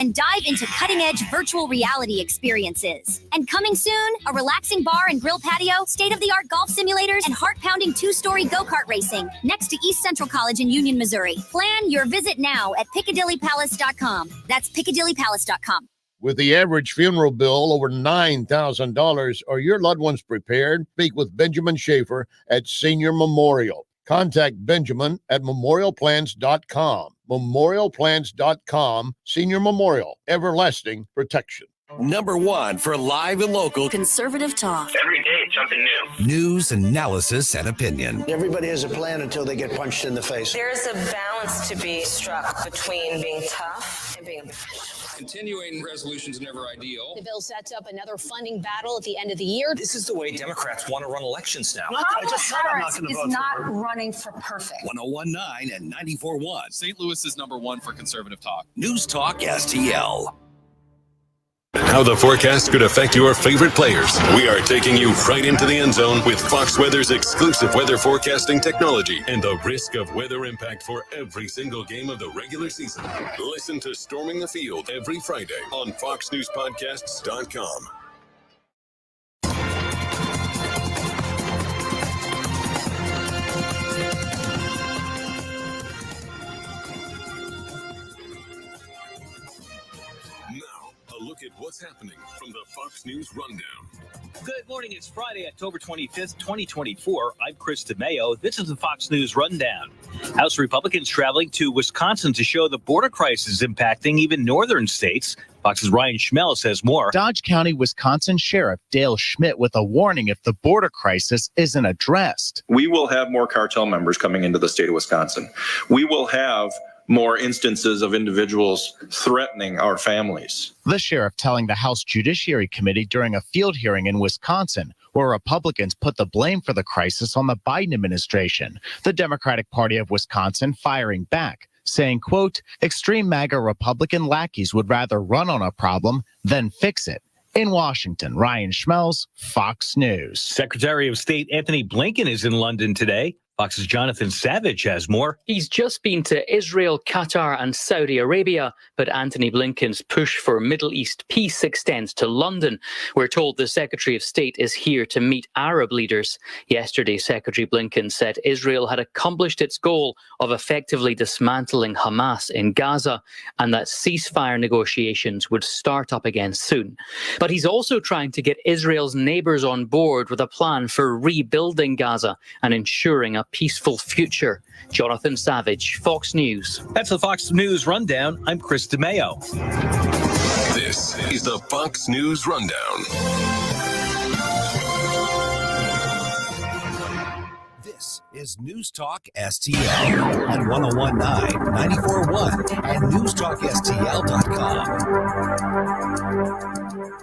and dive into cutting-edge virtual reality experiences. And coming soon, a relaxing bar and grill patio, state-of-the-art golf simulators, and heart-pounding two-story go-kart racing next to East Central College in Union, Missouri. Plan your visit now at PiccadillyPalace.com. That's PiccadillyPalace.com. With the average funeral bill over $9,000, are your loved ones prepared? Speak with Benjamin Schaefer at Senior Memorial. Contact Benjamin at memorialplans.com. Memorialplans.com. Senior Memorial, everlasting protection. Number one for live and local conservative talk. Every day, something new. News, analysis, and opinion. Everybody has a plan until they get punched in the face. There's a balance to be struck between being tough and being... Continuing resolution is never ideal. The bill sets up another funding battle at the end of the year. This is the way Democrats want to run elections now. Kamala Harris is not running for perfect. 101.9 and 94.1. St. Louis is number one for conservative talk. News Talk STL. How the forecast could affect your favorite players. We are taking you right into the end zone with Fox Weather's exclusive weather forecasting technology and the risk of weather impact for every single game of the regular season. Listen to Storming the Field every Friday on FoxNewsPodcasts.com. Look at what's happening from the Fox News Rundown. Good morning. It's Friday, October 25th, 2024. I'm Chris DeMayo. This is the Fox News Rundown. House Republicans traveling to Wisconsin to show the border crisis impacting even northern states. Fox's Ryan Schmell says more. Dodge County, Wisconsin Sheriff Dale Schmidt with a warning if the border crisis isn't addressed. We will have more cartel members coming into the state of Wisconsin. We will have more instances of individuals threatening our families. The sheriff telling the House Judiciary Committee during a field hearing in Wisconsin, where Republicans put the blame for the crisis on the Biden administration. The Democratic Party of Wisconsin firing back, saying, quote, extreme MAGA Republican lackeys would rather run on a problem than fix it. In Washington, Ryan Schmelz, Fox News. Secretary of State Anthony Blinken is in London today. Fox's Jonathan Savage has more. He's just been to Israel, Qatar and Saudi Arabia, but Anthony Blinken's push for Middle East peace extends to London. We're told the Secretary of State is here to meet Arab leaders. Yesterday, Secretary Blinken said Israel had accomplished its goal of effectively dismantling Hamas in Gaza and that ceasefire negotiations would start up again soon. But he's also trying to get Israel's neighbors on board with a plan for rebuilding Gaza and ensuring a peaceful future. Jonathan Savage, Fox News. That's the Fox News Rundown. I'm Chris DeMayo. This is the Fox News Rundown. This is News Talk STL on 101.9, 94.1, and NewsTalkSTL.com.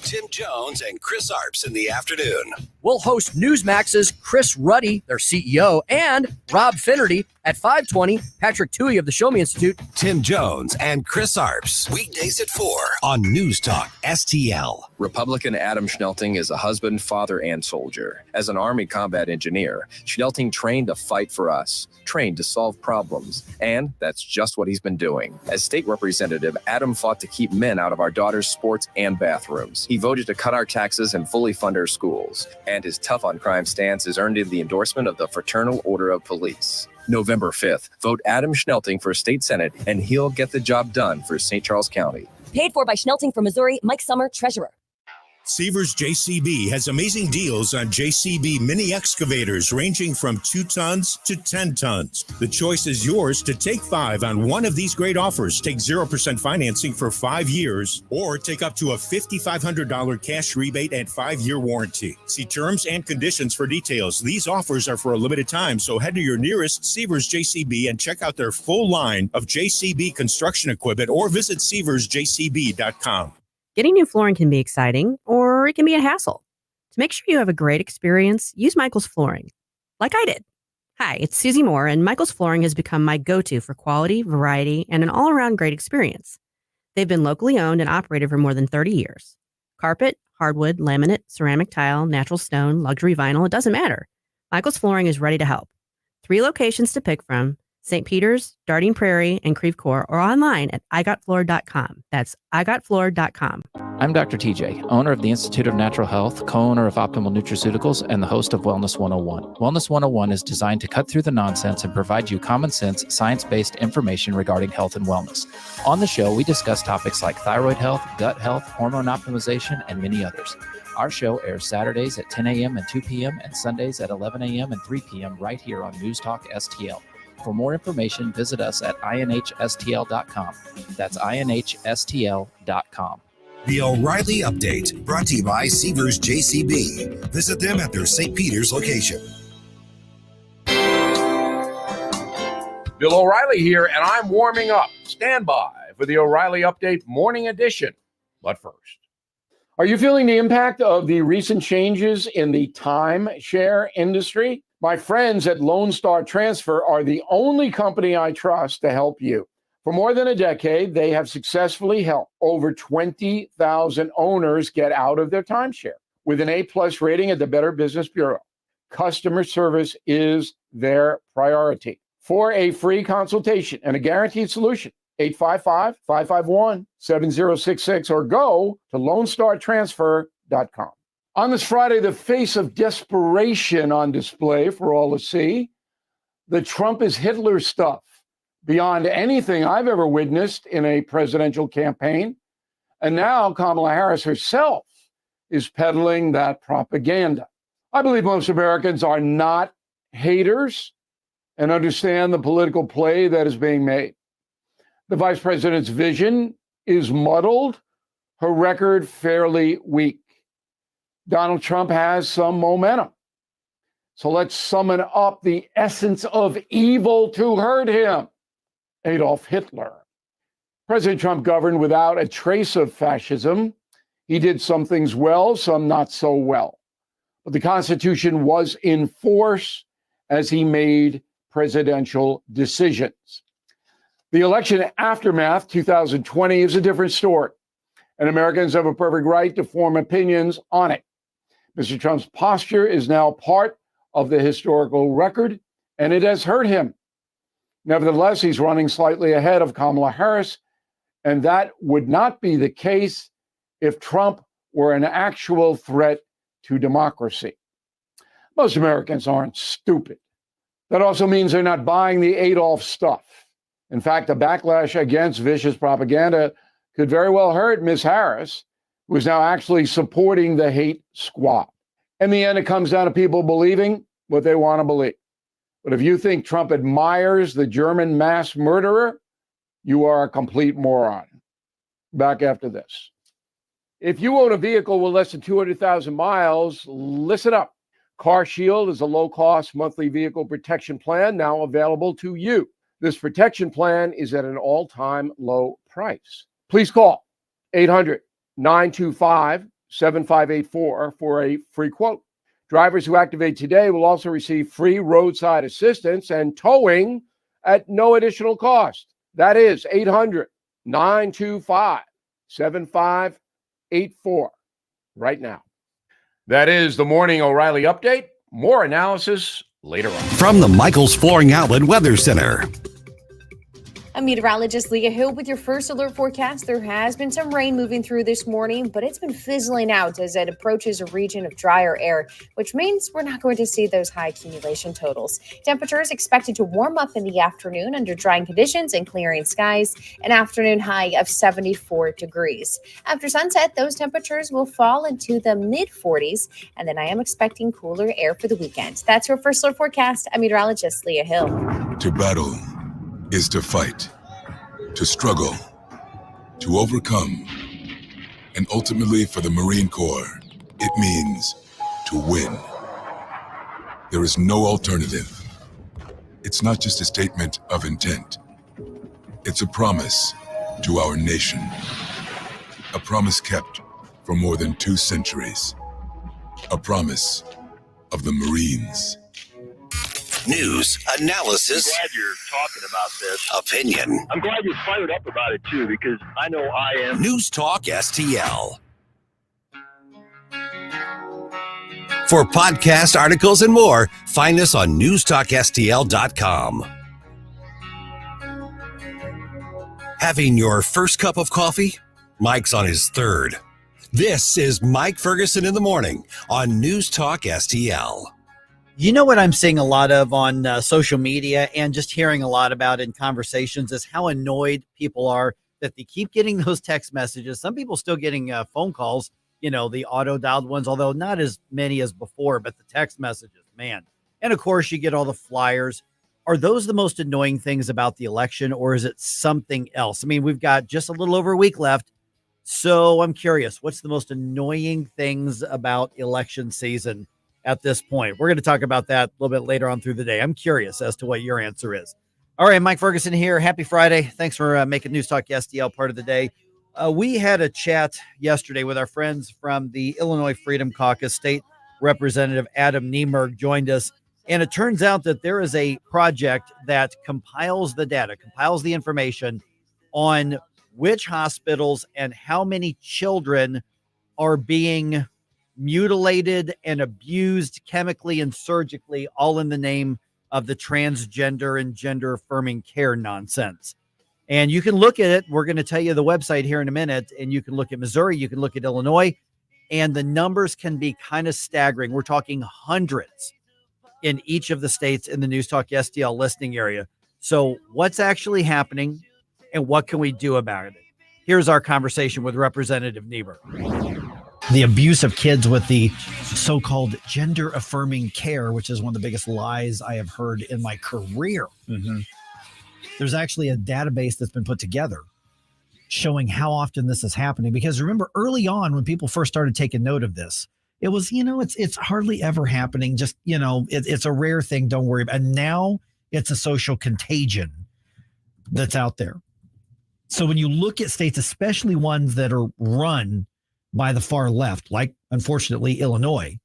Tim Jones and Chris Arps in the afternoon. We'll host Newsmax's Chris Ruddy, their CEO, and Rob Finnerty at 5:20, Patrick Toohey of the Show Me Institute. Tim Jones and Chris Arps, weekdays at 4 on News Talk STL. Republican Adam Schnelting is a husband, father, and soldier. As an Army combat engineer, Schnelting trained to fight for us, trained to solve problems, and that's just what he's been doing. As state representative, Adam fought to keep men out of our daughters' sports and bathrooms. He voted to cut our taxes and fully fund our schools. And his tough on crime stance has earned him the endorsement of the Fraternal Order of Police. November 5th, vote Adam Schnelting for state senate, and he'll get the job done for St. Charles County. Paid for by Schnelting for Missouri, Mike Summer, Treasurer. Severs JCB has amazing deals on JCB mini excavators ranging from 2 tons to 10 tons. The choice is yours to take 5 on one of these great offers. Take 0% financing for 5 years or take up to a $5,500 cash rebate and 5-year warranty. See terms and conditions for details. These offers are for a limited time, so head to your nearest Severs JCB and check out their full line of JCB construction equipment or visit SeversJCB.com. Getting new flooring can be exciting, or it can be a hassle. To make sure you have a great experience, use Michael's Flooring, like I did. Hi, it's Susie Moore, and Michael's Flooring has become my go-to for quality, variety, and an all-around great experience. They've been locally owned and operated for more than 30 years. Carpet, hardwood, laminate, ceramic tile, natural stone, luxury vinyl, it doesn't matter. Michael's Flooring is ready to help. 3 locations to pick from, St. Peter's, Darting Prairie, and Creve Coeur, or online at igotfloor.com. That's igotfloor.com. I'm Dr. TJ, owner of the Institute of Natural Health, co-owner of Optimal Nutraceuticals, and the host of Wellness 101. Wellness 101 is designed to cut through the nonsense and provide you common sense, science-based information regarding health and wellness. On the show, we discuss topics like thyroid health, gut health, hormone optimization, and many others. Our show airs Saturdays at 10 a.m. and 2 p.m. and Sundays at 11 a.m. and 3 p.m. right here on News Talk STL. For more information, visit us at inhstl.com. That's inhstl.com. The O'Reilly Update, brought to you by Seavers JCB. Visit them at their St. Peter's location. Bill O'Reilly here, and I'm warming up. Stand by for the O'Reilly Update Morning Edition. But first, are you feeling the impact of the recent changes in the timeshare industry? My friends at Lone Star Transfer are the only company I trust to help you. For more than a decade, they have successfully helped over 20,000 owners get out of their timeshare with an A-plus rating at the Better Business Bureau. Customer service is their priority. For a free consultation and a guaranteed solution, 855-551-7066 or go to LoneStarTransfer.com. On this Friday, the face of desperation on display for all to see. The Trump is Hitler stuff, beyond anything I've ever witnessed in a presidential campaign. And now Kamala Harris herself is peddling that propaganda. I believe most Americans are not haters and understand the political play that is being made. The vice president's vision is muddled, her record fairly weak. Donald Trump has some momentum. So let's summon up the essence of evil to hurt him. Adolf Hitler. President Trump governed without a trace of fascism. He did some things well, some not so well. But the Constitution was in force as he made presidential decisions. The election aftermath, 2020, is a different story, and Americans have a perfect right to form opinions on it. Mr. Trump's posture is now part of the historical record, and it has hurt him. Nevertheless, he's running slightly ahead of Kamala Harris, and that would not be the case if Trump were an actual threat to democracy. Most Americans aren't stupid. That also means they're not buying the Adolf stuff. In fact, a backlash against vicious propaganda could very well hurt Ms. Harris, who is now actually supporting the hate squad. In the end, it comes down to people believing what they want to believe. But if you think Trump admires the German mass murderer, you are a complete moron. Back after this. If you own a vehicle with less than 200,000 miles, listen up. Car Shield is a low-cost monthly vehicle protection plan now available to you. This protection plan is at an all-time low price. Please call 800-925-7584 for a free quote. Drivers who activate today will also receive free roadside assistance and towing at no additional cost. That is 800-925-7584 right now. That is the Morning O'Reilly Update. More analysis later on. From the Michaels Flooring Outlet Weather Center. I'm meteorologist Leah Hill with your first alert forecast. There has been some rain moving through this morning, but it's been fizzling out as it approaches a region of drier air, which means we're not going to see those high accumulation totals. Temperatures expected to warm up in the afternoon under drying conditions and clearing skies, an afternoon high of 74 degrees. After sunset, those temperatures will fall into the mid-40s, and then I am expecting cooler air for the weekend. That's your first alert forecast. I'm meteorologist Leah Hill. To battle is to fight, to struggle, to overcome, and ultimately for the Marine Corps, it means to win. There is no alternative. It's not just a statement of intent. It's a promise to our nation. A promise kept for more than 2 centuries. A promise of the Marines. News, analysis, I'm glad you're talking about this. Opinion. I'm glad you're fired up about it, too, because I know I am. News Talk STL. For podcast articles and more, find us on newstalkstl.com. Having your first cup of coffee? Mike's on his third. This is Mike Ferguson in the Morning on News Talk STL. You know what I'm seeing a lot of on social media and just hearing a lot about in conversations is how annoyed people are that they keep getting those text messages. Some people still getting phone calls, the auto dialed ones, although not as many as before, but the text messages, man. And of course, you get all the flyers. Are those the most annoying things about the election, or is it something else? I mean, we've got just a little over a week left. So I'm curious, what's the most annoying things about election season at this point? We're going to talk about that a little bit later on through the day. I'm curious as to what your answer is. All right, Mike Ferguson here. Happy Friday. Thanks for making News Talk STL part of the day. We had a chat yesterday with our friends from the Illinois Freedom Caucus. State Representative Adam Niemerg joined us. And it turns out that there is a project that compiles the data, compiles the information on which hospitals and how many children are being mutilated and abused chemically and surgically, all in the name of the transgender and gender affirming care nonsense. And you can look at it. We're going to tell you the website here in a minute, and you can look at Missouri, you can look at Illinois, and the numbers can be kind of staggering. We're talking hundreds in each of the states in the News Talk STL listening area. So what's actually happening and what can we do about it? Here's our conversation with Representative Niemerg. The abuse of kids with the so-called gender affirming care, which is one of the biggest lies I have heard in my career. Mm-hmm. There's actually a database that's been put together showing how often this is happening. Because remember, early on when people first started taking note of this, it was, it's hardly ever happening. Just, it's a rare thing. Don't worry about it. And now it's a social contagion that's out there. So when you look at states, especially ones that are run by the far left, like, unfortunately, Illinois,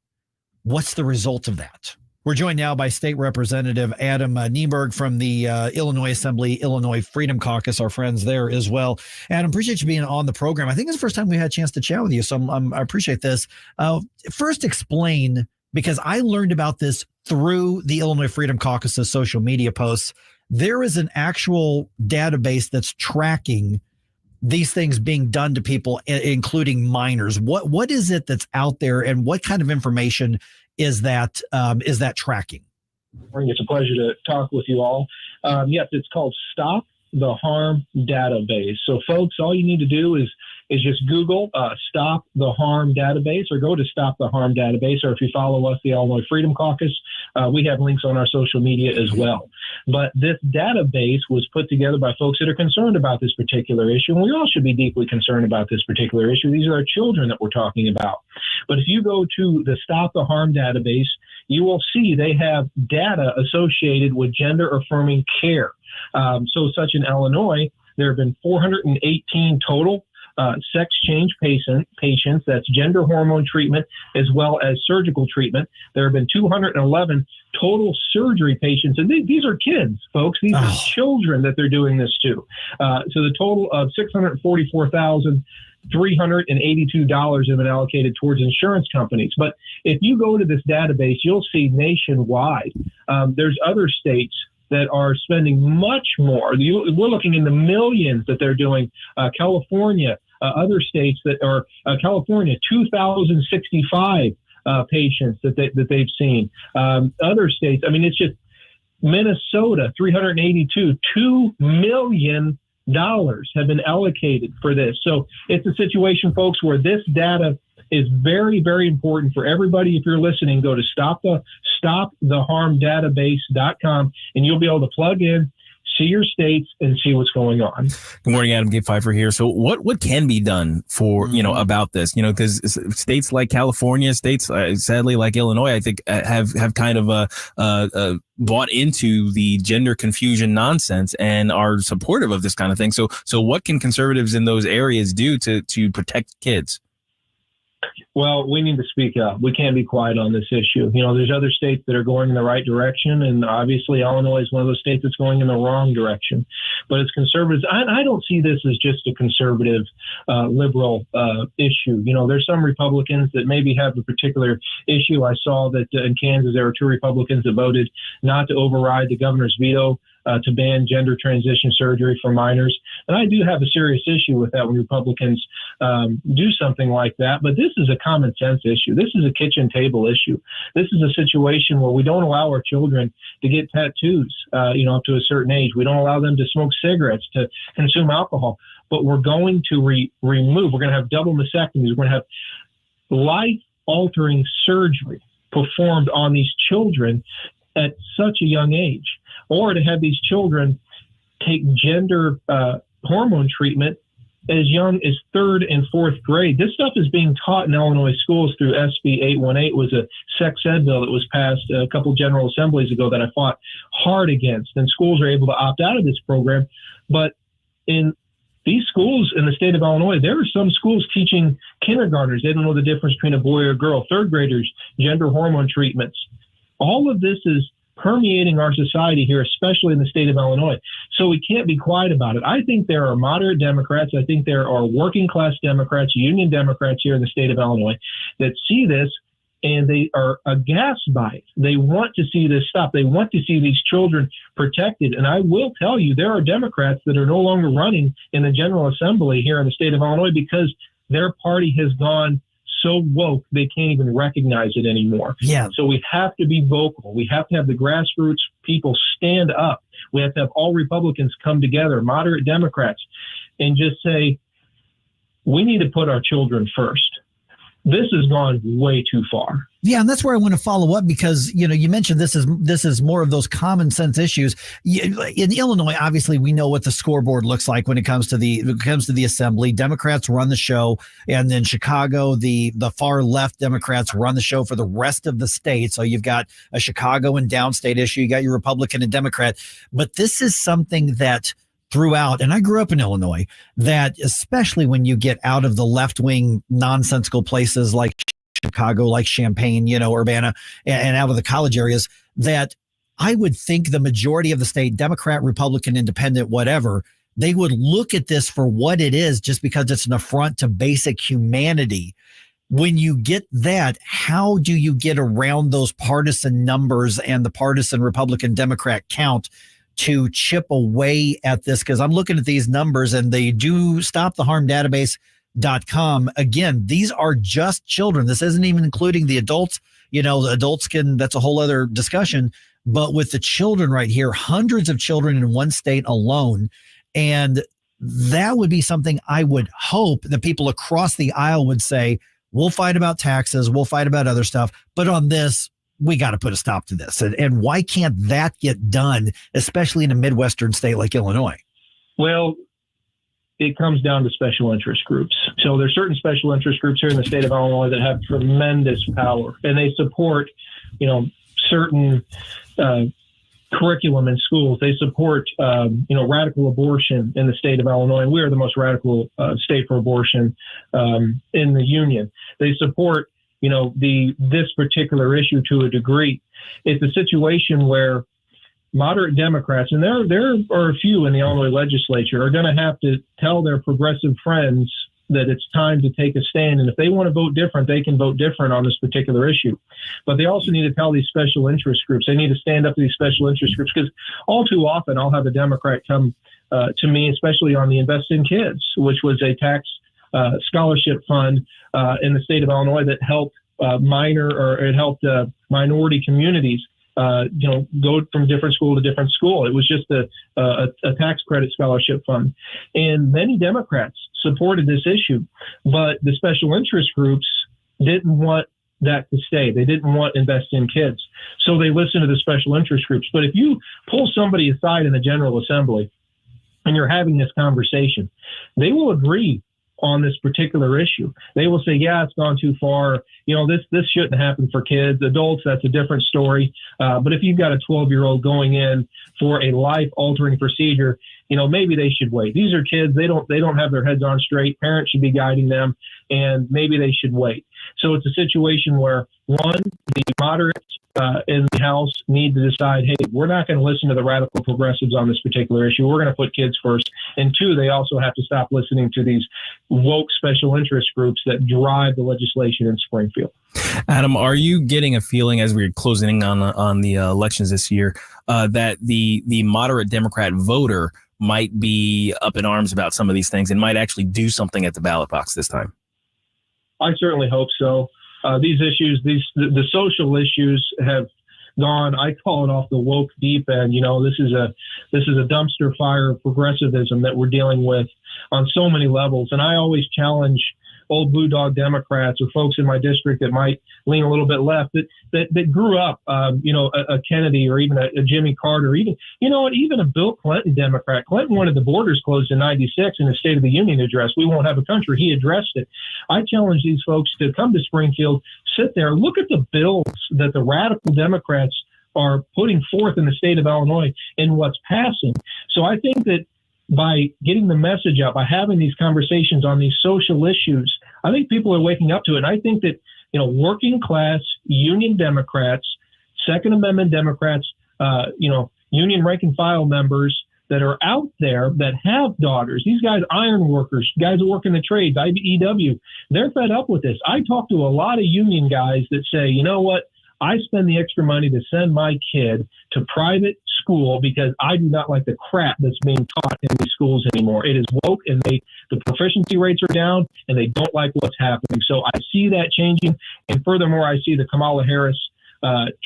what's the result of that? We're joined now by State Representative Adam Niemerg from the Illinois Assembly, Illinois Freedom Caucus, our friends there as well. Adam, appreciate you being on the program. I think it's the first time we had a chance to chat with you, so I appreciate this. First, explain, because I learned about this through the Illinois Freedom Caucus's social media posts. There is an actual database that's tracking these things being done to people, including minors. What is it that's out there, and what kind of information is that tracking? It's a pleasure to talk with you all. Yes, it's called Stop the Harm Database. So, folks, all you need to do is just Google Stop the Harm Database, or go to Stop the Harm Database. Or if you follow us, the Illinois Freedom Caucus, we have links on our social media as well. But this database was put together by folks that are concerned about this particular issue. And we all should be deeply concerned about this particular issue. These are our children that we're talking about. But if you go to the Stop the Harm Database, you will see they have data associated with gender affirming care. So such in Illinois, there have been 418 total sex change patients, that's gender hormone treatment as well as surgical treatment. There have been 211 total surgery patients. And these are kids, folks. These are children that they're doing this to. So the total of $644,382 have been allocated towards insurance companies. But if you go to this database, you'll see nationwide, there's other states that are spending much more. We're looking in the millions that they're doing. California, other states that are California, 2,065 patients that they've seen. Other states, I mean, it's just Minnesota, 382, $2 million have been allocated for this. So it's a situation, folks, where this data is very, very important for everybody. If you're listening, go to stoptheharmdatabase.com, and you'll be able to plug in, see your states, and see what's going on. Good morning, Adam. Gabe Pfeiffer here. So what can be done for, about this, because states like California, states, sadly, like Illinois, I think have kind of bought into the gender confusion nonsense and are supportive of this kind of thing. So what can conservatives in those areas do to protect kids? Well, we need to speak up. We can't be quiet on this issue. There's other states that are going in the right direction, and obviously Illinois is one of those states that's going in the wrong direction. But as conservatives, I don't see this as just a conservative, liberal issue. There's some Republicans that maybe have a particular issue. I saw that in Kansas there were 2 Republicans that voted not to override the governor's veto to ban gender transition surgery for minors. And I do have a serious issue with that when Republicans do something like that. But this is a common sense issue. This is a kitchen table issue. This is a situation where we don't allow our children to get tattoos, up to a certain age. We don't allow them to smoke cigarettes, to consume alcohol. But we're going to remove, we're going to have double mastectomies. We're going to have life-altering surgery performed on these children at such a young age, or to have these children take gender hormone treatment as young as 3rd and 4th grade. This stuff is being taught in Illinois schools through SB 818. It was a sex ed bill that was passed a couple general assemblies ago that I fought hard against, and schools are able to opt out of this program. But in these schools in the state of Illinois, there are some schools teaching kindergartners. They don't know the difference between a boy or a girl. 3rd graders, gender hormone treatments. All of this is permeating our society here, especially in the state of Illinois. So we can't be quiet about it. I think there are moderate Democrats. I think there are working class Democrats, union Democrats here in the state of Illinois that see this and they are aghast by it. They want to see this stop. They want to see these children protected. And I will tell you, there are Democrats that are no longer running in the General Assembly here in the state of Illinois because their party has gone so woke they can't even recognize it anymore. Yeah. So we have to be vocal. We have to have the grassroots people stand up. We have to have all Republicans come together, moderate Democrats, and just say, we need to put our children first. This has gone way too far. Yeah, and that's where I want to follow up because, you mentioned this is more of those common sense issues. In Illinois, obviously, we know what the scoreboard looks like when it comes to the assembly. Democrats run the show, and then Chicago, the far left Democrats run the show for the rest of the state. So you've got a Chicago and downstate issue. You got your Republican and Democrat. But this is something that throughout, and I grew up in Illinois, that especially when you get out of the left-wing nonsensical places like Chicago, like Champaign, Urbana, and out of the college areas, that I would think the majority of the state, Democrat, Republican, Independent, whatever, they would look at this for what it is just because it's an affront to basic humanity. When you get that, how do you get around those partisan numbers and the partisan Republican Democrat count to chip away at this? Because I'm looking at these numbers and they do stoptheharmdatabase.com. Again, these are just children. This isn't even including the adults. The adults that's a whole other discussion. But with the children right here, hundreds of children in one state alone. And that would be something I would hope that people across the aisle would say, we'll fight about taxes, we'll fight about other stuff, but on this, we got to put a stop to this. And why can't that get done, especially in a Midwestern state like Illinois? Well, it comes down to special interest groups. So there's certain special interest groups here in the state of Illinois that have tremendous power, and they support, certain curriculum in schools. They support, radical abortion in the state of Illinois. And we are the most radical state for abortion in the union. They support this particular issue to a degree. It's a situation where moderate Democrats, and there are a few in the Illinois legislature, are going to have to tell their progressive friends that it's time to take a stand. And if they want to vote different, they can vote different on this particular issue. But they also need to tell these special interest groups. They need to stand up to these special interest groups, because all too often I'll have a Democrat come to me, especially on the Invest in Kids, which was a tax scholarship fund in the state of Illinois that helped minority communities go from different school to different school. It was just a tax credit scholarship fund. And many Democrats supported this issue, but the special interest groups didn't want that to stay. They didn't want Invest in Kids. So they listened to the special interest groups. But if you pull somebody aside in the General Assembly and you're having this conversation, they will agree on this particular issue. They will say, yeah, it's gone too far. This shouldn't happen for kids. Adults, that's a different story. But if you've got a 12-year-old going in for a life-altering procedure, maybe they should wait. These are kids. They don't have their heads on straight. Parents should be guiding them, and maybe they should wait. So it's a situation where, one, the moderates in the House need to decide, hey, we're not going to listen to the radical progressives on this particular issue. We're going to put kids first. And two, they also have to stop listening to these woke special interest groups that drive the legislation in Springfield. Adam, are you getting a feeling as we're closing in on the elections this year that the moderate Democrat voter might be up in arms about some of these things and might actually do something at the ballot box this time? I certainly hope so. These issues, the social issues have gone, I call it, off the woke deep end. This is a dumpster fire of progressivism that we're dealing with on so many levels. And I always challenge old blue dog Democrats or folks in my district that might lean a little bit left that grew up, a Kennedy or even a Jimmy Carter, even a Bill Clinton Democrat. Clinton wanted the borders closed in '96 in his State of the Union address. We won't have a country. He addressed it. I challenge these folks to come to Springfield, sit there, look at the bills that the radical Democrats are putting forth in the state of Illinois and what's passing. So I think that by getting the message out, by having these conversations on these social issues, I think people are waking up to it. And I think that, working class union Democrats, Second Amendment Democrats, union rank and file members that are out there that have daughters, these guys, iron workers, guys that work in the trades, IBEW, they're fed up with this. I talk to a lot of union guys that say, you know what? I spend the extra money to send my kid to private school because I do not like the crap that's being taught in these schools anymore. It is woke, and the proficiency rates are down, and they don't like what's happening. So I see that changing. And furthermore, I see the Kamala Harris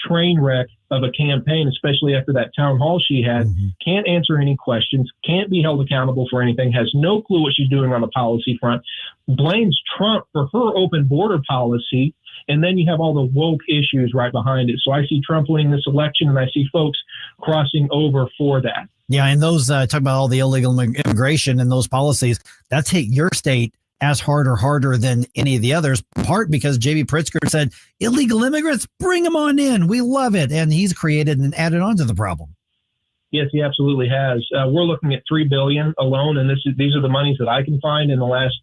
train wreck of a campaign, especially after that town hall she had, can't answer any questions, can't be held accountable for anything, has no clue what she's doing on the policy front, blames Trump for her open border policy. And then you have all the woke issues right behind it. So I see Trump winning this election, and I see folks crossing over for that. Yeah, and those talk about all the illegal immigration and those policies, that's hit your state as hard or harder than any of the others, part because J.B. Pritzker said, illegal immigrants, bring them on in. We love it. And he's created and added on to the problem. Yes, he absolutely has. We're looking at $3 billion alone, and these are the monies that I can find in the last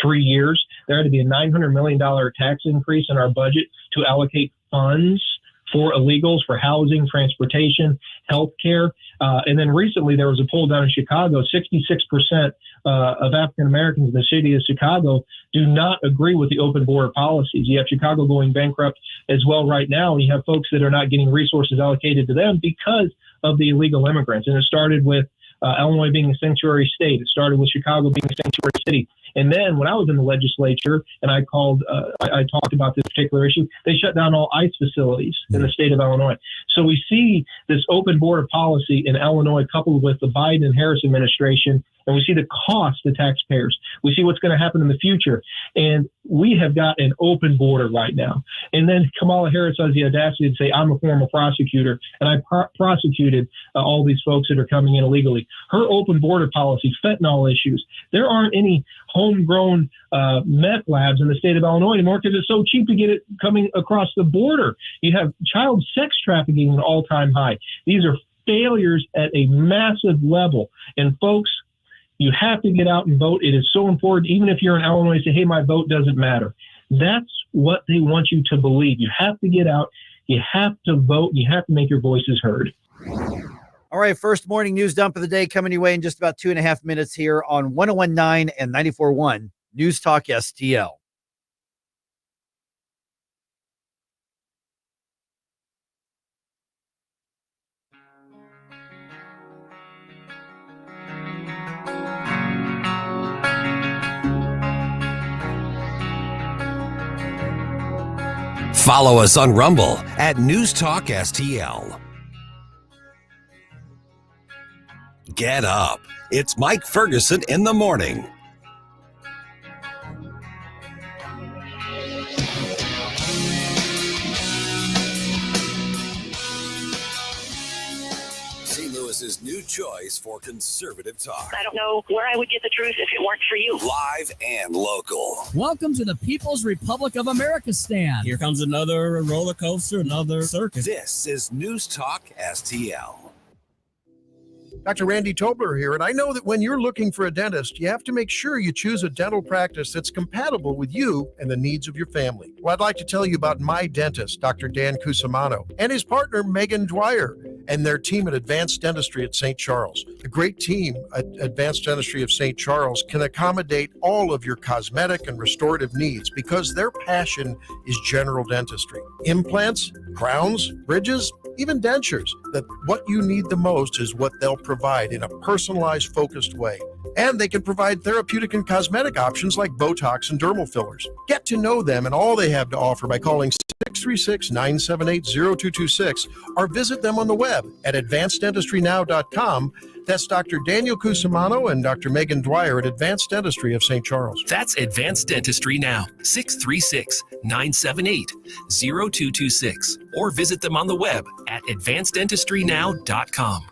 3 years. There had to be a $900 million tax increase in our budget to allocate funds for illegals, for housing, transportation, health care. And then recently there was a poll down in Chicago, 66% of African Americans in the city of Chicago do not agree with the open border policies. You have Chicago going bankrupt as well right now, and you have folks that are not getting resources allocated to them because of the illegal immigrants. And it started with Illinois being a sanctuary state. It started with Chicago being a sanctuary city. And then when I was in the legislature and I talked about this particular issue, they shut down all ICE facilities in the state of Illinois. So we see this open border policy in Illinois coupled with the Biden and Harris administration, and we see the cost to taxpayers. We see what's going to happen in the future. And we have got an open border right now. And then Kamala Harris has the audacity to say, I'm a former prosecutor, and I prosecuted all these folks that are coming in illegally. Her open border policy, fentanyl issues, there aren't any homegrown meth labs in the state of Illinois anymore because it's so cheap to get it coming across the border. You have child sex trafficking at an all-time high. These are failures at a massive level. And folks, you have to get out and vote. It is so important. Even if you're in Illinois, say, hey, my vote doesn't matter. That's what they want you to believe. You have to get out. You have to vote. You have to make your voices heard. All right, first morning news dump of the day coming your way in just about 2.5 minutes here on 101.9 and 94.1 News Talk STL. Follow us on Rumble at News Talk STL. Get up. It's Mike Ferguson in the morning. St. Louis's new choice for conservative talk. I don't know where I would get the truth if it weren't for you. Live and local. Welcome to the People's Republic of America stand. Here comes another roller coaster, another circus. This is News Talk STL. Dr. Randy Tobler here, and I know that when you're looking for a dentist, you have to make sure you choose a dental practice that's compatible with you and the needs of your family. Well, I'd like to tell you about my dentist, Dr. Dan Cusimano, and his partner, Megan Dwyer. and their team at Advanced Dentistry at St. Charles. The great team at Advanced Dentistry of St. Charles can accommodate all of your cosmetic and restorative needs because their passion is general dentistry. Implants, crowns, bridges, even dentures. That what you need the most is what they'll provide in a personalized, focused way. And they can provide therapeutic and cosmetic options like Botox and dermal fillers. Get to know them and all they have to offer by calling 636-978-0226 or visit them on the web at advanceddentistrynow.com. That's Dr. Daniel Cusimano and Dr. Megan Dwyer at Advanced Dentistry of St. Charles. That's Advanced Dentistry Now, 636-978-0226, or visit them on the web at advanceddentistrynow.com.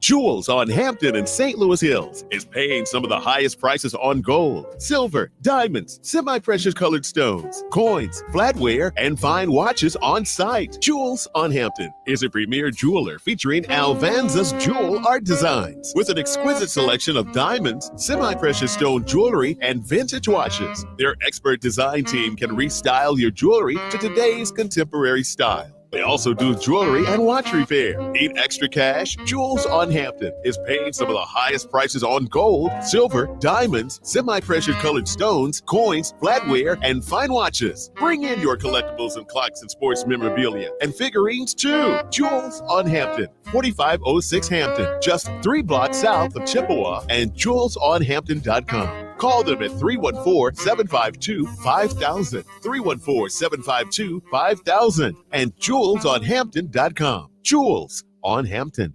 Jewels on Hampton and St. Louis Hills is paying some of the highest prices on gold, silver, diamonds, semi-precious colored stones, coins, flatware, and fine watches on site. Jewels on Hampton is a premier jeweler featuring Alvanza's jewel art designs with an exquisite selection of diamonds, semi-precious stone jewelry, and vintage watches. Their expert design team can restyle your jewelry to today's contemporary style. They also do jewelry and watch repair. Need extra cash? Jewels on Hampton is paying some of the highest prices on gold, silver, diamonds, semi-precious colored stones, coins, flatware, and fine watches. Bring in your collectibles and clocks and sports memorabilia and figurines too. Jewels on Hampton, 4506 Hampton, just 3 blocks south of Chippewa, and jewelsonhampton.com. Call them at 314-752-5000, 314-752-5000, and jewelsonhampton.com. Jewels on Hampton.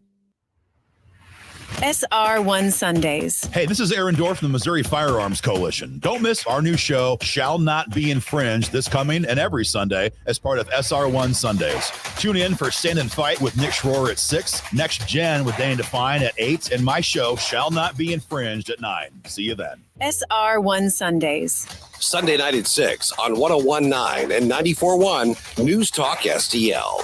SR1 Sundays. Hey, this is Aaron Dorff from the Missouri Firearms Coalition. Don't miss our new show, Shall Not Be Infringed, this coming and every Sunday as part of SR1 Sundays. Tune in for Stand and Fight with Nick Schroer at 6, Next Gen with Danny Define at 8, and my show, Shall Not Be Infringed, at 9. See you then. SR1 Sundays. Sunday night at 6 on 101.9 and 94.1 News Talk STL.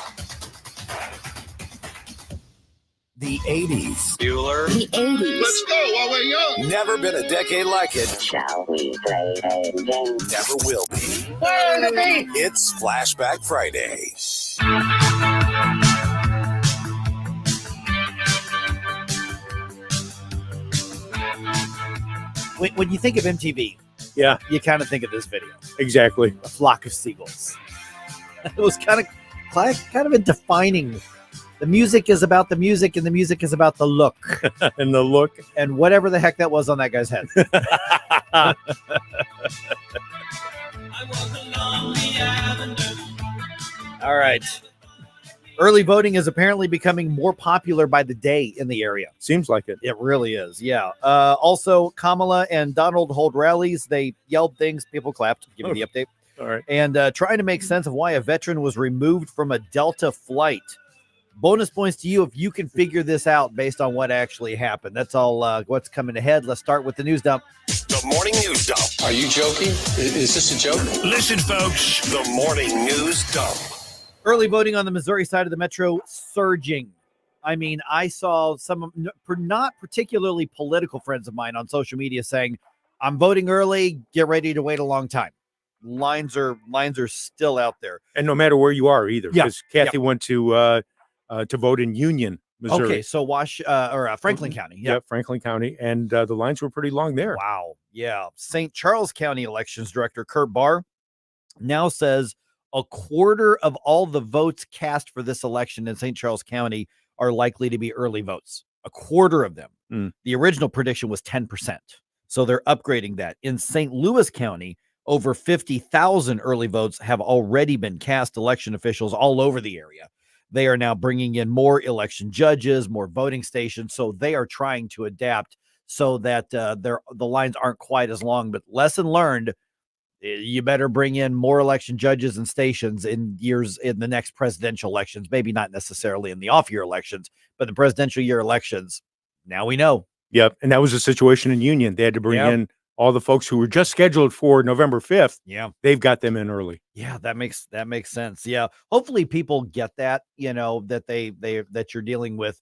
The 80s. Bueller. The 80s. Let's go while we're young. Never been a decade like it. Shall we play a game? Never will be. Where are the beats? It's Flashback Friday. When you think of MTV, yeah, you kind of think of this video. Exactly. A flock of seagulls. It was kind of a defining. The music is about the music, and the music is about the look. And the look. And whatever the heck that was on that guy's head. All right. Early voting is apparently becoming more popular by the day in the area. Seems like it. It really is, yeah. Also, Kamala and Donald hold rallies. They yelled things. People clapped. Give me the update. All right. And trying to make sense of why a veteran was removed from a Delta flight. Bonus points to you if you can figure this out based on what actually happened. That's all what's coming ahead. Let's start with the news dump. The morning news dump. Are you joking? Is this a joke? Listen, folks. The morning news dump. Early voting on the Missouri side of the metro surging. I mean, I saw some not particularly political friends of mine on social media saying, I'm voting early. Get ready to wait a long time. Lines are still out there. And no matter where you are either. Yeah. Because Kathy went to vote in Union, Missouri. Okay, so Franklin County. Yeah, Franklin County. And the lines were pretty long there. Wow. Yeah. St. Charles County Elections Director Kurt Barr now says a quarter of all the votes cast for this election in St. Charles County are likely to be early votes. A quarter of them. The original prediction was 10%. So they're upgrading that. In St. Louis County, over 50,000 early votes have already been cast. Election officials all over the area. They are now bringing in more election judges, more voting stations. So they are trying to adapt so that the lines aren't quite as long. But lesson learned, you better bring in more election judges and stations in the next presidential elections. Maybe not necessarily in the off-year elections, but the presidential year elections. Now we know. Yep. And that was the situation in Union. They had to bring in all the folks who were just scheduled for November 5th. Yeah. They've got them in early. Yeah, that makes sense. Yeah. Hopefully people get that, that you're dealing with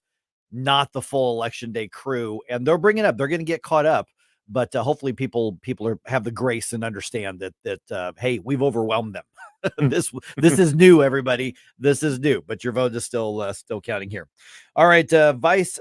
not the full election day crew, and they're bringing up, they're going to get caught up, but hopefully people have the grace and understand that hey, we've overwhelmed them. This is new, everybody. This is new, but your vote is still counting here. All right, Vice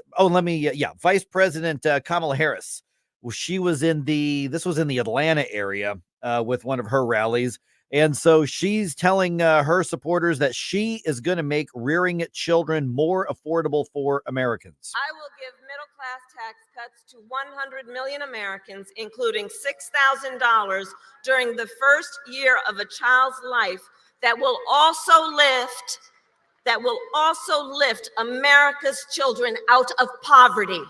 President Kamala Harris. Well, she was this was in the Atlanta area with one of her rallies. And so she's telling her supporters that she is going to make rearing children more affordable for Americans. I will give middle-class tax cuts to 100 million Americans, including $6,000 during the first year of a child's life that will also lift America's children out of poverty.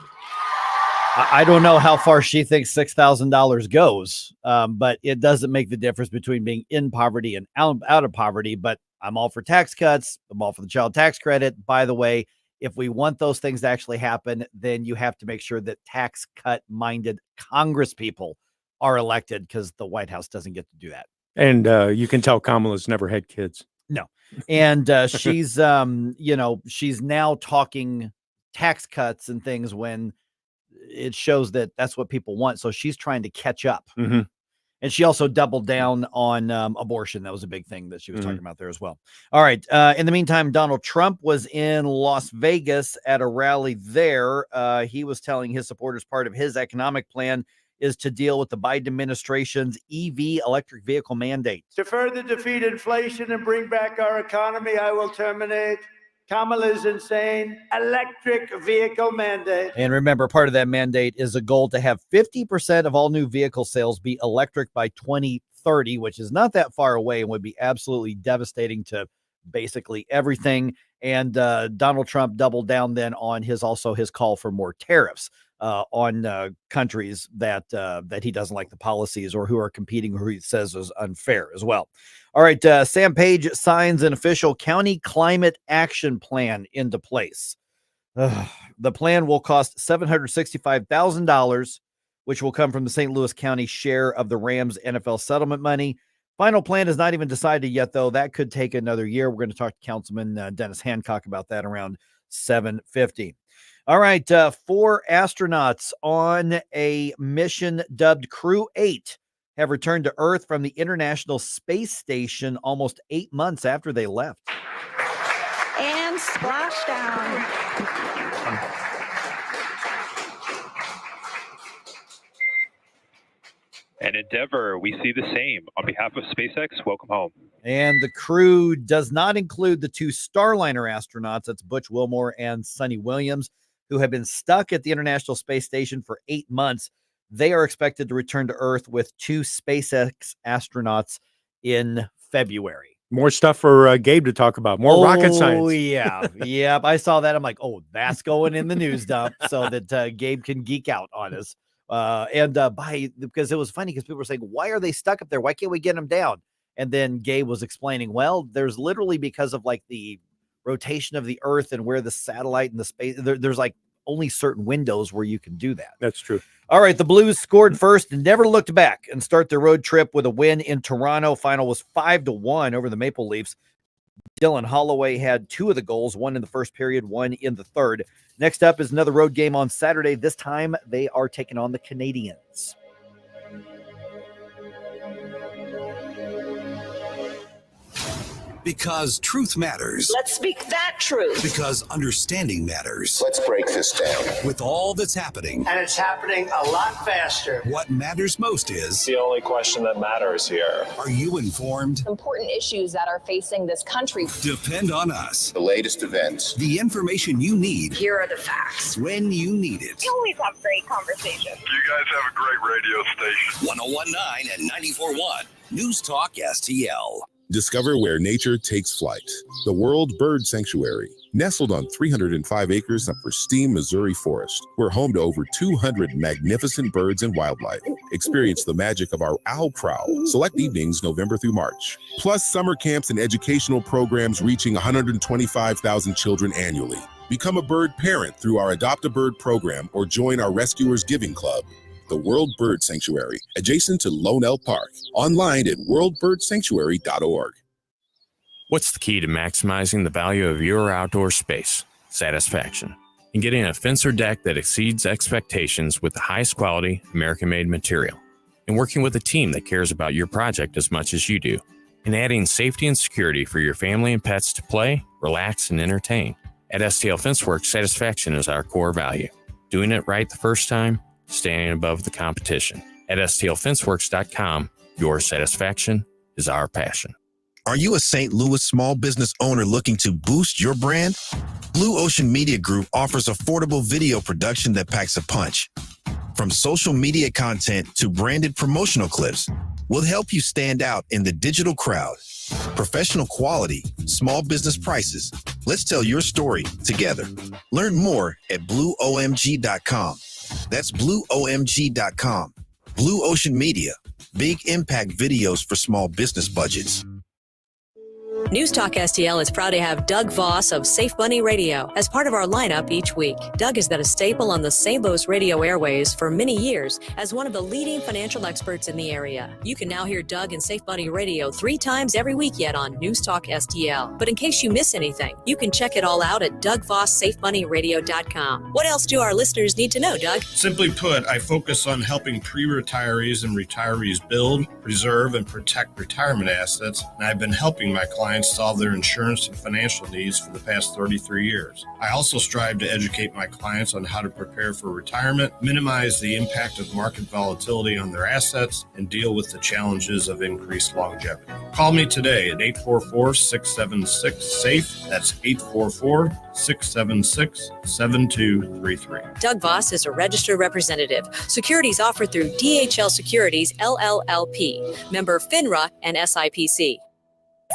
I don't know how far she thinks $6,000 goes, but it doesn't make the difference between being in poverty and out of poverty. But I'm all for tax cuts. I'm all for the child tax credit. By the way, if we want those things to actually happen, then you have to make sure that tax cut minded Congress people are elected, because the White House doesn't get to do that. And you can tell Kamala's never had kids. No. And she's, she's now talking tax cuts and things when it shows that that's what people want. So she's trying to catch up. Mm-hmm. And she also doubled down on abortion. That was a big thing that she was talking about there as well. All right. In the meantime, Donald Trump was in Las Vegas at a rally there. He was telling his supporters part of his economic plan is to deal with the Biden administration's EV electric vehicle mandate. To further defeat inflation and bring back our economy, I will terminate Kamala's insane electric vehicle mandate. And remember, part of that mandate is a goal to have 50% of all new vehicle sales be electric by 2030, which is not that far away and would be absolutely devastating to basically everything. And Donald Trump doubled down then on his call for more tariffs on countries that he doesn't like the policies or who are competing, or who he says is unfair as well. All right, Sam Page signs an official county climate action plan into place. The plan will cost $765,000, which will come from the St. Louis County share of the Rams NFL settlement money. Final plan is not even decided yet, though. That could take another year. We're going to talk to Councilman Dennis Hancock about that around 7:50. All right, 4 astronauts on a mission dubbed Crew 8 have returned to Earth from the International Space Station almost 8 months after they left. And splashdown. And Endeavor, we see the same. On behalf of SpaceX, welcome home. And the crew does not include the 2 Starliner astronauts. That's Butch Wilmore and Sonny Williams, who have been stuck at the International Space Station for 8 months. They are expected to return to Earth with 2 SpaceX astronauts in February. More stuff for Gabe to talk about. More rocket science. Oh, yeah. Yep. I saw that. I'm like, oh, that's going in the news dump so that Gabe can geek out on us. Because it was funny because people were saying, why are they stuck up there? Why can't we get them down? And then Gabe was explaining, well, there's literally because of like the rotation of the Earth and where the satellite and the space, there's like only certain windows where you can do that. That's true. All right. The Blues scored first and never looked back and start their road trip with a win in Toronto. Final was 5-1 over the Maple Leafs. Dylan Holloway had 2 of the goals, 1 in the first period, 1 in the third. Next up is another road game on Saturday. This time they are taking on the Canadiens. Because truth matters. Let's speak that truth. Because understanding matters. Let's break this down. With all that's happening. And it's happening a lot faster. What matters most is... the only question that matters here. Are you informed? Important issues that are facing this country. Depend on us. The latest events. The information you need. Here are the facts. When you need it. We always have great conversations. You guys have a great radio station. 101.9 and 94.1. News Talk STL. Discover where nature takes flight. The World Bird Sanctuary. Nestled on 305 acres of pristine Missouri forest, we're home to over 200 magnificent birds and wildlife. Experience the magic of our owl prowl. Select evenings November through March. Plus summer camps and educational programs reaching 125,000 children annually. Become a bird parent through our Adopt a Bird program or join our Rescuers Giving Club. The World Bird Sanctuary, adjacent to Lone Elk Park. Online at worldbirdsanctuary.org. What's the key to maximizing the value of your outdoor space? Satisfaction. And getting a fence or deck that exceeds expectations with the highest quality, American-made material. And working with a team that cares about your project as much as you do. and adding safety and security for your family and pets to play, relax, and entertain. At STL Fenceworks, satisfaction is our core value. Doing it right the first time, standing above the competition. At STLFenceworks.com, your satisfaction is our passion. Are you a St. Louis small business owner looking to boost your brand? Blue Ocean Media Group offers affordable video production that packs a punch. From social media content to branded promotional clips, we'll help you stand out in the digital crowd. Professional quality, small business prices. Let's tell your story together. Learn more at blueomg.com. That's blueomg.com. Blue Ocean Media. Big impact videos for small business budgets. News Talk STL is proud to have Doug Voss of Safe Money Radio as part of our lineup each week. Doug has been a staple on the St. Louis radio airways for many years as one of the leading financial experts in the area. You can now hear Doug and Safe Money Radio 3 times every week yet on News Talk STL. But in case you miss anything, you can check it all out at DougVossSafeMoneyRadio.com. What else do our listeners need to know, Doug? Simply put, I focus on helping pre-retirees and retirees build, preserve, and protect retirement assets, and I've been helping my clients solve their insurance and financial needs for the past 33 years. I also strive to educate my clients on how to prepare for retirement, minimize the impact of market volatility on their assets, and deal with the challenges of increased longevity. Call me today at 844-676-SAFE. That's 844-676-7233. Doug Voss is a registered representative. Securities offered through DHL Securities, LLLP. Member FINRA and SIPC.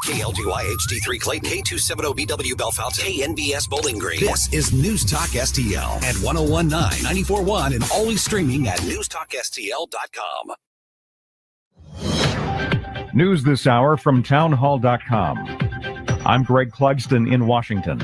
KLGY HD3 Clayton, K270BW Belfast, KNBS Bowling Green. This is News Talk STL at 1019, 94.1, and always streaming at newstalkstl.com. News this hour from townhall.com. I'm Greg Clugston in Washington.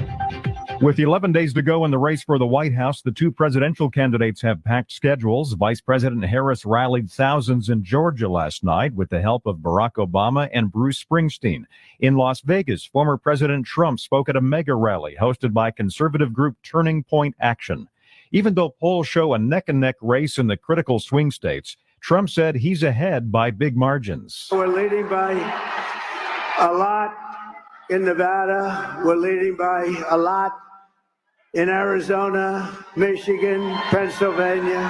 With 11 days to go in the race for the White House, the two presidential candidates have packed schedules. Vice President Harris rallied thousands in Georgia last night with the help of Barack Obama and Bruce Springsteen. In Las Vegas, former President Trump spoke at a mega rally hosted by conservative group Turning Point Action. Even though polls show a neck-and-neck race in the critical swing states, Trump said he's ahead by big margins. We're leading by a lot in Nevada. We're leading by a lot in Arizona, Michigan, Pennsylvania,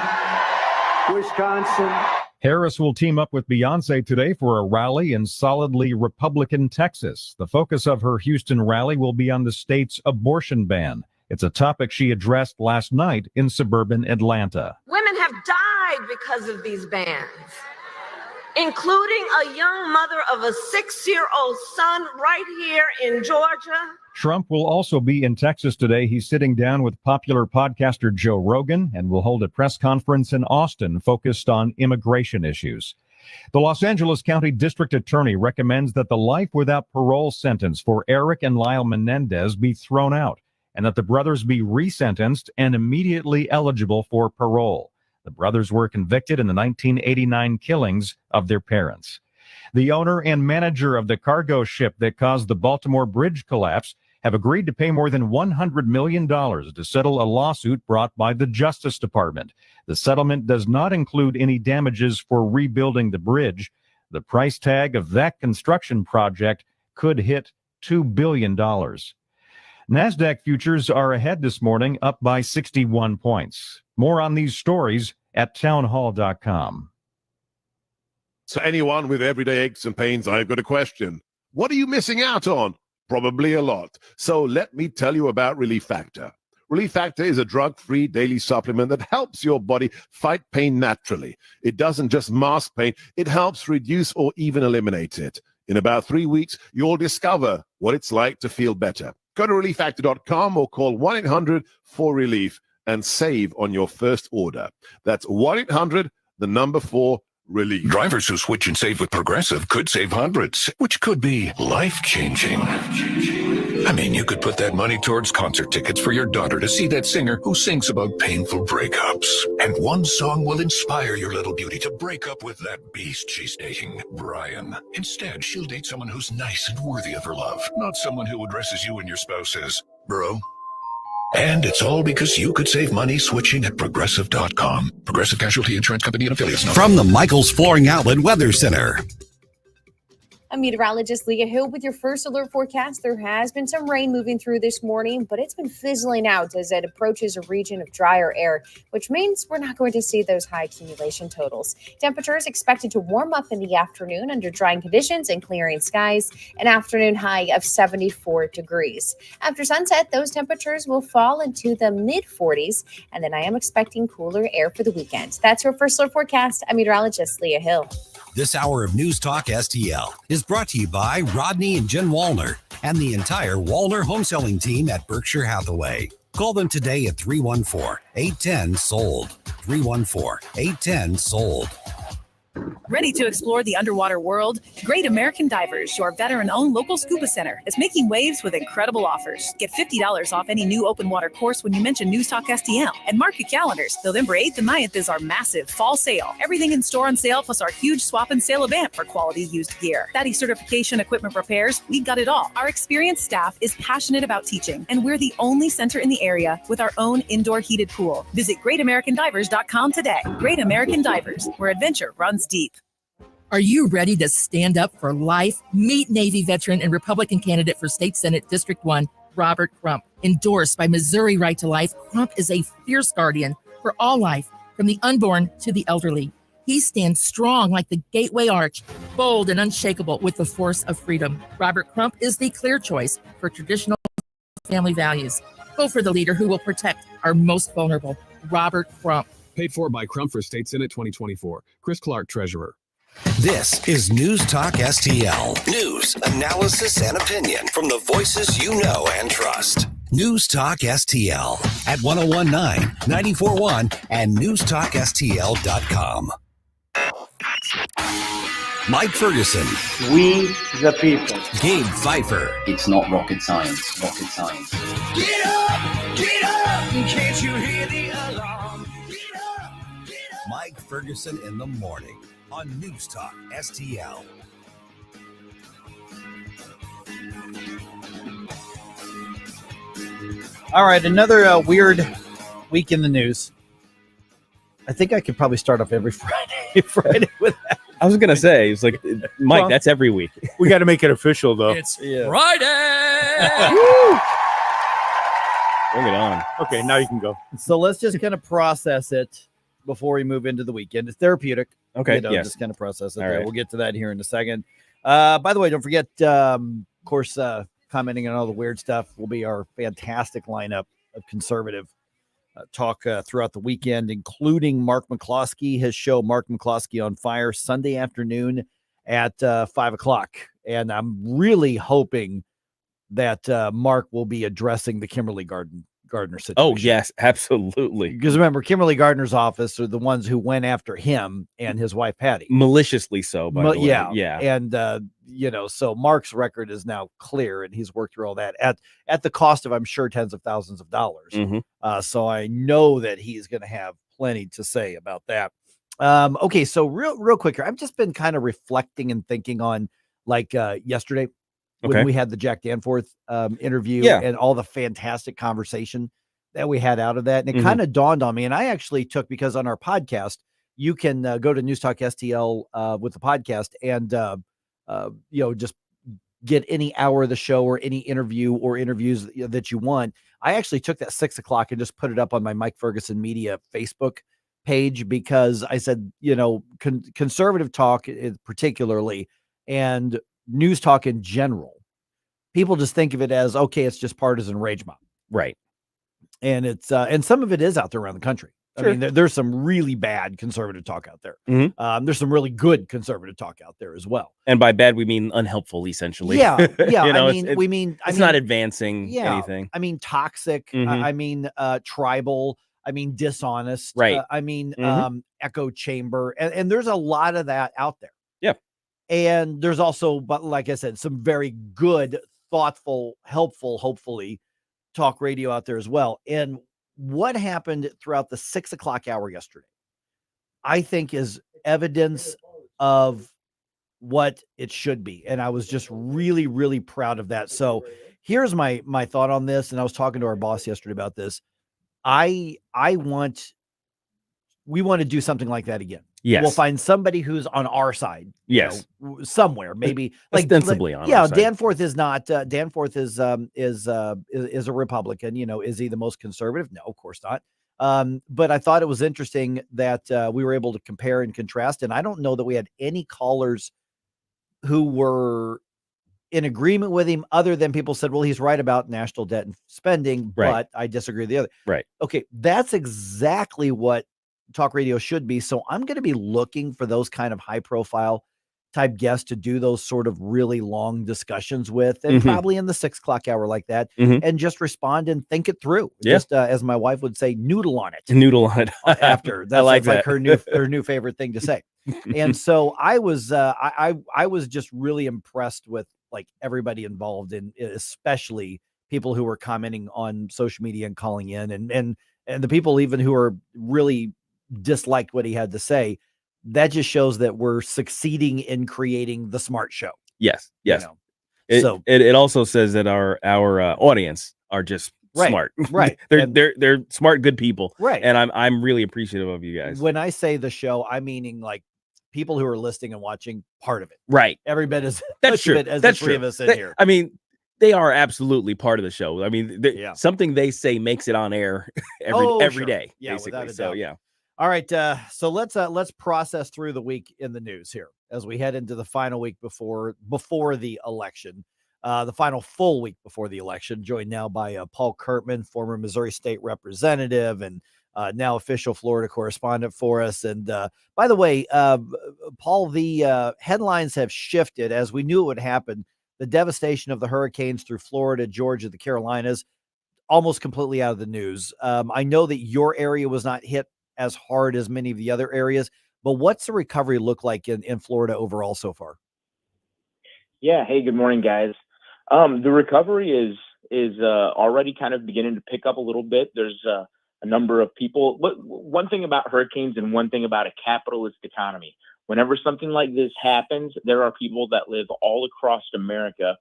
Wisconsin. Harris will team up with Beyonce today for a rally in solidly Republican Texas. The focus of her Houston rally will be on the state's abortion ban. It's a topic she addressed last night in suburban Atlanta. Women have died because of these bans, including a young mother of a 6-year-old son right here in Georgia. Trump will also be in Texas today. He's sitting down with popular podcaster Joe Rogan and will hold a press conference in Austin focused on immigration issues. The Los Angeles County District Attorney recommends that the life without parole sentence for Eric and Lyle Menendez be thrown out and that the brothers be resentenced and immediately eligible for parole. The brothers were convicted in the 1989 killings of their parents. The owner and manager of the cargo ship that caused the Baltimore Bridge collapse have agreed to pay more than $100 million to settle a lawsuit brought by the Justice Department. The settlement does not include any damages for rebuilding the bridge. The price tag of that construction project could hit $2 billion. NASDAQ futures are ahead this morning, up by 61 points. More on these stories at townhall.com. So anyone with everyday aches and pains, I've got a question. What are you missing out on? Probably a lot. So let me tell you about Relief Factor. Relief Factor is a drug-free daily supplement that helps your body fight pain naturally. It doesn't just mask pain, it helps reduce or even eliminate it. In about 3 weeks, you'll discover what it's like to feel better. Go to relieffactor.com or call 1-800-4RELIEF and save on your first order. That's 1-800-4RELIEF. Drivers who switch and save with Progressive could save hundreds, which could be life-changing. I mean, you could put that money towards concert tickets for your daughter to see that singer who sings about painful breakups. And one song will inspire your little beauty to break up with that beast she's dating, Brian. Instead, she'll date someone who's nice and worthy of her love, not someone who addresses you and your spouse as bro. And it's all because you could save money switching at Progressive.com. Progressive Casualty Insurance Company and affiliates. From the Michaels Flooring Outlet Weather Center. I'm meteorologist Leah Hill with your first alert forecast. There has been some rain moving through this morning, but it's been fizzling out as it approaches a region of drier air, which means we're not going to see those high accumulation totals. Temperatures expected to warm up in the afternoon under drying conditions and clearing skies, an afternoon high of 74 degrees. After sunset, those temperatures will fall into the mid-40s, and then I am expecting cooler air for the weekend. That's your first alert forecast. I'm meteorologist Leah Hill. This hour of News Talk STL is brought to you by Rodney and Jen Wallner and the entire Wallner home selling team at Berkshire Hathaway. Call them today at 314-810-SOLD. 314-810-SOLD. Ready to explore the underwater world? Great American Divers, your veteran-owned local scuba center, is making waves with incredible offers. Get $50 off any new open water course when you mention News Talk STL. And mark your calendars. November 8th and 9th is our massive fall sale. Everything in store on sale, plus our huge swap and sale event for quality used gear. Daddy certification, equipment repairs, we got it all. Our experienced staff is passionate about teaching, and we're the only center in the area with our own indoor heated pool. Visit GreatAmericanDivers.com today. Great American Divers, where adventure runs deep. Are you ready to stand up for life? Meet Navy veteran and Republican candidate for State Senate District 1, Robert Crump. Endorsed by Missouri Right to Life, Crump is a fierce guardian for all life, from the unborn to the elderly. He stands strong like the Gateway Arch, bold and unshakable with the force of freedom. Robert Crump is the clear choice for traditional family values. Go for the leader who will protect our most vulnerable, Robert Crump. Paid for by Crump for State Senate 2024. Chris Clark, Treasurer. This is News Talk STL. News, analysis, and opinion from the voices you know and trust. News Talk STL at 1019, 941, and newstalkstl.com. Mike Ferguson. We the people. Gabe Pfeiffer. It's not rocket science. Rocket science. Get up! Get up! Can't you hear the alarm? Get up! Get up! Mike Ferguson in the morning on News Talk STL. All right, another weird week in the news. I think I could probably start off every Friday with that. I was gonna say, it's like, Mike, that's every week. We got to make it official, though. It's Friday. Bring it on. Okay, now you can go. So let's just kind of process it before we move into the weekend. It's therapeutic. Okay, yes. Just kind of process it. All right. We'll get to that here in a second. By the way, don't forget, of course, commenting on all the weird stuff will be our fantastic lineup of conservative talk throughout the weekend, including Mark McCloskey, his show, Mark McCloskey on Fire, Sunday afternoon at 5:00. And I'm really hoping that Mark will be addressing the Kimberly Gardner situation. Oh, yes, absolutely. Because remember, Kimberly Gardner's office are the ones who went after him and his wife, Patty. Maliciously so, by the way. Yeah. And, so Mark's record is now clear, and he's worked through all that at the cost of, I'm sure, tens of thousands of dollars. Mm-hmm. So I know that he's going to have plenty to say about that. Okay, so real quick here. I've just been kind of reflecting and thinking on, like, yesterday, when we had the Jack Danforth interview and all the fantastic conversation that we had out of that. And it kind of dawned on me. And I actually took, because on our podcast, you can go to News Talk STL with the podcast and, just get any hour of the show or any interview or interviews that you want. I actually took that 6:00 and just put it up on my Mike Ferguson Media Facebook page, because I said, conservative talk particularly, and news talk in general, people just think of it as, okay, it's just partisan rage mob. Right. And it's, and some of it is out there around the country. Sure. I mean, there's some really bad conservative talk out there. Mm-hmm. There's some really good conservative talk out there as well. And by bad, we mean unhelpful, essentially. Yeah. Yeah. It's not advancing anything. I mean, toxic. I mean, tribal. I mean, dishonest. Right. Echo chamber. And there's a lot of that out there. Yeah. And there's also, but like I said, some very good, thoughtful, helpful, hopefully, talk radio out there as well. And what happened throughout the 6:00 hour yesterday, I think, is evidence of what it should be. And I was just really, really proud of that. So here's my thought on this. And I was talking to our boss yesterday about this. We want to do something like that again. Yes. We'll find somebody who's on our side. Yes. Somewhere, maybe ostensibly on. Yeah, our side. Danforth is not. Danforth is a Republican. Is he the most conservative? No, of course not. But I thought it was interesting that we were able to compare and contrast. And I don't know that we had any callers who were in agreement with him, other than people said, well, he's right about national debt and spending, but I disagree with the other. Right. Okay. That's exactly what talk radio should be. So I'm going to be looking for those kind of high profile type guests to do those sort of really long discussions with, and probably in the 6 o'clock hour like that, and just respond and think it through. Yeah. Just as my wife would say, noodle on it. Noodle on it. After I like that. her new favorite thing to say. And so I was just really impressed with like everybody involved, in especially people who were commenting on social media and calling in, and the people even who are really disliked what he had to say. That just shows that we're succeeding in creating the smart show. Yes. Yes. So it also says that our audience are just smart. Right. they're smart, good people. Right. And I'm really appreciative of you guys. When I say the show, I'm meaning like people who are listening and watching, part of it. Right. Every bit as That's true. as That's the three true. of us in here. I mean, they are absolutely part of the show. I mean, something they say makes it on air every day. Yeah, basically. without a So doubt. yeah. All right. So let's process through the week in the news here as we head into the final week before the election, the final full week before the election. Joined now by Paul Curtman, former Missouri State Representative and now official Florida correspondent for us. And by the way, Paul, the headlines have shifted as we knew it would happen. The devastation of the hurricanes through Florida, Georgia, the Carolinas, almost completely out of the news. I know that your area was not hit as hard as many of the other areas, but what's the recovery look like in Florida overall so far? Yeah. Hey, good morning, guys. The recovery is already kind of beginning to pick up a little bit. There's a number of people. One thing about hurricanes and one thing about a capitalist economy, whenever something like this happens, there are people that live all across America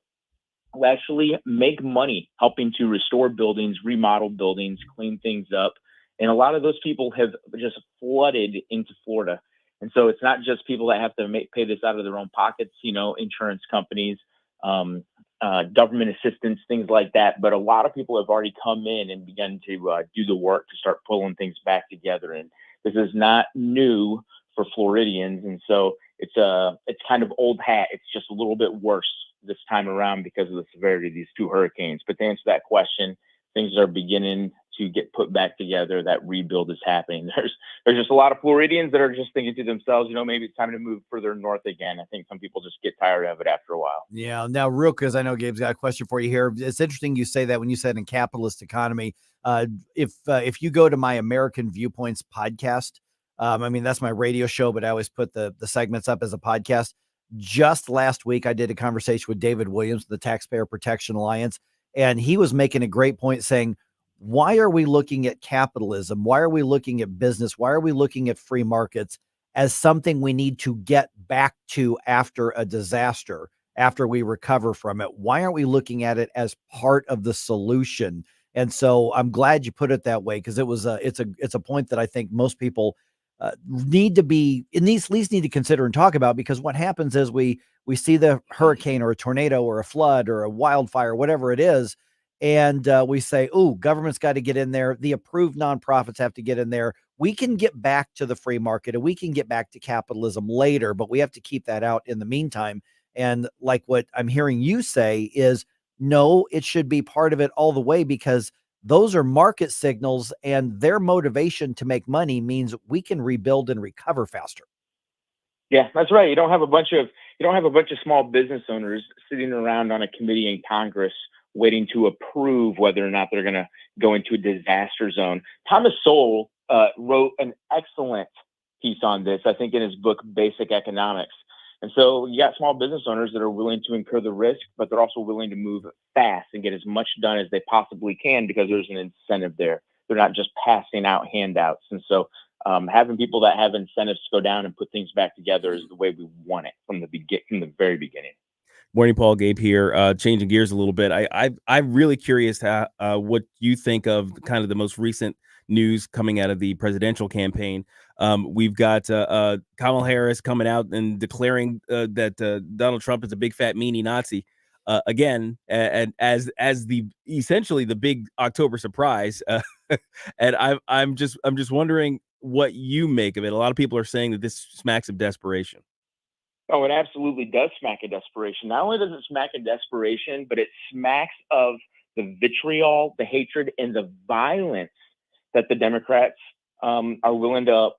who actually make money helping to restore buildings, remodel buildings, clean things up. And a lot of those people have just flooded into Florida. And so it's not just people that have to pay this out of their own pockets, insurance companies, government assistance, things like that. But a lot of people have already come in and begun to do the work to start pulling things back together. And this is not new for Floridians. And so it's kind of old hat. It's just a little bit worse this time around because of the severity of these two hurricanes. But to answer that question, things are beginning to get put back together. That rebuild is happening. There's just a lot of Floridians that are just thinking to themselves, maybe it's time to move further north again. I think some people just get tired of it after a while. Yeah. Now, real quick, I know Gabe's got a question for you here. It's interesting you say that when you said in capitalist economy. If you go to my American Viewpoints podcast, that's my radio show, but I always put the segments up as a podcast. Just last week, I did a conversation with David Williams, the Taxpayer Protection Alliance, and he was making a great point saying, why are we looking at capitalism? Why are we looking at business? Why are we looking at free markets as something we need to get back to after a disaster, after we recover from it? Why aren't we looking at it as part of the solution? And so I'm glad you put it that way, because it's a point that I think most people need to be, at least need to consider and talk about, because what happens is we see the hurricane or a tornado or a flood or a wildfire, whatever it is, and we say, oh, government's got to get in there. The approved nonprofits have to get in there. We can get back to the free market and we can get back to capitalism later, but we have to keep that out in the meantime. And like what I'm hearing you say is, no, it should be part of it all the way, because those are market signals and their motivation to make money means we can rebuild and recover faster. Yeah, that's right. You don't have a bunch of small business owners sitting around on a committee in Congress waiting to approve whether or not they're going to go into a disaster zone. Thomas Sowell wrote an excellent piece on this, I think, in his book, Basic Economics. And so you got small business owners that are willing to incur the risk, but they're also willing to move fast and get as much done as they possibly can because there's an incentive there. They're not just passing out handouts. And so having people that have incentives to go down and put things back together is the way we want it from the very beginning. Morning, Paul. Gabe here. Changing gears a little bit. I'm really curious what you think of kind of the most recent news coming out of the presidential campaign. We've got Kamala Harris coming out and declaring that Donald Trump is a big fat meanie Nazi again, and as the essentially the big October surprise. And I'm just wondering what you make of it. A lot of people are saying that this smacks of desperation. Oh, it absolutely does smack of desperation. Not only does it smack of desperation, but it smacks of the vitriol, the hatred, and the violence that the Democrats are willing to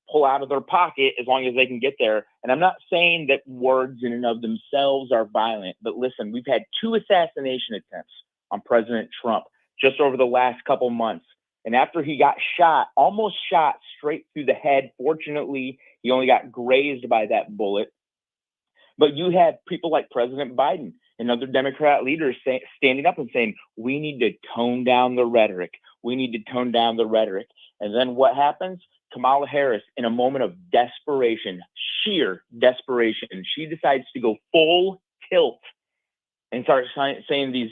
pull out of their pocket as long as they can get there. And I'm not saying that words in and of themselves are violent, but listen, we've had 2 assassination attempts on President Trump just over the last couple months. And after he got shot, almost shot straight through the head, fortunately, he only got grazed by that bullet. But you had people like President Biden and other Democrat leaders standing up and saying, we need to tone down the rhetoric. We need to tone down the rhetoric. And then what happens? Kamala Harris, in a moment of desperation, sheer desperation, she decides to go full tilt and start saying these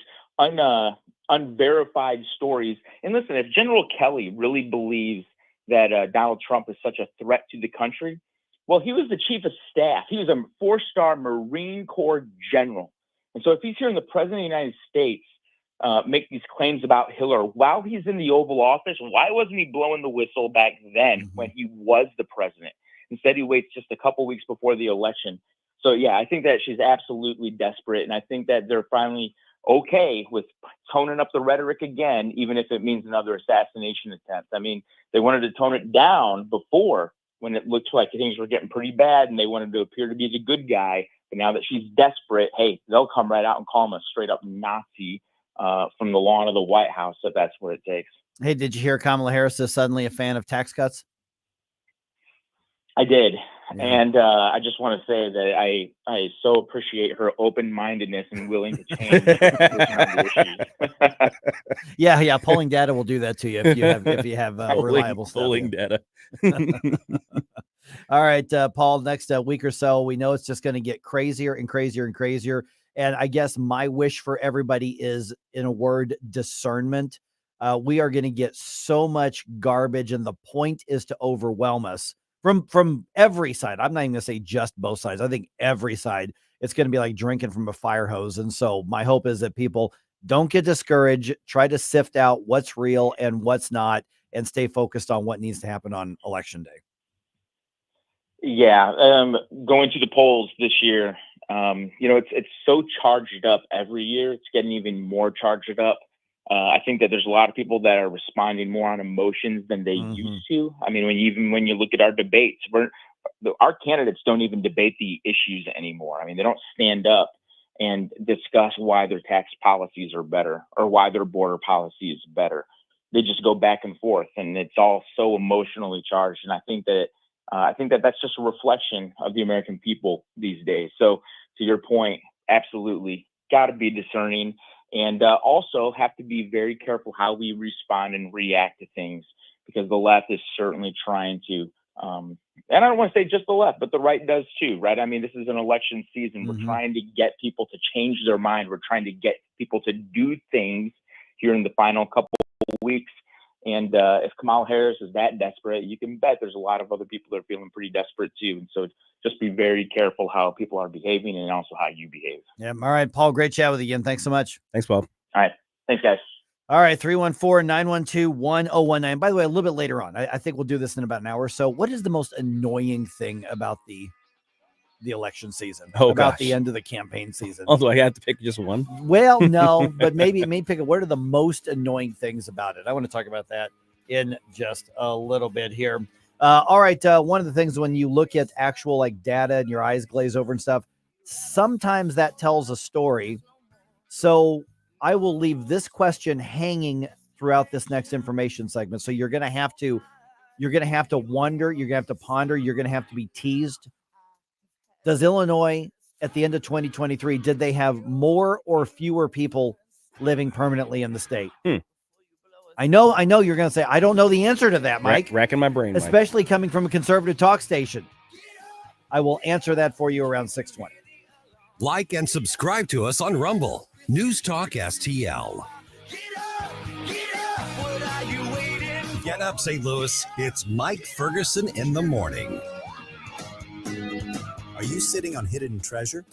unverified stories. And listen, if General Kelly really believes that Donald Trump is such a threat to the country, well, he was the chief of staff. He was a 4-star Marine Corps general. And so if he's hearing the president of the United States make these claims about Hillary while he's in the Oval Office, why wasn't he blowing the whistle back then when he was the president? Instead, he waits just a couple weeks before the election. So, yeah, I think that she's absolutely desperate. And I think that they're finally okay with toning up the rhetoric again, even if it means another assassination attempt. I mean, they wanted to tone it down before when it looked like things were getting pretty bad and they wanted to appear to be the good guy. But now that she's desperate, hey, they'll come right out and call him a straight up Nazi from the lawn of the White House if that's what it takes. Hey, did you hear Kamala Harris is suddenly a fan of tax cuts? I did. Yeah. And I just want to say that I so appreciate her open-mindedness and willing to change. Yeah. Polling data will do that to you if you have reliable stuff. Polling data. All right, Paul, next week or so, we know it's just going to get crazier and crazier and crazier. And I guess my wish for everybody is, in a word, discernment. We are going to get so much garbage, and the point is to overwhelm us from every side. I'm not even going to say just both sides. I think every side. It's going to be like drinking from a fire hose. And so my hope is that people don't get discouraged, try to sift out what's real and what's not, and stay focused on what needs to happen on election day. Yeah, going to the polls this year, it's so charged up every year. It's getting even more charged up. I think that there's a lot of people that are responding more on emotions than they used to. I mean, when you look at our debates, our candidates don't even debate the issues anymore. I mean, they don't stand up and discuss why their tax policies are better or why their border policy is better. They just go back and forth, and it's all so emotionally charged. And I think that that's just a reflection of the American people these days. So to your point, absolutely got to be discerning, and also have to be very careful how we respond and react to things, because the left is certainly trying to, and I don't want to say just the left, but the right does too, right? I mean, this is an election season. We're trying to get people to change their mind. We're trying to get people to do things here in the final couple of weeks. And if Kamala Harris is that desperate, you can bet there's a lot of other people that are feeling pretty desperate too. And so just be very careful how people are behaving and also how you behave. Yeah. All right, Paul, great chat with you again. Thanks so much. Thanks, Paul. All right. Thanks, guys. All right. 314-912-1019. By the way, a little bit later on, I think we'll do this in about an hour or so. What is the most annoying thing about the election season, about the end of the campaign season? Although I have to pick just one. Well, no, but maybe pick it. What are the most annoying things about it? I want to talk about that in just a little bit here. All right. One of the things when you look at actual like data and your eyes glaze over and stuff, sometimes that tells a story. So I will leave this question hanging throughout this next information segment. So you're going to have to wonder, you're going to have to ponder, you're going to have to be teased. Does Illinois at the end of 2023, did they have more or fewer people living permanently in the state? I know you're going to say, I don't know the answer to that, Mike. Racking my brain, especially coming from a conservative talk station. I will answer that for you around 6:20. Like and subscribe to us on Rumble. News Talk STL. Get up, St. Louis? It's Mike Ferguson in the morning. Are you sitting on hidden treasure?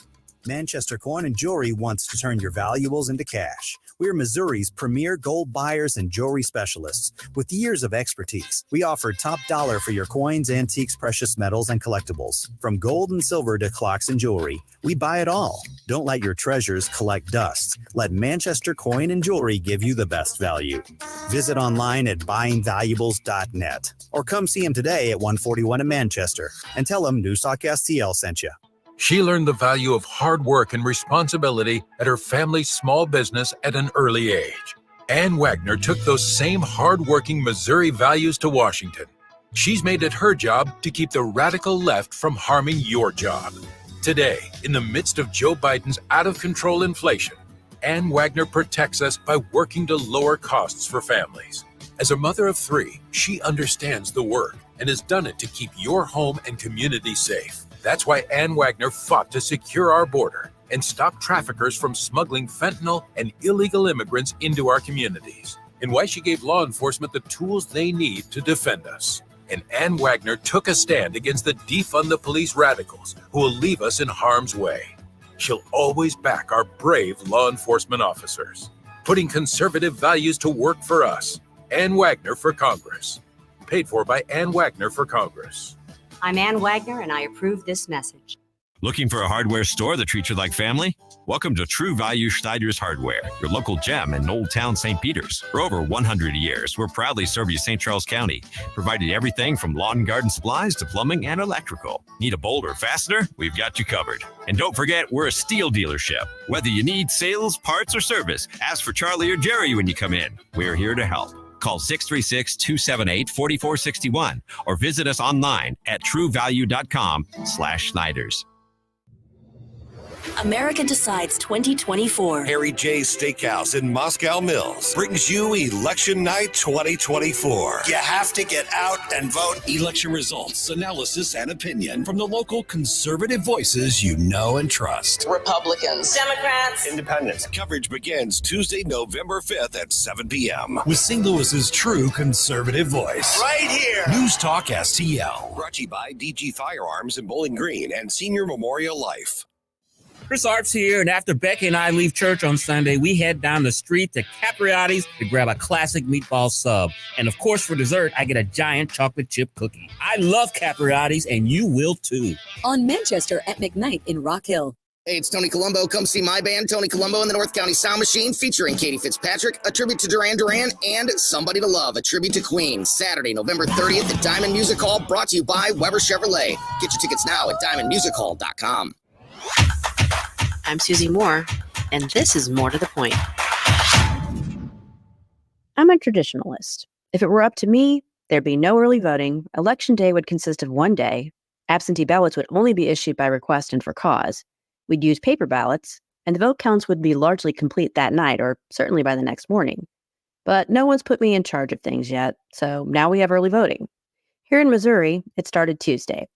Manchester Coin and Jewelry wants to turn your valuables into cash. We're Missouri's premier gold buyers and jewelry specialists. With years of expertise, we offer top dollar for your coins, antiques, precious metals, and collectibles. From gold and silver to clocks and jewelry, we buy it all. Don't let your treasures collect dust. Let Manchester Coin and Jewelry give you the best value. Visit online at buyingvaluables.net or come see him today at 141 in Manchester and tell him Newstalk STL sent you. She learned the value of hard work and responsibility at her family's small business at an early age. Ann Wagner took those same hard-working Missouri values to Washington. She's made it her job to keep the radical left from harming your job. Today, in the midst of Joe Biden's out-of-control inflation, Ann Wagner protects us by working to lower costs for families. As a mother of three, she understands the work and has done it to keep your home and community safe. That's why Ann Wagner fought to secure our border and stop traffickers from smuggling fentanyl and illegal immigrants into our communities, and why she gave law enforcement the tools they need to defend us. And Ann Wagner took a stand against the defund the police radicals who will leave us in harm's way. She'll always back our brave law enforcement officers, putting conservative values to work for us. Ann Wagner for Congress. Paid for by Ann Wagner for Congress. I'm Ann Wagner, and I approve this message. Looking for a hardware store that treats you like family? Welcome to True Value Schneider's Hardware, your local gem in Old Town St. Peters. For over 100 years, we're proudly serve you St. Charles County, providing everything from lawn and garden supplies to plumbing and electrical. Need a bolt or fastener? We've got you covered. And don't forget, we're a steel dealership. Whether you need sales, parts, or service, ask for Charlie or Jerry when you come in. We're here to help. Call 636-278-4461 or visit us online at truevalue.com/Schneiders. America Decides 2024. Harry J's Steakhouse in Moscow Mills brings you Election Night 2024. You have to get out and vote. Election results, analysis, and opinion from the local conservative voices you know and trust. Republicans, Democrats, Independents. Coverage begins Tuesday, November 5th at 7 p.m. with St. Louis's true conservative voice. Right here. News Talk STL. Brought to you by DG Firearms in Bowling Green and Senior Memorial Life. Chris Arps here, and after Becky and I leave church on Sunday, we head down the street to Capriotti's to grab a classic meatball sub. And of course, for dessert, I get a giant chocolate chip cookie. I love Capriotti's, and you will too. On Manchester at McKnight in Rock Hill. Hey, it's Tony Colombo. Come see my band, Tony Colombo and the North County Sound Machine, featuring Katie Fitzpatrick, a tribute to Duran Duran, and Somebody to Love, a tribute to Queen. Saturday, November 30th at Diamond Music Hall, brought to you by Weber Chevrolet. Get your tickets now at diamondmusichall.com. I'm Susie Moore, and this is More to the Point. I'm a traditionalist. If it were up to me, there'd be no early voting. Election day would consist of one day. Absentee ballots would only be issued by request and for cause. We'd use paper ballots, and the vote counts would be largely complete that night, or certainly by the next morning. But no one's put me in charge of things yet, so now we have early voting. Here in Missouri, it started Tuesday.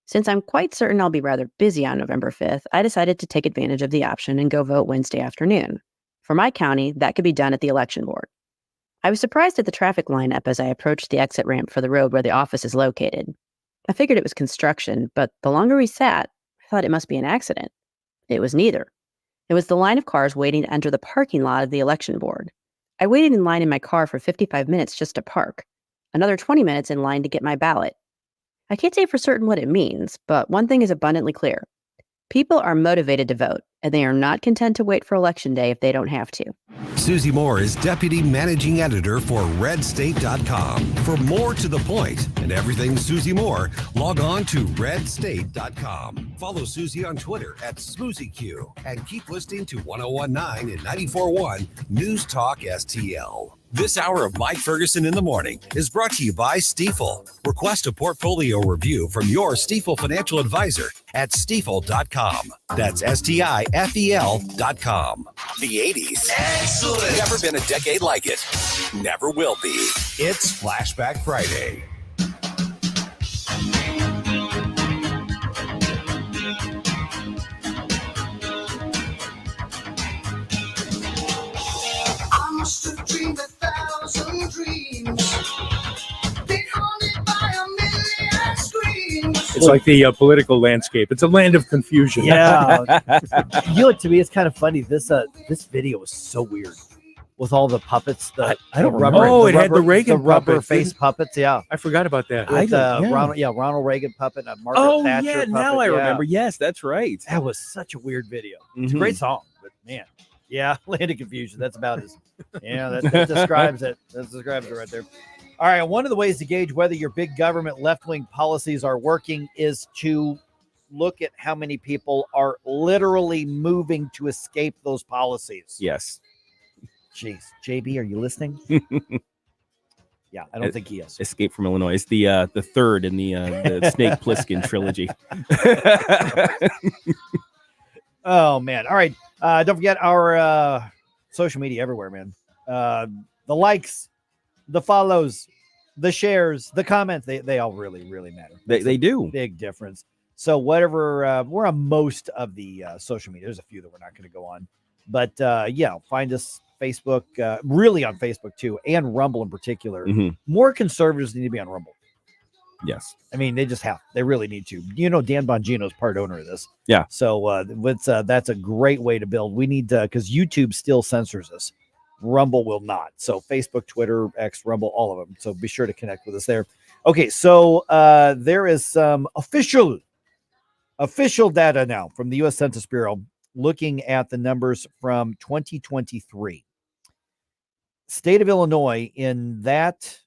Since I'm quite certain I'll be rather busy on November 5th, I decided to take advantage of the option and go vote Wednesday afternoon. For my county, that could be done at the election board. I was surprised at the traffic lineup as I approached the exit ramp for the road where the office is located. I figured it was construction, but the longer we sat, I thought it must be an accident. It was neither. It was the line of cars waiting to enter the parking lot of the election board. I waited in line in my car for 55 minutes just to park, another 20 minutes in line to get my ballot. I can't say for certain what it means, but one thing is abundantly clear. People are motivated to vote, and they are not content to wait for Election Day if they don't have to. Susie Moore is Deputy Managing Editor for RedState.com. For more to the point and everything Susie Moore, log on to RedState.com. Follow Susie on Twitter at SmoozyQ and keep listening to 1019 and 94.1 News Talk STL. This hour of Mike Ferguson in the Morning is brought to you by Stifel. Request a portfolio review from your Stifel financial advisor at Stifel.com. That's Stifel.com. The 80s. Excellent. Never been a decade like it. Never will be. It's Flashback Friday. I must have dreamed 1,000 dreams. It's like the political landscape. It's a land of confusion. Yeah. You know what, to me, it's kind of funny. This video was so weird with all the puppets. I The don't rubber. remember. Oh, the it had the rubber- Reagan rubber puppets, face didn't- puppets. Yeah. I forgot about that. With, yeah. Ronald Reagan puppet and Margaret Oh Thatcher yeah, puppet. now I Yeah. remember. Yes, that's right. That was such a weird video. It's a Mhm. great song, but man, yeah, land of confusion. That's about as, that describes it. That describes it right there. All right, one of the ways to gauge whether your big government left-wing policies are working is to look at how many people are literally moving to escape those policies. Yes. Jeez, JB, are you listening? Yeah, I don't think he is. Escape from Illinois. It's the third in the Snake Plissken trilogy. Oh man! All right, don't forget our social media everywhere, man. The likes, the follows, the shares, the comments, they all really matter. They do. Big difference. So whatever, we're on most of the social media. There's a few that we're not going to go on, but find us Facebook, really on Facebook too, and Rumble in particular. Mhm. More conservatives need to be on Rumble. Yes. I mean, they really need to. Dan Bongino's part owner of this. Yeah. So that's a great way to build. We need to, because YouTube still censors us. Rumble will not. So Facebook, Twitter, X, Rumble, all of them. So be sure to connect with us there. Okay, so there is some official data now from the U.S. Census Bureau looking at the numbers from 2023. State of Illinois in that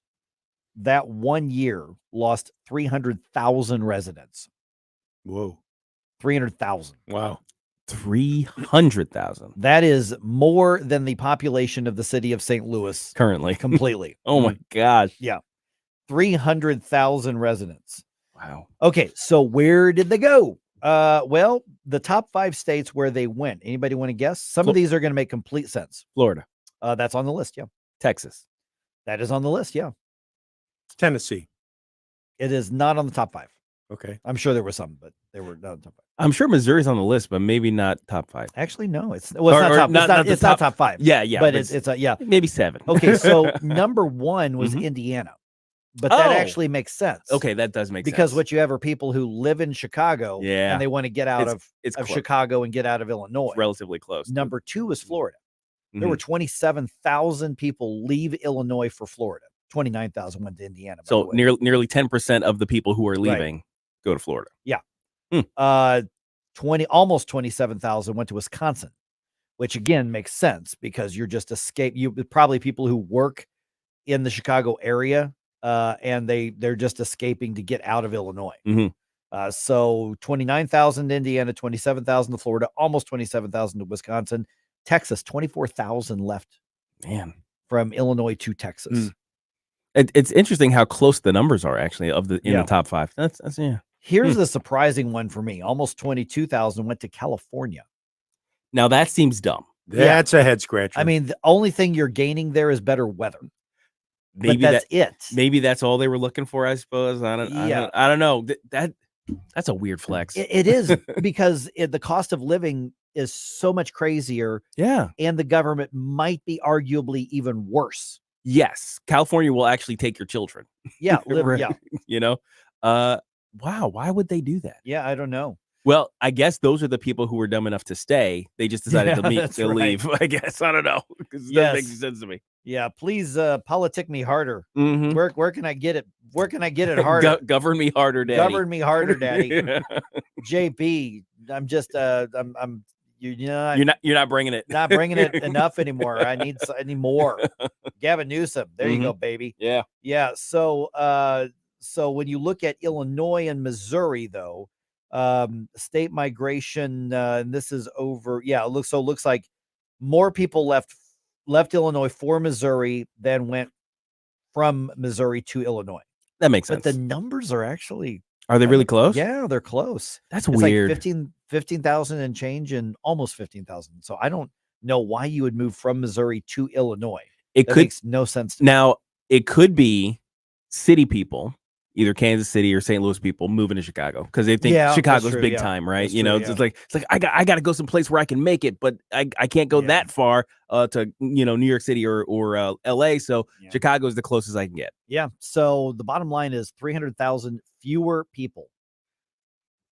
1 year lost 300,000 residents. Whoa. 300,000. Wow. 300,000. That is more than the population of the city of St. Louis Currently. completely. Oh my God. Yeah. 300,000 residents. Wow. Okay, so where did they go? Well, the top 5 states where they went. Anybody want to guess? Some of these are going to make complete sense. Florida. That's on the list, yeah. Texas. That is on the list, yeah. Tennessee. It is not on the top 5. Okay. I'm sure there were some, but they were not on the top 5. I'm sure Missouri's on the list, but maybe not top 5. Actually, no. It's not top 5. Yeah, yeah. But it's yeah. Maybe 7. Okay, so number 1 was Indiana. But that actually makes sense. Okay, that does make sense. Because what you have are people who live in Chicago and they want to get out of Chicago and get out of Illinois. It's relatively close. Number 2 is Florida. There were 27,000 people leave Illinois for Florida. 29,000 went to Indiana. So nearly 10% of the people who are leaving go to Florida. Yeah. Almost 27,000 went to Wisconsin, which again makes sense because you're just probably people who work in the Chicago area and they're just escaping to get out of Illinois. So 29,000 to Indiana, 27,000 to Florida, almost 27,000 to Wisconsin. Texas, 24,000 left. Man, from Illinois to Texas. It's interesting how close the numbers are actually in the top 5. That's yeah. Here's the surprising one for me. Almost 22,000 went to California. Now that seems dumb. That's a head scratcher. I mean, the only thing you're gaining there is better weather. Maybe but that's it. Maybe that's all they were looking for, I suppose. I don't know. That's a weird flex. It is because the cost of living is so much crazier. Yeah. And the government might be arguably even worse. Yes. California will actually take your children. Yeah. Yeah. You know? Wow. Why would they do that? Yeah. I don't know. Well, I guess those are the people who were dumb enough to stay. They just decided to leave. I guess. I don't know. Because that makes sense to me. Yeah. Please politic me harder. Mm-hmm. Where can I get it? Where can I get it harder? Govern me harder, Daddy. Govern me harder, Daddy. JB, I'm just you're not bringing it. Not bringing it enough anymore. I need more. Gavin Newsom. There you go, baby. Yeah. Yeah. So when you look at Illinois and Missouri, though, state migration, and this is over. Yeah, it looks like more people left Illinois for Missouri than went from Missouri to Illinois. That makes sense. But the numbers are actually they really close? Yeah, they're close. That's it's weird. Like 15,000 and change and almost 15,000. So I don't know why you would move from Missouri to Illinois. That makes no sense to me. Now, it could be city people, either Kansas City or St. Louis people moving to Chicago because they think Chicago's big time, right? That's you know, true, it's like I got to go someplace where I can make it, but I can't go that far to New York City or LA. So Chicago is the closest I can get. Yeah. So the bottom line is 300,000 fewer people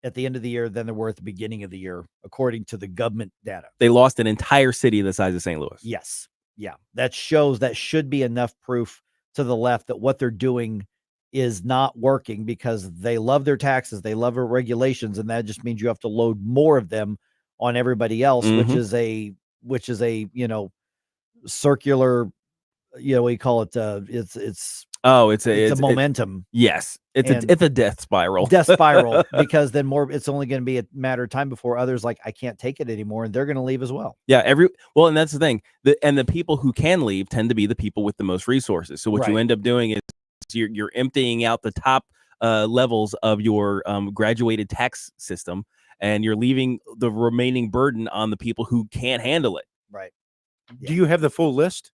at the end of the year than there were at the beginning of the year, according to the government data. They lost an entire city the size of St. Louis. Yes. Yeah. That should be enough proof to the left that what they're doing is not working because they love their taxes. They love their regulations. And that just means you have to load more of them on everybody else, which is a, circular, we call it, it's a momentum. Yes. It's a death spiral. Because then it's only going to be a matter of time before others I can't take it anymore, and they're going to leave as well. Yeah, and that's the thing. The people who can leave tend to be the people with the most resources. So what you end up doing is you're emptying out the top levels of your graduated tax system, and you're leaving the remaining burden on the people who can't handle it. Right. Yeah. Do you have the full list?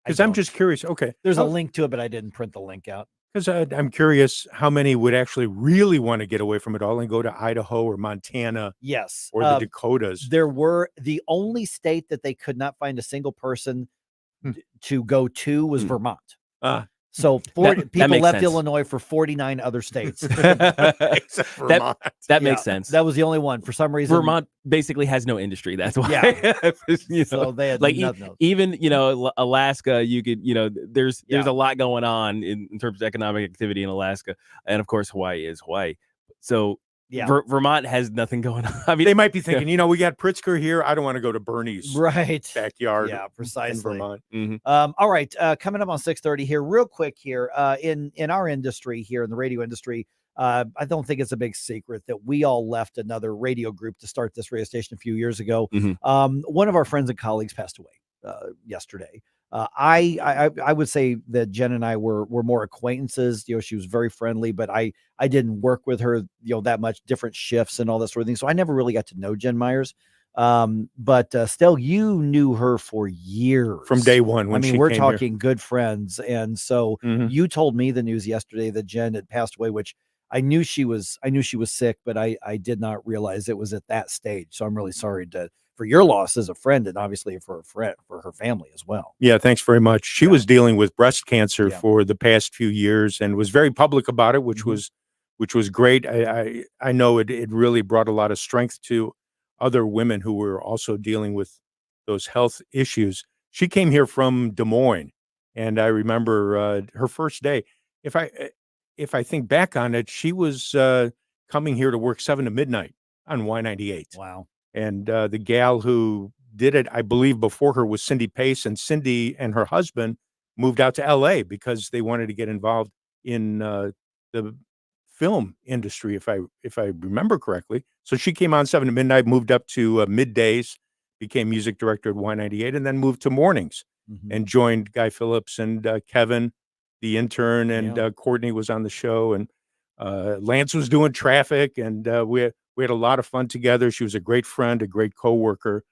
Because I'm just curious. Okay. There's a link to it, but I didn't print the link out. Because I'm curious how many would actually really want to get away from it all and go to Idaho or Montana. Yes. Or the Dakotas. The only state that they could not find a single person to go to was Vermont. So people left Illinois for 49 other states. Except Vermont. That makes sense. That was the only one. For some reason, Vermont basically has no industry. That's why. Yeah. So they had nothing else. Even Alaska, you could there's a lot going on in terms of economic activity in Alaska, and of course Hawaii is Hawaii. So Vermont has nothing going on. I mean, they might be thinking, we got Pritzker here. I don't want to go to Bernie's backyard. Yeah, precisely. In Vermont. Mm-hmm. All right, coming up on 6:30 here, real quick here, in our industry here in the radio industry, I don't think it's a big secret that we all left another radio group to start this radio station a few years ago. Mm-hmm. One of our friends and colleagues passed away yesterday. I would say that Jen and I were more acquaintances. She was very friendly, but I didn't work with her, that much, different shifts and all that sort of thing. So I never really got to know Jen Myers. But still, you knew her for years from day one. We're talking good friends. And so you told me the news yesterday that Jen had passed away, which I knew she was sick, but I did not realize it was at that stage. So I'm really sorry for your loss as a friend, and obviously for her family as well. Yeah, thanks very much. She was dealing with breast cancer for the past few years and was very public about it, which was great. I know it really brought a lot of strength to other women who were also dealing with those health issues. She came here from Des Moines, and I remember her first day. If I think back on it, she was coming here to work 7 to midnight on Y98. Wow. And the gal who did it, I believe, before her was Cindy Pace, and Cindy and her husband moved out to LA because they wanted to get involved in the film industry, if I remember correctly. So she came on 7 to midnight, moved up to middays, became music director at Y98, and then moved to mornings and joined Guy Phillips and Kevin, the intern, and Courtney was on the show, and Lance was doing traffic, and we had a lot of fun together. She was a great friend, a great coworker.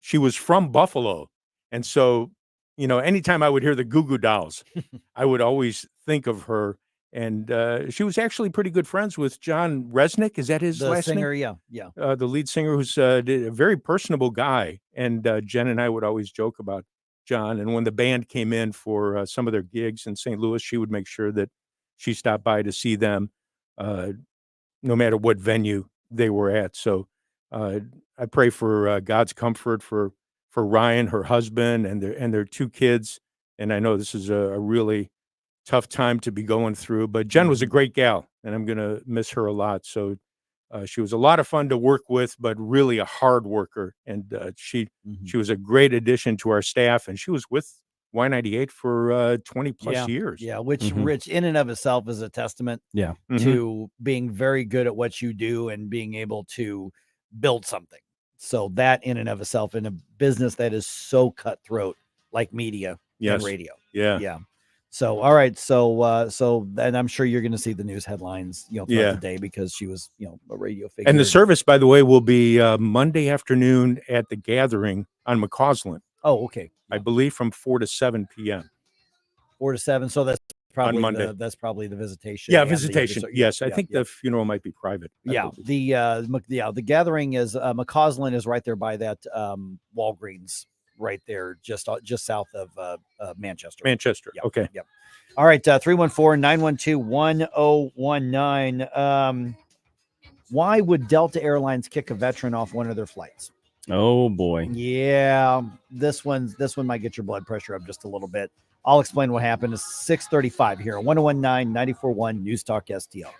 She was from Buffalo. And so, anytime I would hear the Goo Goo Dolls, I would always think of her. And she was actually pretty good friends with John Resnick. Is that his last singer? name? Yeah. The lead singer, who's a very personable guy. And Jen and I would always joke about John. And when the band came in for some of their gigs in St. Louis, she would make sure that she stopped by to see them, no matter what venue they were at. So I pray for God's comfort for Ryan, her husband, and their 2 kids. And I know this is a really tough time to be going through, but Jen was a great gal, and I'm going to miss her a lot. So she was a lot of fun to work with, but really a hard worker. And she was a great addition to our staff, and she was with Y98 for 20 plus years. Yeah, which in and of itself is a testament to being very good at what you do and being able to build something. So that in and of itself, in a business that is so cutthroat like media and radio. Yeah. So, all right. So, and I'm sure you're going to see the news headlines, throughout the day, because she was, a radio figure. And the service, by the way, will be Monday afternoon at the Gathering on McCausland. Oh, okay. I believe from 4 to 7 p.m. 4 to 7. So that's probably on Monday. That's probably the visitation. Yeah, visitation. Yes, I think the funeral might be private. The Gathering is McCausland is right there by that Walgreens, right there, just south of Manchester. Yep. Okay. Yep. All right. 314-912-1019. Why would Delta Airlines kick a veteran off one of their flights? Oh boy. Yeah, this one might get your blood pressure up just a little bit. I'll explain what happened. It's 6:35 here on 1019 94.1 News Talk STL.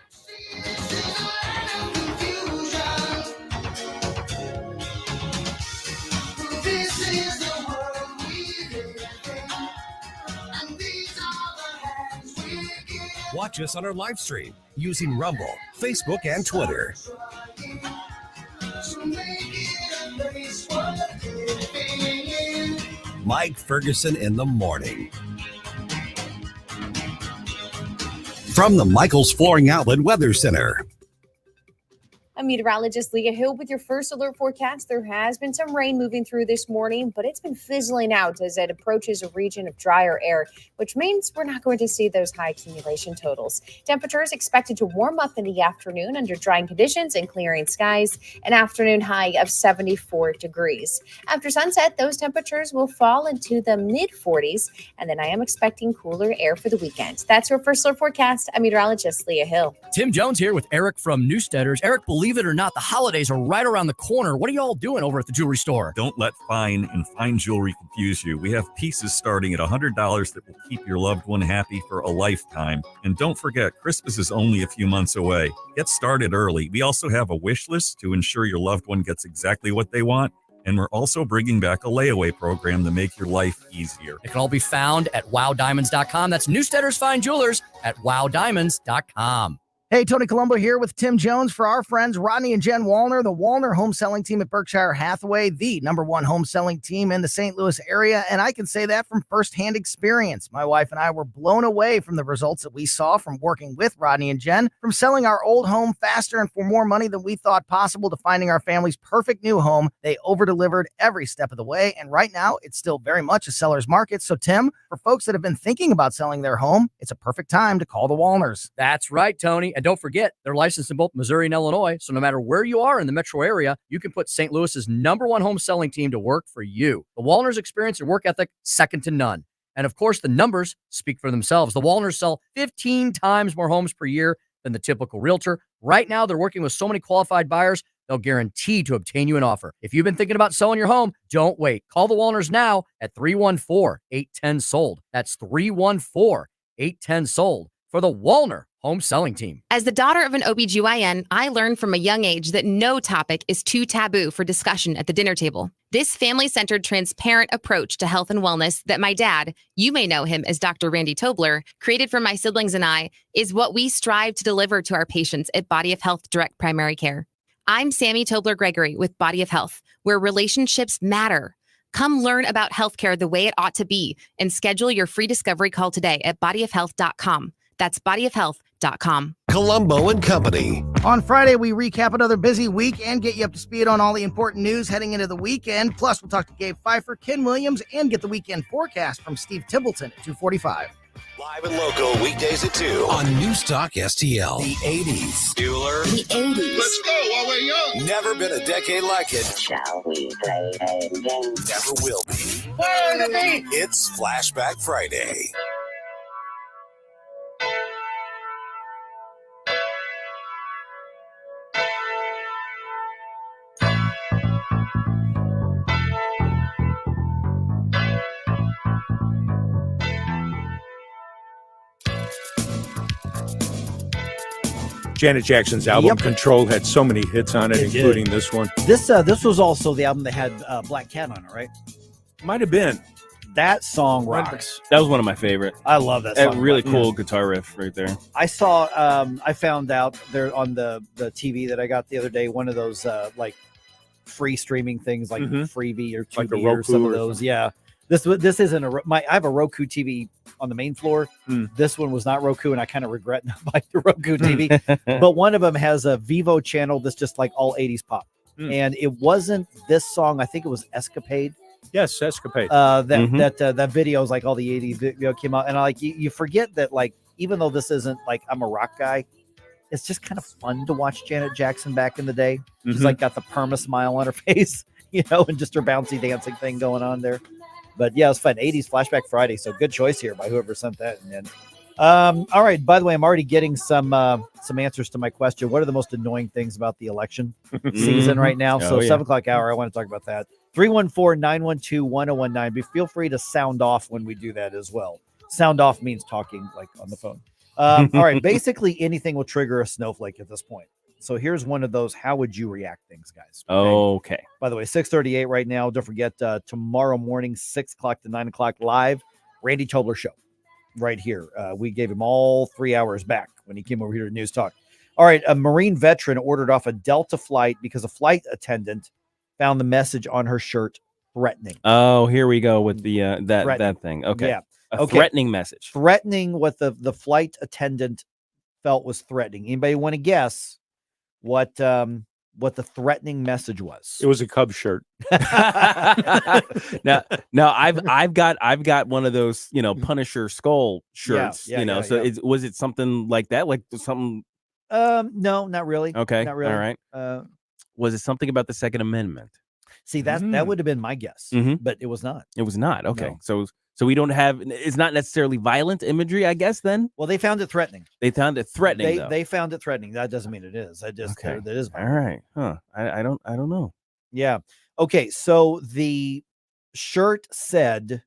Watch us on our live stream using Rumble, Facebook, and Twitter. Mike Ferguson in the morning. From the Michaels Flooring Outlet Weather Center. I'm meteorologist Leah Hill with your first alert forecast. There has been some rain moving through this morning, but it's been fizzling out as it approaches a region of drier air, which means we're not going to see those high accumulation totals. Temperatures expected to warm up in the afternoon under drying conditions and clearing skies, an afternoon high of 74 degrees. After sunset, those temperatures will fall into the mid-40s, and then I am expecting cooler air for the weekend. That's your first alert forecast. I'm meteorologist Leah Hill. Tim Jones here with Eric from Newsteaders. Eric, believe it or not, the holidays are right around the corner. What are y'all doing over at the jewelry store? Don't let fine and fine jewelry confuse you. We have pieces starting at $100 that will keep your loved one happy for a lifetime. And don't forget, Christmas is only a few months away. Get started early. We also have a wish list to ensure your loved one gets exactly what they want. And we're also bringing back a layaway program to make your life easier. It can all be found at wowdiamonds.com. That's Newsteaders Fine Jewelers at wowdiamonds.com. Hey, Tony Colombo here with Tim Jones for our friends Rodney and Jen Wallner, the Wallner home selling team at Berkshire Hathaway, the #1 home selling team in the St. Louis area. And I can say that from firsthand experience. My wife and I were blown away from the results that we saw from working with Rodney and Jen, from selling our old home faster and for more money than we thought possible to finding our family's perfect new home. They over-delivered every step of the way. And right now, it's still very much a seller's market. So, Tim, for folks that have been thinking about selling their home, it's a perfect time to call the Wallners. That's right, Tony. And don't forget, they're licensed in both Missouri and Illinois. So no matter where you are in the metro area, you can put St. Louis's #1 home selling team to work for you. The Wallners' experience and work ethic, second to none. And of course, the numbers speak for themselves. The Wallners sell 15 times more homes per year than the typical realtor. Right now, they're working with so many qualified buyers, they'll guarantee to obtain you an offer. If you've been thinking about selling your home, don't wait. Call the Wallners now at 314-810-SOLD. That's 314-810-SOLD for the Wallner home selling team. As the daughter of an OBGYN, I learned from a young age that no topic is too taboo for discussion at the dinner table. This family-centered, transparent approach to health and wellness that my dad, you may know him as Dr. Randy Tobler, created for my siblings and I, is what we strive to deliver to our patients at Body of Health Direct Primary Care. I'm Sammy Tobler-Gregory with Body of Health, where relationships matter. Come learn about healthcare the way it ought to be and schedule your free discovery call today at bodyofhealth.com. That's bodyofhealth.com. Colombo and Company. On Friday, we recap another busy week and get you up to speed on all the important news heading into the weekend. Plus, we'll talk to Gabe Pfeiffer, Ken Williams, and get the weekend forecast from Steve Timbleton at 2:45. Live and local weekdays at 2 on News Talk STL. The 80s. Bueller. The 80s. Let's go while we're young. Never been a decade like it. Shall we play a game? Never will be. Fire the beat. It's Flashback Friday. Janet Jackson's album Control had so many hits on it, including this one. This was also the album that had Black Cat on it, right? Might have been. That song rocks. That was one of my favorite. I love that song. A really cool guitar riff right there. I saw, I found out there on the TV that I got the other day, one of those like free streaming things like Freebie or Tubi like or some of or those. something. Yeah. This isn't I have a Roku TV on the main floor. This one was not Roku, and I kind of regret not buying the Roku TV. But one of them has a Vivo channel that's just like all 80s pop. And it wasn't this song. I think it was Escapade. Yes, Escapade. That video is like all the 80s video came out. And you forget that, like, even though this isn't like I'm a rock guy, it's just kind of fun to watch Janet Jackson back in the day. She's like got the perma smile on her face, and just her bouncy dancing thing going on there. But yeah, it was fun. 80s Flashback Friday. So good choice here by whoever sent that. And All right. By the way, I'm already getting some answers to my question. What are the most annoying things about the election season right now? So 7 o'clock hour, I want to talk about that. 314-912-1019. But feel free to sound off when we do that as well. Sound off means talking like on the phone. All right. Basically, anything will trigger a snowflake at this point. So here's one of those. How would you react things, guys? Okay. By the way, 6:38 right now. Don't forget tomorrow morning, 6 o'clock to 9 o'clock live, Randy Tobler show. Right here. We gave him all 3 hours back when he came over here to News Talk. All right. A Marine veteran ordered off a Delta flight because a flight attendant found the message on her shirt threatening. Oh, here we go with the that thing. Okay. Yeah. A threatening message. Threatening what the flight attendant felt was threatening. Anybody want to guess what the threatening message was? It was a Cubs shirt. now I've got one of those, Punisher skull shirts, was it something like that? Like something? No, not really. Okay. Not really. All right. Was it something about the Second Amendment? See, that would have been my guess, but it was not. It was not. Okay. No. So we don't have, it's not necessarily violent imagery, I guess, then? Well, they found it threatening. They found it threatening, though. They found it threatening. That doesn't mean it is. That is violent. All right. Huh. I don't know. Yeah. Okay. So the shirt said,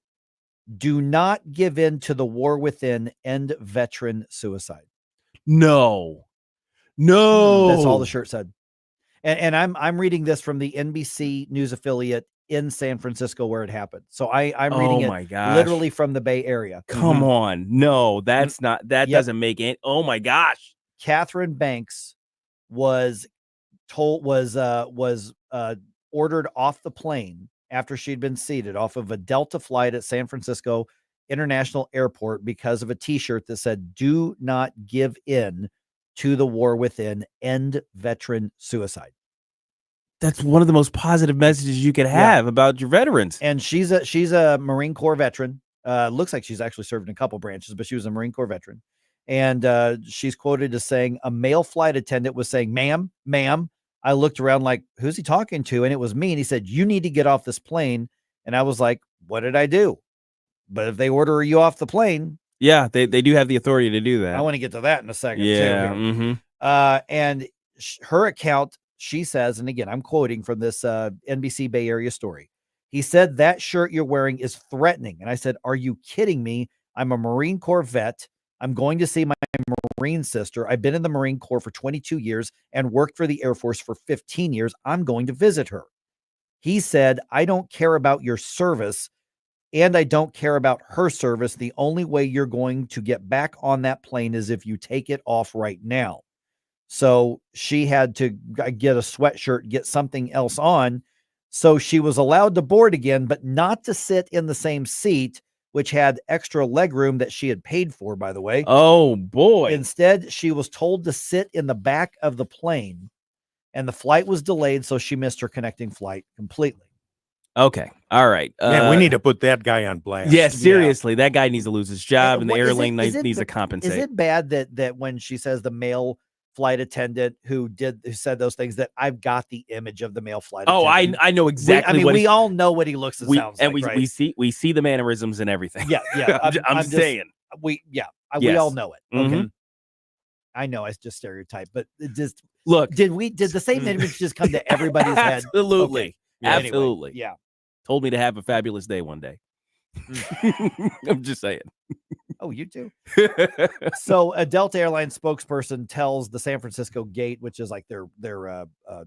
"Do not give in to the war within. End veteran suicide." No. That's all the shirt said. And I'm reading this from the NBC News affiliate in San Francisco where it happened. So I'm reading it literally from the Bay Area. Come on. No, that's not, that doesn't make it. Oh my gosh. Catherine Banks was ordered off the plane after she'd been seated off of a Delta flight at San Francisco International Airport because of a t-shirt that said, "Do not give in to the war within. End veteran suicide." That's one of the most positive messages you could have about your veterans. And she's a Marine Corps veteran. Looks like she's actually served in a couple branches, but she was a Marine Corps veteran. And she's quoted as saying, "A male flight attendant was saying, 'Ma'am, ma'am.' I looked around like, who's he talking to?" And it was me. And he said, "You need to get off this plane." And I was like, "What did I do?" But if they order you off the plane. Yeah, they do have the authority to do that. I want to get to that in a second. Yeah. Too. And her account, she says, and again, I'm quoting from this NBC Bay Area story. He said, "That shirt you're wearing is threatening." And I said, "Are you kidding me? I'm a Marine Corps vet. I'm going to see my Marine sister. I've been in the Marine Corps for 22 years and worked for the Air Force for 15 years. I'm going to visit her." He said, "I don't care about your service and I don't care about her service. The only way you're going to get back on that plane is if you take it off right now." So she had to get a sweatshirt, get something else on. So she was allowed to board again, but not to sit in the same seat, which had extra leg room that she had paid for, by the way. Oh, boy. Instead, she was told to sit in the back of the plane, and the flight was delayed, so she missed her connecting flight completely. Okay. All right. Man, we need to put that guy on blast. Yeah, seriously. That guy needs to lose his job, and the airline needs to compensate. Is it bad that when she says the male flight attendant who said those things, that I've got the image of the male flight attendant? I know exactly. We all know what he looks and sounds like, right? we see the mannerisms and everything. Yeah. I'm saying. We all know it. Okay. I know it's just stereotype, but it just look. Did the same image just come to everybody's head? Absolutely. Okay. Absolutely. Anyway, yeah. Told me to have a fabulous day one day. I'm just saying. Oh, you too. So a Delta Airlines spokesperson tells the San Francisco Gate, which is like their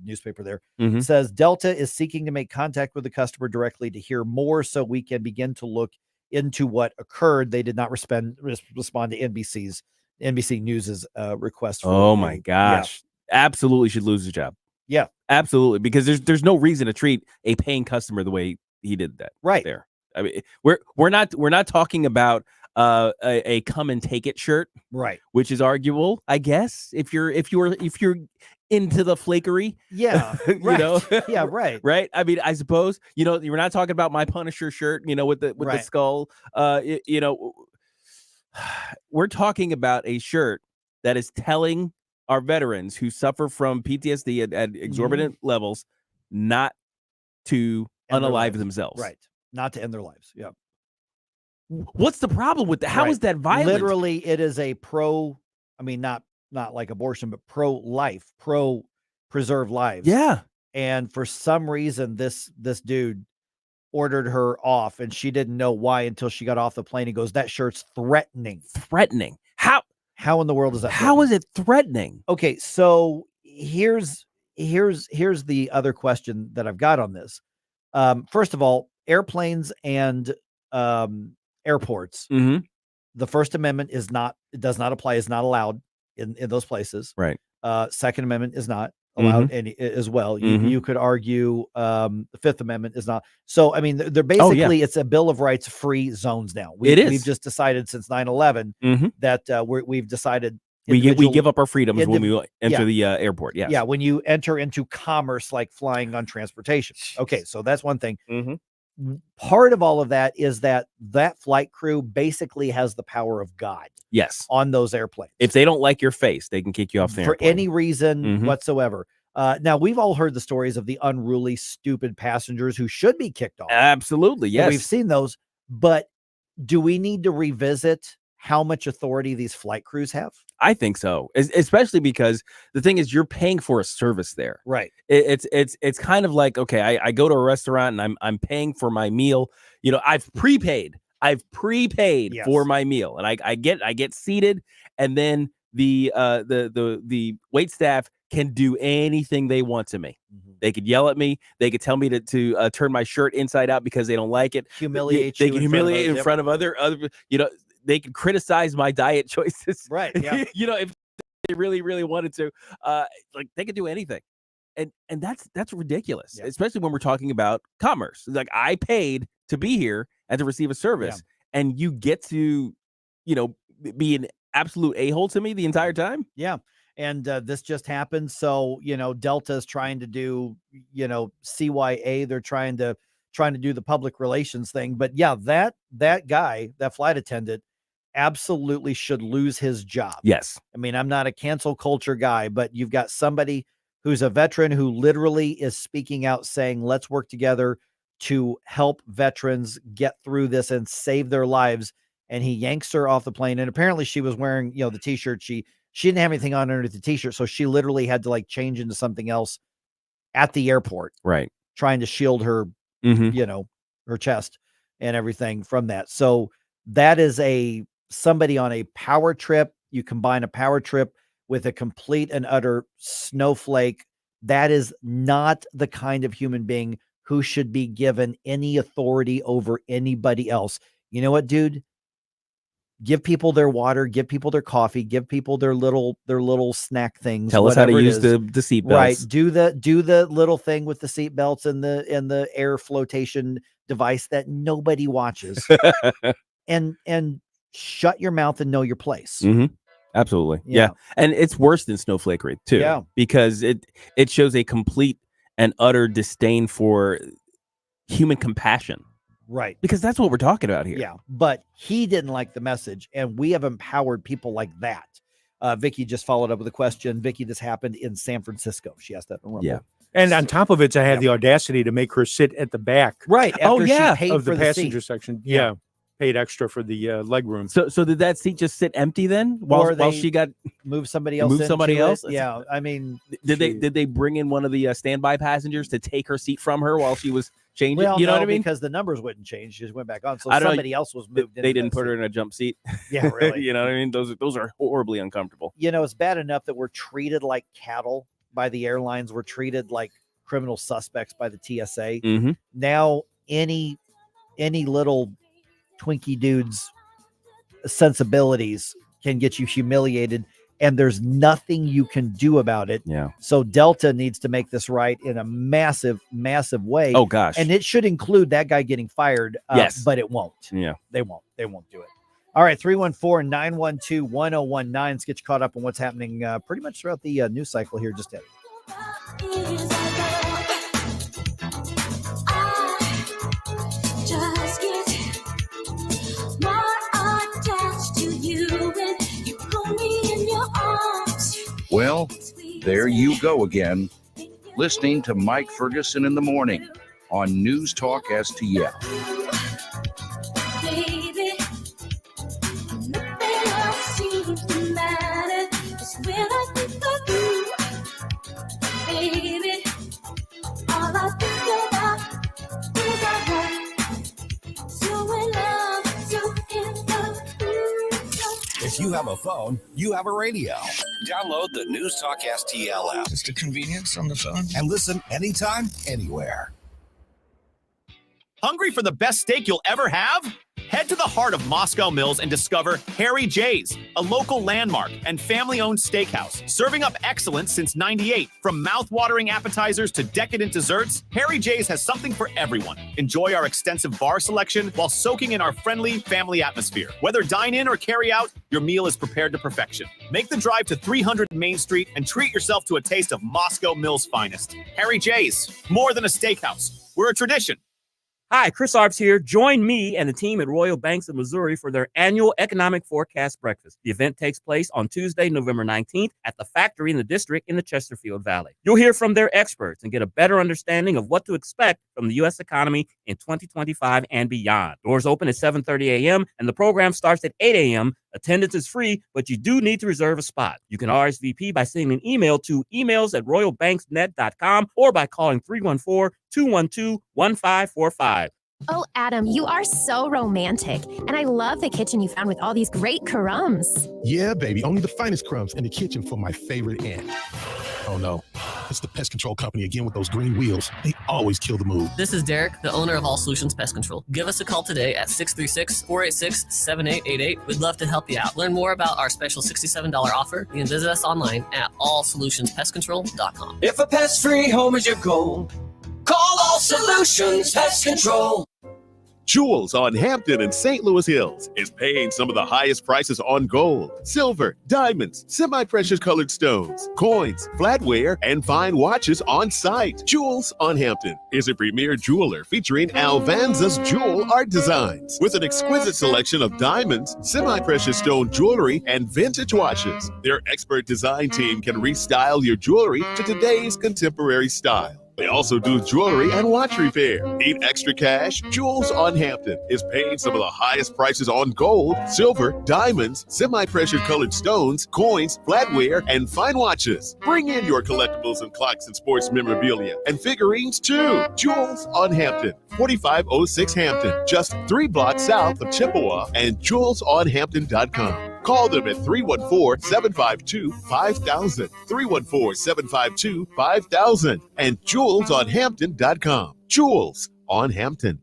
newspaper there, says Delta is seeking to make contact with the customer directly to hear more so we can begin to look into what occurred. They did not respond to NBC News's request. Oh my gosh. Yeah. Absolutely should lose his job. Yeah, absolutely. Because there's no reason to treat a paying customer the way he did that. Right there. I mean, we're not talking about a come and take it shirt, right? Which is arguable, I guess, if you're into the flakery. Yeah, you right. know? Yeah, right. Right. I mean, I suppose, you're not talking about my Punisher shirt, with the skull. We're talking about a shirt that is telling our veterans who suffer from PTSD at exorbitant levels not to unalive themselves. Right. Not to end their lives. Yeah. What's the problem with that? How is that violent? Literally, it is a not like abortion, but pro-life, pro-preserve lives. Yeah. And for some reason, this dude ordered her off, and she didn't know why until she got off the plane. He goes, "That shirt's threatening." Threatening. How in the world is that? How is it threatening? Okay, so here's the other question that I've got on this. First of all, airplanes and airports. Mm-hmm. The First Amendment does not apply, is not allowed in those places. Right. Second Amendment is not allowed as well. You could argue the Fifth Amendment is not. So, I mean, they're basically, it's a Bill of Rights free zones now. We've just decided since 9/11 that we've decided we give up our freedoms when we enter the airport. Yes. Yeah. When you enter into commerce, like flying on transportation. Okay. So that's one thing. Part of all of that is that flight crew basically has the power of God. Yes. On those airplanes. If they don't like your face, they can kick you off the airplane. For any reason whatsoever. Now, we've all heard the stories of the unruly, stupid passengers who should be kicked off. Absolutely, yes. We've seen those. But do we need to revisit how much authority these flight crews have? I think so, especially because the thing is, you're paying for a service there. Right. It's kind of like, okay, I go to a restaurant and I'm paying for my meal. You know, I've prepaid for my meal, and I get seated, and then the wait staff can do anything they want to me. They could yell at me. They could tell me to turn my shirt inside out because they don't like it. Humiliate They can humiliate in front of other. You know, they can criticize my diet choices. Right. Yeah. You know, if they really, really wanted to, like they could do anything. And that's ridiculous, especially when we're talking about commerce. Like, I paid to be here and to receive a service, and you get to, you know, be an absolute a-hole to me the entire time. Yeah. And this just happened. So, you know, Delta is trying to do, you know, CYA. They're trying to do the public relations thing. But yeah, that guy, that flight attendant, absolutely should lose his job. Yes. I mean, I'm not a cancel culture guy, but you've got somebody who's a veteran who literally is speaking out saying, let's work together to help veterans get through this and save their lives. And he yanks her off the plane. And apparently she was wearing, you know, the t-shirt. She didn't have anything on underneath the t-shirt. So she literally had to like change into something else at the airport. Right. Trying to shield her, you know, her chest and everything from that. So that is somebody on a power trip. You combine a power trip with a complete and utter snowflake. That is not the kind of human being who should be given any authority over anybody else. You know what, dude? Give people their water, give people their coffee, give people their little snack things. Tell us how to use the seat belts. Right. Do the little thing with the seat belts and the air flotation device that nobody watches. and shut your mouth and know your place. Absolutely. Yeah. And it's worse than snowflakery too. Yeah. Because it shows a complete and utter disdain for human compassion. Right. Because that's what we're talking about here. Yeah. But he didn't like the message, and we have empowered people like that. Vicky just followed up with a question. Vicky, this happened in San Francisco. She asked that in Rumble. Yeah. And on top of it, I had the audacity to make her sit at the back. Right. Oh, yeah. She paid of for the passenger seat. section. Yeah. Paid extra for the leg room. So did that seat just sit empty then while she got moved somebody else? Moved somebody else? Yeah. I mean, did they bring in one of the standby passengers to take her seat from her while she was changing? Well, you know no, what I mean? Because the numbers wouldn't change. She just went back on. So I don't know, somebody else was moved. They didn't put her in a jump seat. Yeah, really. You know what I mean? Those are horribly uncomfortable. You know, it's bad enough that we're treated like cattle by the airlines. We're treated like criminal suspects by the TSA. Now, any little Twinkie dude's sensibilities can get you humiliated, and there's nothing you can do about it. Yeah. So Delta needs to make this right in a massive way. Oh gosh. And it should include that guy getting fired. Yes. But it won't. Yeah. They won't do it. All right. 314-912-1019. Let's get you caught up on what's happening pretty much throughout the news cycle here. Just Well, there you go again, listening to Mike Ferguson in the morning on News Talk STL. Baby, If you have a phone, you have a radio. Download the News Talk STL app. It's the convenience on the phone. And listen anytime, anywhere. Hungry for the best steak you'll ever have? Head to the heart of Moscow Mills and discover Harry J's, a local landmark and family-owned steakhouse, serving up excellence since '98. From mouth-watering appetizers to decadent desserts, Harry J's has something for everyone. Enjoy our extensive bar selection while soaking in our friendly family atmosphere. Whether dine in or carry out, your meal is prepared to perfection. Make the drive to 300 Main Street and treat yourself to a taste of Moscow Mills' finest. Harry J's, more than a steakhouse. We're a tradition. Hi, Chris Arps here. Join me and the team at Royal Banks of Missouri for their annual Economic Forecast Breakfast. The event takes place on Tuesday, November 19th at the Factory in the District in the Chesterfield Valley. You'll hear from their experts and get a better understanding of what to expect from the U.S. economy in 2025 and beyond. Doors open at 7:30 a.m. and the program starts at 8 a.m. Attendance is free, but you do need to reserve a spot. You can RSVP by sending an email to emails@royalbanksnet.com or by calling 314-212-1545. Oh, Adam, you are so romantic. And I love the kitchen you found with all these great crumbs. Yeah, baby. Only the finest crumbs in the kitchen for my favorite aunt. Oh, no. It's the pest control company again with those green wheels. They always kill the mood. This is Derek, the owner of All Solutions Pest Control. Give us a call today at 636-486-7888. We'd love to help you out. Learn more about our special $67 offer. You can visit us online at allsolutionspestcontrol.com. If a pest-free home is your goal, call All Solutions Pest Control. Jewels on Hampton and St. Louis Hills is paying some of the highest prices on gold, silver, diamonds, semi-precious colored stones, coins, flatware, and fine watches on site. Jewels on Hampton is a premier jeweler featuring Alvanza's jewel art designs with an exquisite selection of diamonds, semi-precious stone jewelry, and vintage watches. Their expert design team can restyle your jewelry to today's contemporary style. They also do jewelry and watch repair. Need extra cash? Jewels on Hampton is paying some of the highest prices on gold, silver, diamonds, semi-precious colored stones, coins, flatware, and fine watches. Bring in your collectibles and clocks and sports memorabilia and figurines too. Jewels on Hampton, 4506 Hampton, just 3 blocks south of Chippewa, and jewelsonhampton.com. Call them at 314-752-5000, 314-752-5000, and jewelsonhampton.com. Jewels on Hampton.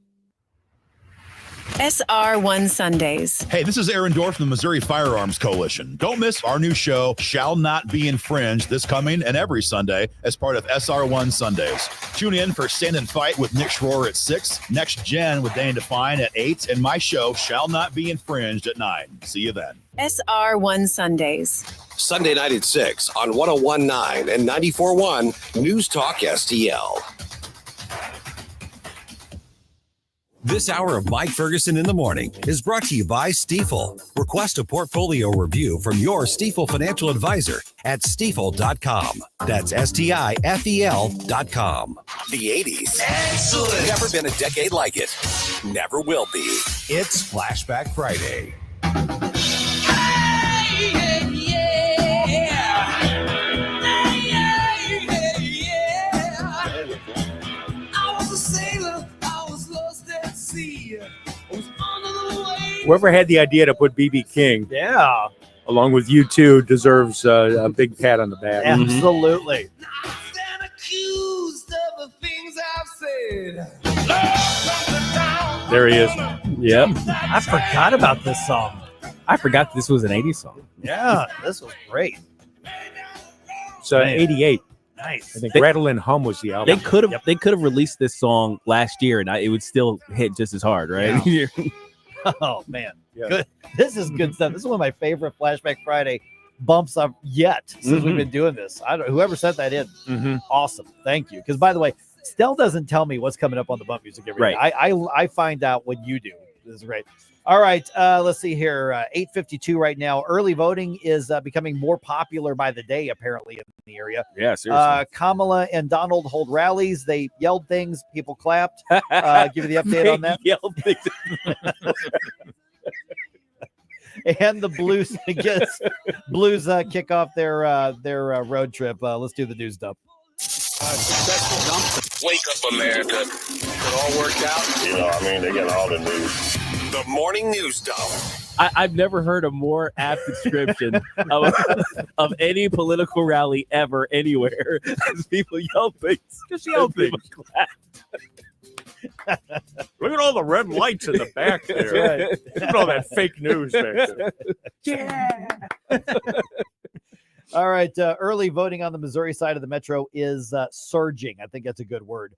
SR1 Sundays. Hey, this is Aaron Dorff from the Missouri Firearms Coalition. Don't miss our new show, Shall Not Be Infringed, this coming and every Sunday as part of SR1 Sundays. Tune in for Stand and Fight with Nick Schroer at 6, Next Gen with Danny Define at 8, and my show, Shall Not Be Infringed at 9. See you then. SR1 Sundays. Sunday night at 6 on 101.9 and 94.1 News Talk STL. This hour of Mike Ferguson in the Morning is brought to you by Stifel. Request a portfolio review from your Stifel financial advisor at stifel.com. That's STIFEL.com. The 80s. Excellent. Never been a decade like it. Never will be. It's Flashback Friday. Whoever had the idea to put B.B. King, along with U2, deserves a big pat on the back. Absolutely. There he is. Yep. I forgot about this song. I forgot this was an 80s song. Yeah, this was great. It's 88. Nice. I think Rattle and Hum was the album. They could have released this song last year and it would still hit just as hard, right? Yeah. Oh man, good. This is good stuff. This is one of my favorite Flashback Friday bumps up yet since we've been doing this. Whoever sent that in, awesome. Thank you. Because by the way, Stell doesn't tell me what's coming up on the bump music every day. I find out when you do. This is great. All right, let's see here. 8:52 right now. Early voting is becoming more popular by the day, apparently, in the area. Yeah, seriously. Kamala and Donald hold rallies. They yelled things. People clapped. Give you the update on that. Yelled things. And the Blues, kick off their road trip. Let's do the news dump. Wake up, America. It all worked out. They got all the news. The morning news dump. I've never heard a more apt description of any political rally ever anywhere as people yell things. Just yell things. Look at all the red lights in the back there. Right. Look at all that fake news back there. Yeah. All right. Early voting on the Missouri side of the metro is surging. I think that's a good word.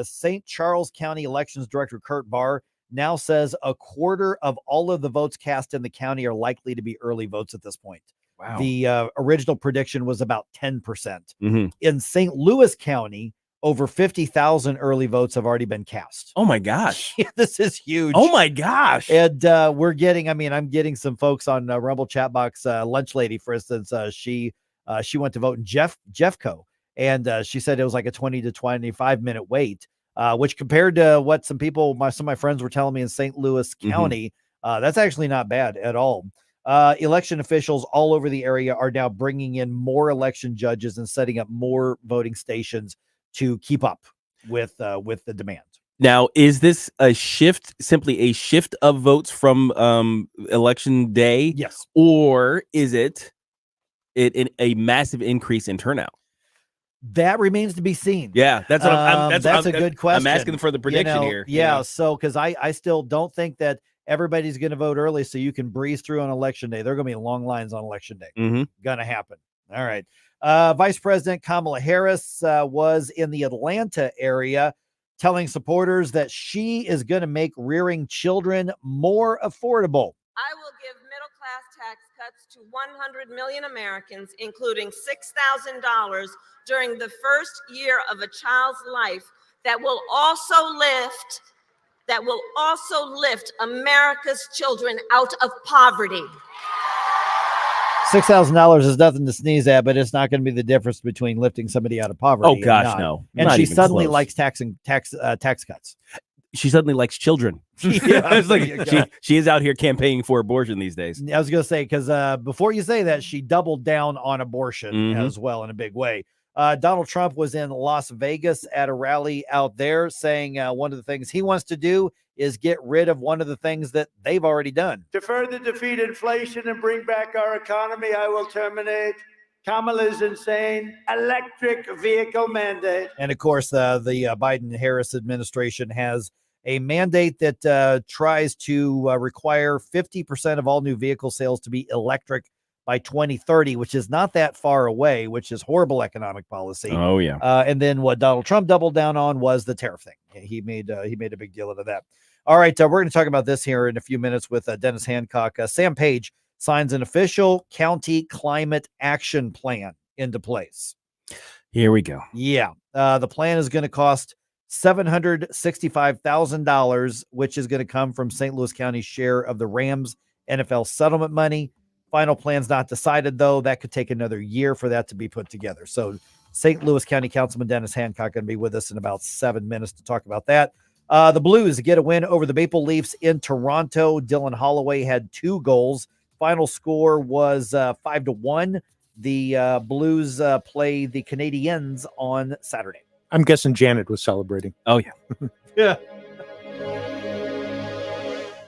St. Charles County Elections Director Kurt Barr now says a quarter of all of the votes cast in the county are likely to be early votes at this point. Wow. The original prediction was about 10%. In St. Louis County, over 50,000 early votes have already been cast. Oh my gosh. This is huge. Oh my gosh. And I'm getting some folks on Rumble chat box. Lunch Lady, for instance, she went to vote in Jeffco, and she said it was like a 20 to 25 minute wait, which compared to what some of my friends were telling me in St. Louis County, that's actually not bad at all. Election officials all over the area are now bringing in more election judges and setting up more voting stations to keep up with the demand. Now, is this simply a shift of votes from election day? Yes. Or is it a massive increase in turnout? That remains to be seen. Yeah, that's a good question. I'm asking for the prediction here. Yeah, so because I still don't think that everybody's going to vote early so you can breeze through on election day. There are going to be long lines on election day. Gonna happen. All right. Vice President Kamala Harris was in the Atlanta area telling supporters that she is going to make rearing children more affordable. I will give middle-class tax cuts to 100 million Americans, including $6,000 during the first year of a child's life, that will also lift America's children out of poverty. $6,000 is nothing to sneeze at, but it's not going to be the difference between lifting somebody out of poverty. Oh gosh, no! And Not she even suddenly close. likes tax cuts. She suddenly likes children. It's like she is out here campaigning for abortion these days. I was going to say, because before you say that, she doubled down on abortion as well in a big way. Donald Trump was in Las Vegas at a rally out there saying one of the things he wants to do is get rid of one of the things that they've already done. To further defeat inflation and bring back our economy, I will terminate Kamala's insane electric vehicle mandate. And of course, the Biden-Harris administration has a mandate that tries to require 50% of all new vehicle sales to be electric by 2030, which is not that far away, which is horrible economic policy. Oh, yeah. And then what Donald Trump doubled down on was the tariff thing. He made a big deal out of that. All right, we're going to talk about this here in a few minutes with Dennis Hancock. Sam Page signs an official county climate action plan into place. Here we go. Yeah. The plan is going to cost $765,000, which is going to come from St. Louis County's share of the Rams NFL settlement money. Final plan's not decided, though. That could take another year for that to be put together. So St. Louis County Councilman Dennis Hancock going to be with us in about 7 minutes to talk about that. The Blues get a win over the Maple Leafs in Toronto. Dylan Holloway had 2 goals. Final score was 5-1. The Blues play the Canadiens on Saturday. I'm guessing Janet was celebrating. Oh, yeah. Yeah.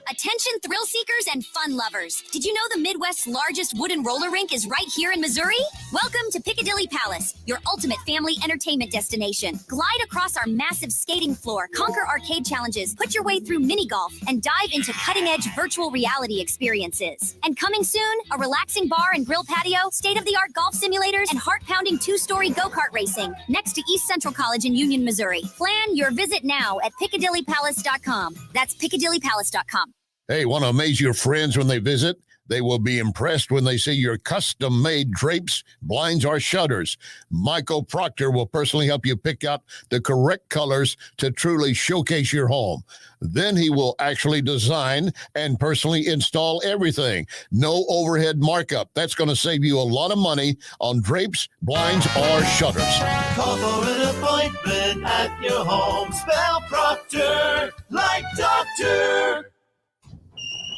Attention thrill seekers and fun lovers. Did you know the Midwest's largest wooden roller rink is right here in Missouri? Welcome to Piccadilly Palace, your ultimate family entertainment destination. Glide across our massive skating floor, conquer arcade challenges, put your way through mini golf, and dive into cutting-edge virtual reality experiences. And coming soon, a relaxing bar and grill patio, state-of-the-art golf simulators, and heart-pounding 2-story go-kart racing next to East Central College in Union, Missouri. Plan your visit now at PiccadillyPalace.com. That's PiccadillyPalace.com. Hey, want to amaze your friends when they visit? They will be impressed when they see your custom-made drapes, blinds, or shutters. Michael Proctor will personally help you pick out the correct colors to truly showcase your home. Then he will actually design and personally install everything. No overhead markup. That's going to save you a lot of money on drapes, blinds, or shutters. Call for an appointment at your home. Spell Proctor like doctor.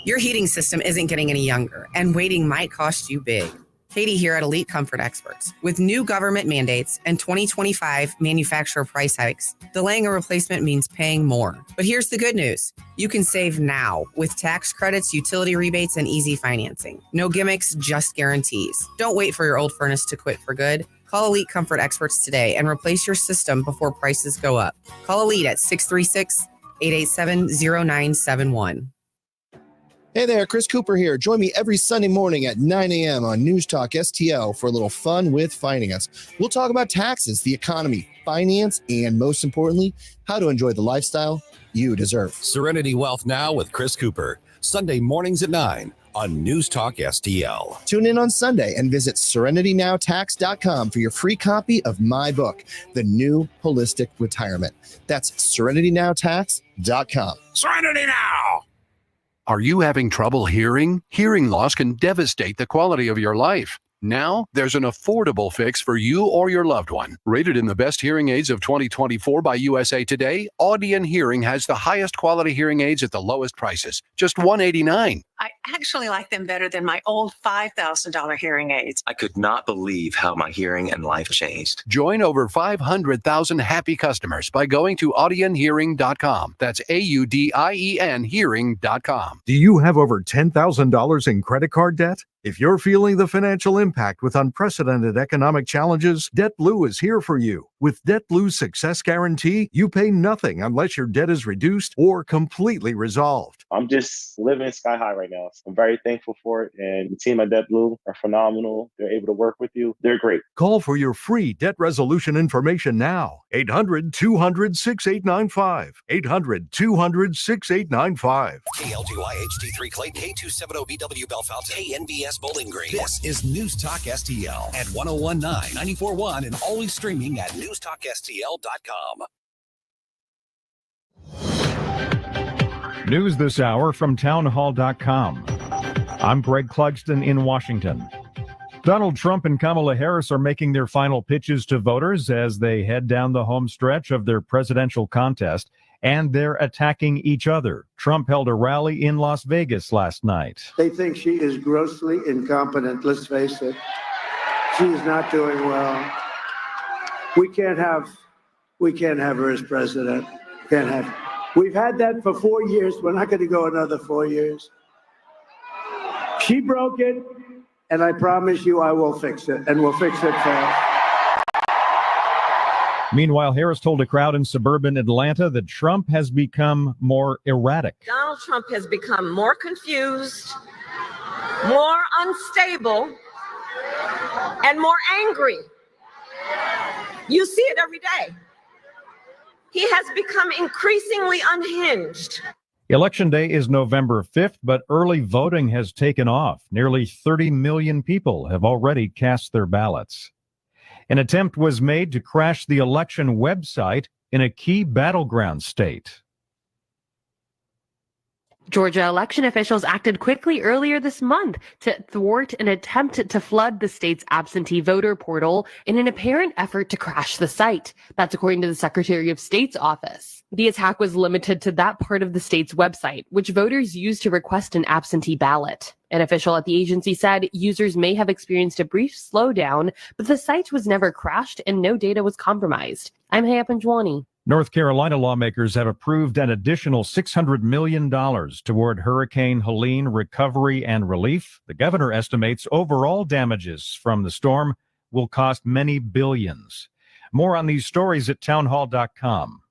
Your heating system isn't getting any younger, and waiting might cost you big. Katie here at Elite Comfort Experts. With new government mandates and 2025 manufacturer price hikes, delaying a replacement means paying more. But here's the good news. You can save now with tax credits, utility rebates, and easy financing. No gimmicks, just guarantees. Don't wait for your old furnace to quit for good. Call Elite Comfort Experts today and replace your system before prices go up. Call Elite at 636-887-0971. Hey there, Chris Cooper here. Join me every Sunday morning at 9 a.m. on News Talk STL for a little fun with finance. We'll talk about taxes, the economy, finance, and most importantly, how to enjoy the lifestyle you deserve. Serenity Wealth Now with Chris Cooper. Sunday mornings at 9 on News Talk STL. Tune in on Sunday and visit serenitynowtax.com for your free copy of my book, The New Holistic Retirement. That's serenitynowtax.com. Serenity Now! Are you having trouble hearing? Hearing loss can devastate the quality of your life. Now, there's an affordable fix for you or your loved one. Rated in the best hearing aids of 2024 by USA Today, Audion Hearing has the highest quality hearing aids at the lowest prices, just $189. I actually like them better than my old $5,000 hearing aids. I could not believe how my hearing and life changed. Join over 500,000 happy customers by going to audionhearing.com. That's AUDIEN hearing.com. Do you have over $10,000 in credit card debt? If you're feeling the financial impact with unprecedented economic challenges, DebtBlue is here for you. With DebtBlue's Success Guarantee, you pay nothing unless your debt is reduced or completely resolved. I'm just living sky high right now. I'm very thankful for it. And the team at DebtBlue are phenomenal. They're able to work with you. They're great. Call for your free debt resolution information now. 800-200-6895. 800-200-6895. KLGY HD3 Clayton, K270BW Bellefonte, KNBS Bowling Green. This is News Talk STL at 1019, 94.1, and always streaming at newstalkstl.com. News this hour from townhall.com. I'm Greg Clugston in Washington. Donald Trump and Kamala Harris are making their final pitches to voters as they head down the home stretch of their presidential contest, and they're attacking each other. Trump held a rally in Las Vegas last night. They think she is grossly incompetent. Let's face it. She is not doing well. We can't have her as president. Can't have. We've had that for 4 years. We're not going to go another 4 years. She broke it, and I promise you I will fix it, and we'll fix it fast. Meanwhile, Harris told a crowd in suburban Atlanta that Trump has become more erratic. Donald Trump has become more confused, more unstable, and more angry. You see it every day. He has become increasingly unhinged. Election day is November 5th, but early voting has taken off. Nearly 30 million people have already cast their ballots. An attempt was made to crash the election website in a key battleground state. Georgia election officials acted quickly earlier this month to thwart an attempt to flood the state's absentee voter portal in an apparent effort to crash the site. That's according to the Secretary of State's office. The attack was limited to that part of the state's website, which voters use to request an absentee ballot. An official at the agency said users may have experienced a brief slowdown, but the site was never crashed and no data was compromised. I'm Haya Panjwani. North Carolina lawmakers have approved an additional $600 million toward Hurricane Helene recovery and relief. The governor estimates overall damages from the storm will cost many billions. More on these stories at townhall.com.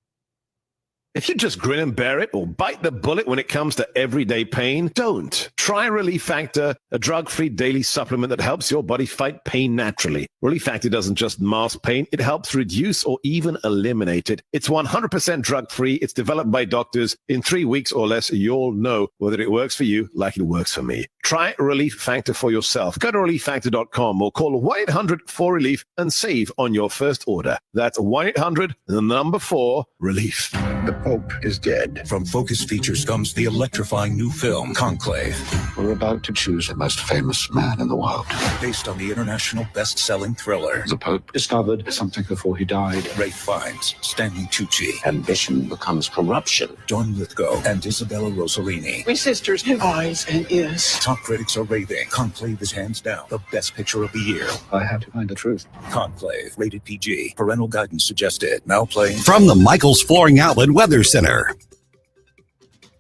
If you just grin and bear it or bite the bullet when it comes to everyday pain, don't. Try Relief Factor, a drug-free daily supplement that helps your body fight pain naturally. Relief Factor doesn't just mask pain, it helps reduce or even eliminate it. It's 100% drug-free. It's developed by doctors. In 3 weeks or less, you'll know whether it works for you like it works for me. Try Relief Factor for yourself. Go to relieffactor.com or call 1-800-4RELIEF and save on your first order. That's 1-800-4-RELIEF. The Pope is dead. From Focus Features comes the electrifying new film, Conclave. We're about to choose the most famous man in the world. Based on the international best-selling thriller. The Pope discovered something before he died. Ralph Fiennes, Stanley Tucci. Ambition becomes corruption. Dawn Lithgow and Isabella Rossellini. We sisters have eyes and ears. top critics are raving. Conclave is hands down the best picture of the year. I have to find the truth. Conclave, rated PG. Parental guidance suggested. Now playing From the Michaels Flooring Outlet Weather Center.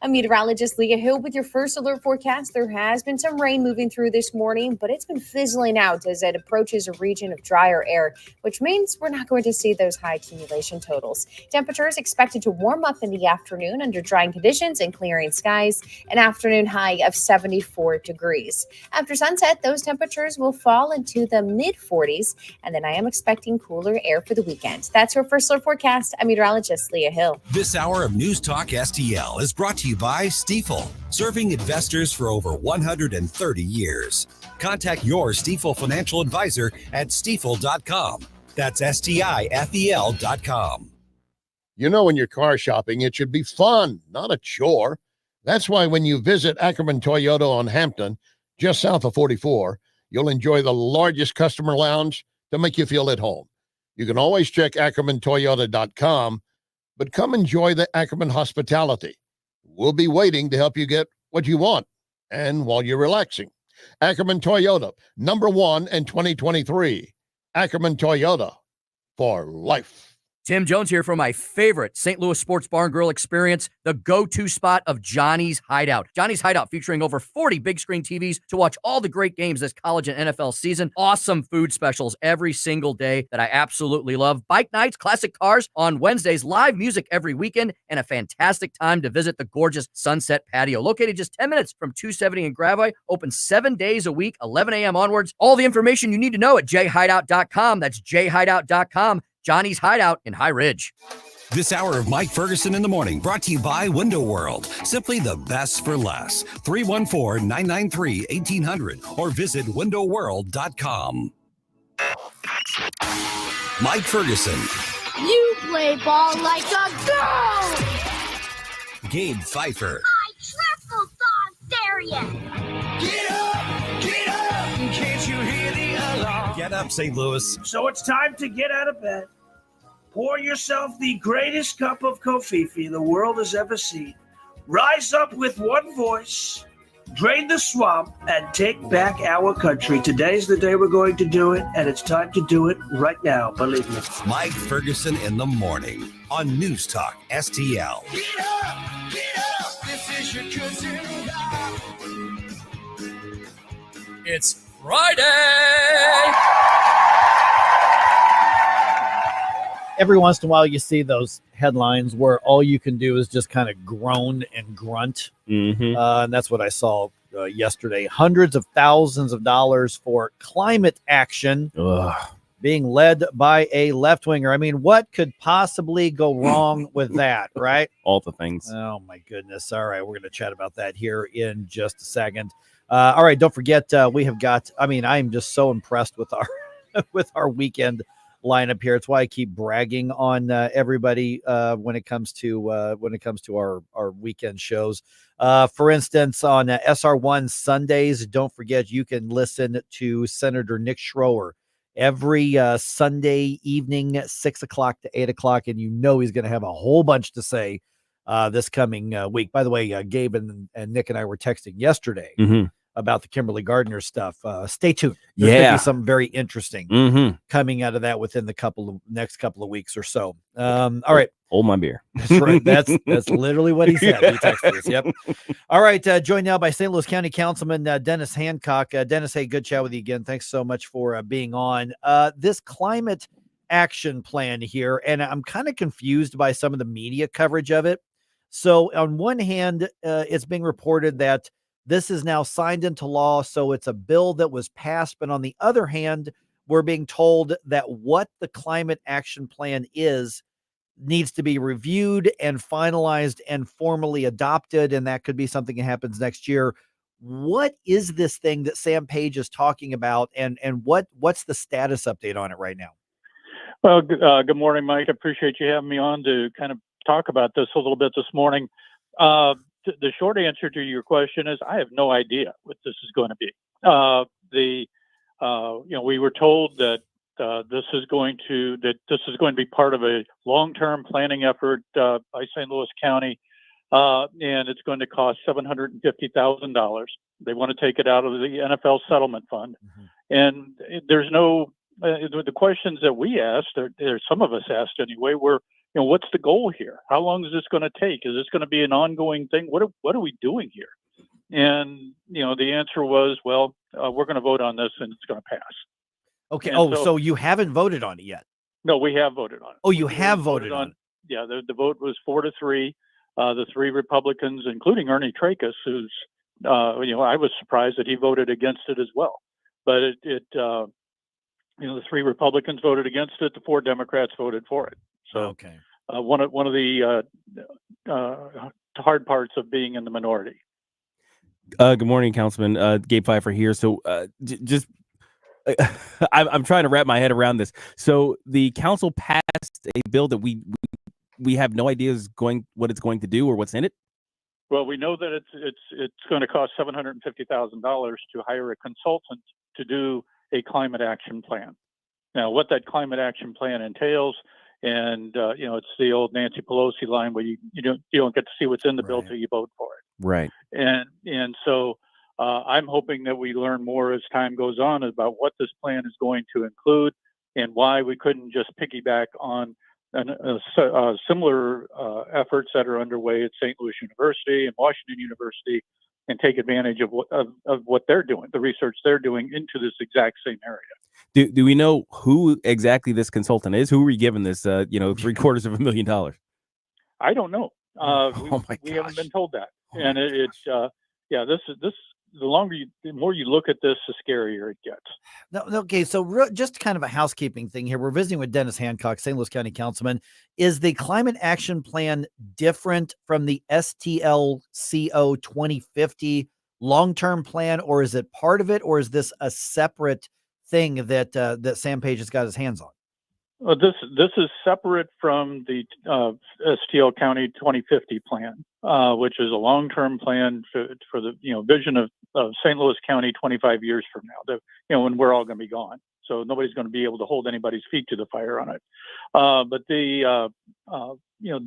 I'm meteorologist Leah Hill with your first alert forecast. There has been some rain moving through this morning, but it's been fizzling out as it approaches a region of drier air, which means we're not going to see those high accumulation totals. Temperatures expected to warm up in the afternoon under drying conditions and clearing skies, an afternoon high of 74 degrees. After sunset, those temperatures will fall into the mid-40s, and then I am expecting cooler air for the weekend. That's your first alert forecast. I'm meteorologist Leah Hill. This hour of News Talk STL is brought to you by Stifel, serving investors for over 130 years. Contact your Stifel financial advisor at stifel.com. That's STIFEL.com. You know, when you're car shopping, it should be fun, not a chore. That's why when you visit Ackerman Toyota on Hampton, just south of 44, you'll enjoy the largest customer lounge to make you feel at home. You can always check AckermanToyota.com, but come enjoy the Ackerman hospitality. We'll be waiting to help you get what you want, and while you're relaxing. Ackerman Toyota, #1 in 2023. Ackerman Toyota, for life. Tim Jones here for my favorite St. Louis Sports Bar and Grill experience, the go-to spot of Johnny's Hideout. Johnny's Hideout featuring over 40 big screen TVs to watch all the great games this college and NFL season. Awesome food specials every single day that I absolutely love. Bike nights, classic cars on Wednesdays, live music every weekend, and a fantastic time to visit the gorgeous Sunset Patio. Located just 10 minutes from 270 and Gravois, open 7 days a week, 11 a.m. onwards. All the information you need to know at jhideout.com. That's jhideout.com. Johnny's Hideout in High Ridge. This hour of Mike Ferguson in the Morning brought to you by Window World. Simply the best for less. 314-993-1800 or visit windowworld.com. Mike Ferguson. You play ball like a girl! Gabe Pfeiffer. I triple dog dare you! Get up! Get up! Can't you hear the alarm? Get up, St. Louis. So it's time to get out of bed. Pour yourself the greatest cup of Kofifi the world has ever seen. Rise up with one voice, drain the swamp, and take back our country. Today's the day we're going to do it, and it's time to do it right now, believe me. Mike Ferguson in the Morning on News Talk STL. Get up! Get up! This is your cousin. It's Friday! Every once in a while, you see those headlines where all you can do is just kind of groan and grunt. And that's what I saw yesterday. Hundreds of thousands of dollars for climate action being led by a left-winger. I mean, what could possibly go wrong with that, right? All the things. Oh, my goodness. All right, we're going to chat about that here in just a second. All right, don't forget, we have got, I mean, I'm just so impressed with our with our weekend lineup here. It's why I keep bragging on everybody when it comes to our weekend shows. For instance, on SR1 Sundays, don't forget you can listen to Senator Nick Schroer every Sunday evening, 6 o'clock to 8 o'clock, and you know he's going to have a whole bunch to say this coming week. By the way, Gabe and Nick and I were texting yesterday about the Kimberly Gardner stuff. Stay tuned. There's going to be something very interesting coming out of that within the next couple of weeks or so. All right. Hold my beer. That's right. That's literally what he said. He texted us. Yep. All right. Joined now by St. Louis County Councilman Dennis Hancock. Dennis, hey, good chat with you again. Thanks so much for being on. This climate action plan here, and I'm kind of confused by some of the media coverage of it. So on one hand, it's being reported that this is now signed into law, so it's a bill that was passed. But on the other hand, we're being told that what the climate action plan is needs to be reviewed and finalized and formally adopted, and that could be something that happens next year. What is this thing that Sam Page is talking about, and what's the status update on it right now? Well, good morning, Mike. I appreciate you having me on to kind of talk about this a little bit this morning. The short answer to your question is I have no idea what this is going to be. We were told that this is going to be part of a long-term planning effort by St. Louis County and it's going to cost $750,000. They want to take it out of the NFL settlement fund, and there's no. The questions that we asked, or some of us asked anyway, were, what's the goal here? How long is this going to take? Is this going to be an ongoing thing? What are we doing here? And the answer was, well, we're going to vote on this, and it's going to pass. Okay. And So you haven't voted on it yet? No, we have voted on it. Oh, you have voted on it? Yeah, the vote was 4-3. The three Republicans, including Ernie Trachis, who's, I was surprised that he voted against it as well. But the three Republicans voted against it. The four Democrats voted for it. So okay. One of the hard parts of being in the minority. Good morning, Councilman. Gabe Pfeiffer here. So just I'm trying to wrap my head around this. So the council passed a bill that we have no idea what it's going to do or what's in it. Well, we know that it's going to cost $750,000 to hire a consultant to do a climate action plan. Now, what that climate action plan entails, and it's the old Nancy Pelosi line where you don't get to see what's in the bill till you vote for it. Right. And so I'm hoping that we learn more as time goes on about what this plan is going to include and why we couldn't just piggyback on similar efforts that are underway at St. Louis University and Washington University, and take advantage of what they're doing, the research they're doing into this exact same area. Do we know who exactly this consultant is? Who are we giving this, $750,000? I don't know. We haven't been told that. And this the more you look at this, the scarier it gets. No, okay, so just kind of a housekeeping thing here. We're visiting with Dennis Hancock, St. Louis County Councilman. Is the climate action plan different from the STLCO 2050 long-term plan, or is it part of it, or is this a separate thing that Sam Page has got his hands on? This is separate from the STL County 2050 plan, which is a long-term plan for the vision of St. Louis County 25 years from now. When we're all going to be gone, so nobody's going to be able to hold anybody's feet to the fire on it. But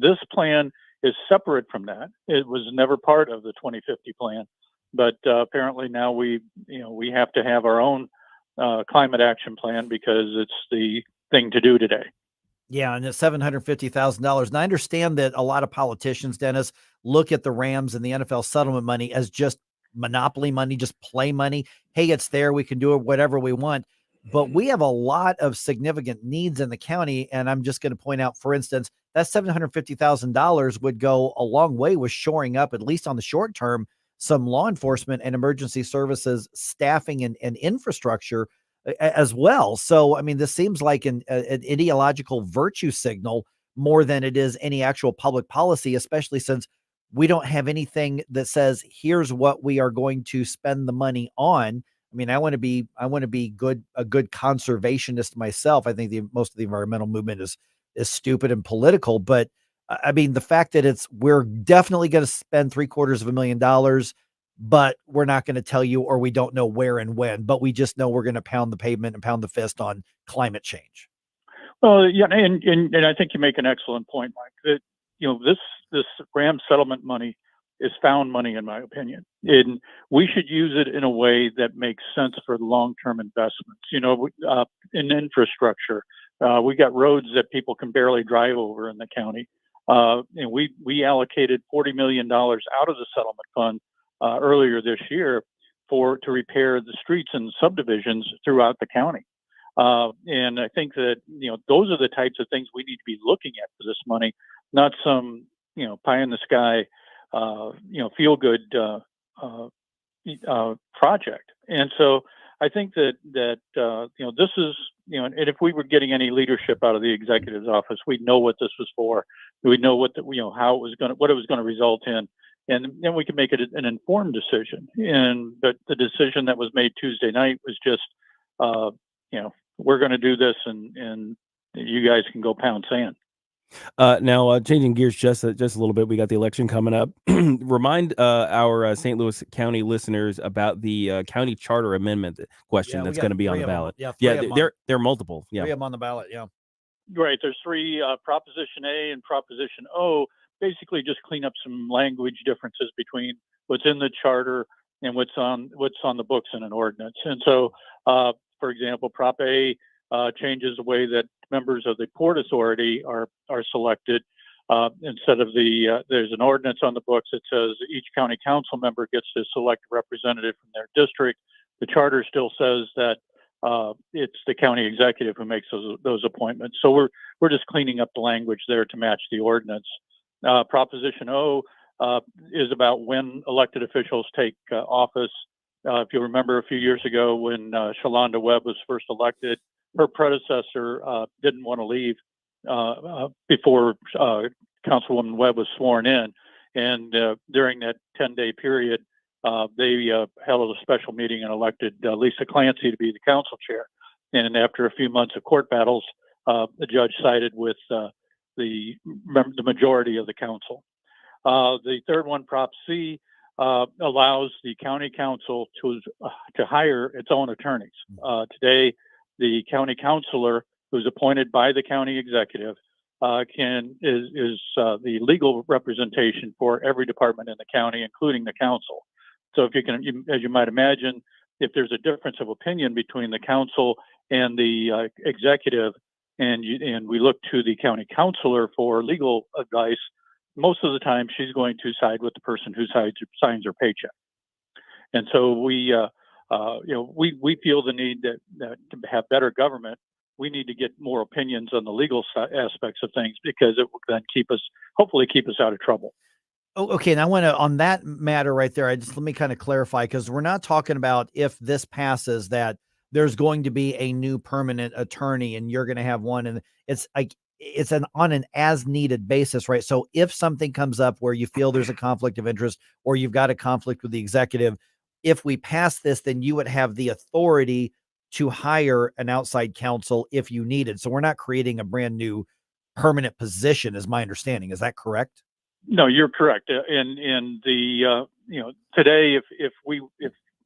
this plan is separate from that. It was never part of the 2050 plan, but apparently now we have to have our own climate action plan because it's the thing to do today. Yeah, and it's $750,000. And I understand that a lot of politicians, Dennis, look at the Rams and the NFL settlement money as just monopoly money, just play money. Hey, it's there. We can do it whatever we want. But we have a lot of significant needs in the county. And I'm just going to point out, for instance, that $750,000 would go a long way with shoring up, at least on the short term, some law enforcement and emergency services staffing and infrastructure as well. So, I mean, this seems like an ideological virtue signal more than it is any actual public policy, especially since we don't have anything that says, here's what we are going to spend the money on. I mean, I want to be a good conservationist myself. I think most of the environmental movement is stupid and political, but I mean, the fact that we're definitely going to spend $750,000, but we're not going to tell you, or we don't know where and when, but we just know we're going to pound the pavement and pound the fist on climate change. Well, yeah, and I think you make an excellent point, Mike, that, this Ram settlement money is found money, in my opinion. And we should use it in a way that makes sense for long-term investments. In infrastructure, we got roads that people can barely drive over in the county. And we allocated $40 million out of the settlement fund earlier this year to repair the streets and subdivisions throughout the county. And I think that, those are the types of things we need to be looking at for this money, not some, pie in the sky, feel good project. And so I think that this is, and if we were getting any leadership out of the executive's office, we'd know what this was for. We'd know what how it was going to, what it was going to result in. And then we can make it an informed decision. And the decision that was made Tuesday night was just, we're going to do this, and you guys can go pound sand. Now, changing gears just a little bit, we got the election coming up. Remind our St. Louis County listeners about the county charter amendment question that's going to be on the ballot. They're multiple. Yeah, 3 of them on the ballot. Yeah, right. There's 3: Proposition A and Proposition O. basically just clean up some language differences between what's in the charter and what's on the books in an ordinance. And so, for example, Prop A changes the way that members of the Port Authority are selected. Instead of there's an ordinance on the books that says each county council member gets to select a representative from their district. The charter still says that it's the county executive who makes those appointments. So we're just cleaning up the language there to match the ordinance. Proposition O is about when elected officials take office. If you remember a few years ago when Shalonda Webb was first elected, her predecessor didn't want to leave before Councilwoman Webb was sworn in. And during that 10-day period, they held a special meeting and elected Lisa Clancy to be the council chair. And after a few months of court battles, the judge sided with the majority of the council. The third one, Prop C, allows the county council to hire its own attorneys. Today, the county councilor, who's appointed by the county executive, is the legal representation for every department in the county, including the council. So if you can, as you might imagine, if there's a difference of opinion between the council and the executive, and we look to the county councilor for legal advice, most of the time she's going to side with the person who signs her paycheck. And so we feel the need that to have better government, we need to get more opinions on the legal aspects of things, because it will then hopefully keep us out of trouble. Oh, okay. And I want to, on that matter right there, let me kind of clarify, because we're not talking about if this passes that there's going to be a new permanent attorney and you're going to have one. And it's like, on an as needed basis, right? So if something comes up where you feel there's a conflict of interest or you've got a conflict with the executive, if we pass this, then you would have the authority to hire an outside counsel if you needed. So we're not creating a brand new permanent position, is my understanding. Is that correct? No, you're correct. And the today, if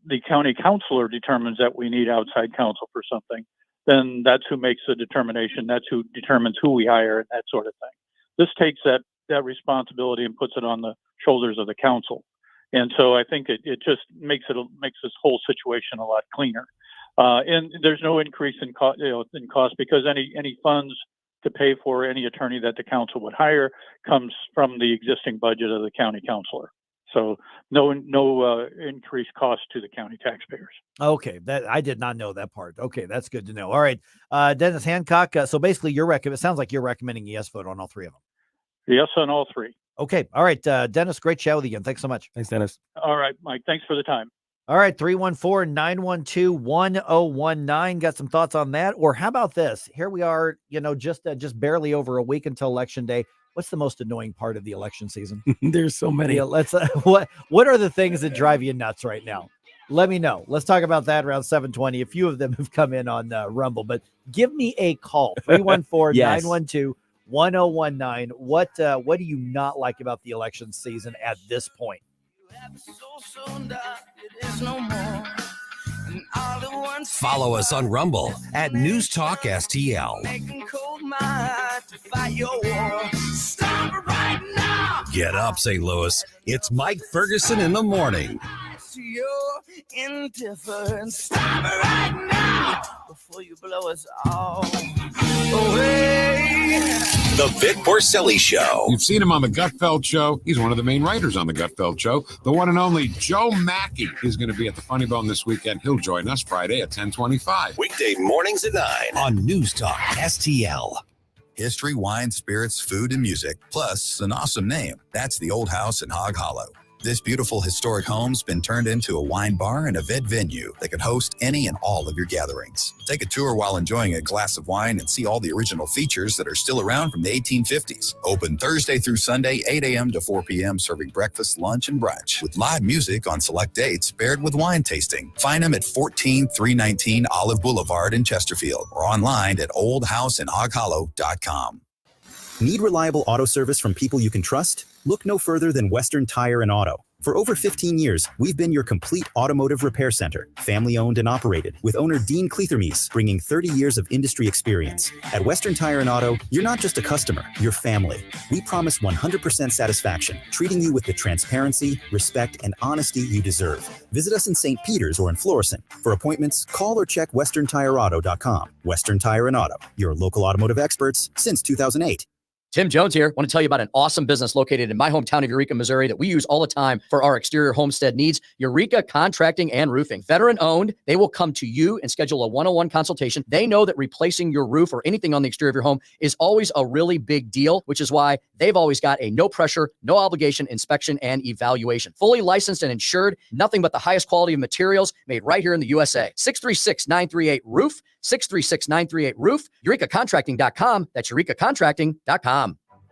the county councilor determines that we need outside counsel for something, then that's who makes the determination. That's who determines who we hire and that sort of thing. This takes that responsibility and puts it on the shoulders of the council. And so I think it just makes this whole situation a lot cleaner. And there's no increase in cost because any funds to pay for any attorney that the council would hire comes from the existing budget of the county councilor. So no increased cost to the county taxpayers. Okay, that I did not know that part. Okay, that's good to know. All right, Dennis Hancock. So basically, it sounds like you're recommending a yes vote on all three of them. Yes on all three. Okay, all right, Dennis. Great chat with you again. Thanks so much. Thanks, Dennis. All right, Mike. Thanks for the time. All right, 314-912-1019. Got some thoughts on that? Or how about this? Here we are, just barely over a week until Election Day. What's the most annoying part of the election season? There's so many. Yeah, let's what are the things that drive you nuts right now? Let me know. Let's talk about that around 7:20. A few of them have come in on Rumble, but give me a call. 314-912-1019. What do you not like about the election season at this point? Follow us on Rumble at News Talk STL. Get up, St. Louis. It's Mike Ferguson in the morning. Stop it right now before you blow us all away. The Vic Porcelli Show. You've seen him on the Gutfeld Show. He's one of the main writers on the Gutfeld Show. The one and only Joe Mackey is going to be at the Funny Bone this weekend. He'll join us Friday at 10:25. Weekday mornings at 9 on News Talk STL. History, wine, spirits, food, and music, plus an awesome name. That's the Old House in Hog Hollow. This beautiful historic home's been turned into a wine bar and event venue that can host any and all of your gatherings. Take a tour while enjoying a glass of wine and see all the original features that are still around from the 1850s. Open Thursday through Sunday, 8 a.m. to 4 p.m., serving breakfast, lunch, and brunch, with live music on select dates paired with wine tasting. Find them at 14319 Olive Boulevard in Chesterfield or online at oldhouseinhoghollow.com. Need reliable auto service from people you can trust? Look no further than Western Tire and Auto. For over 15 years, we've been your complete automotive repair center, family-owned and operated, with owner Dean Cleathermes bringing 30 years of industry experience. At Western Tire and Auto, you're not just a customer, you're family. We promise 100% satisfaction, treating you with the transparency, respect, and honesty you deserve. Visit us in St. Peters or in Florissant. For appointments, call or check westerntireauto.com. Western Tire and Auto, your local automotive experts since 2008. Tim Jones here. I want to tell you about an awesome business located in my hometown of Eureka, Missouri that we use all the time for our exterior homestead needs. Eureka Contracting and Roofing. Veteran owned. They will come to you and schedule a one-on-one consultation. They know that replacing your roof or anything on the exterior of your home is always a really big deal, which is why they've always got a no pressure, no obligation inspection and evaluation. Fully licensed and insured. Nothing but the highest quality of materials made right here in the USA. 636-938-ROOF. 636-938-ROOF. EurekaContracting.com. That's EurekaContracting.com.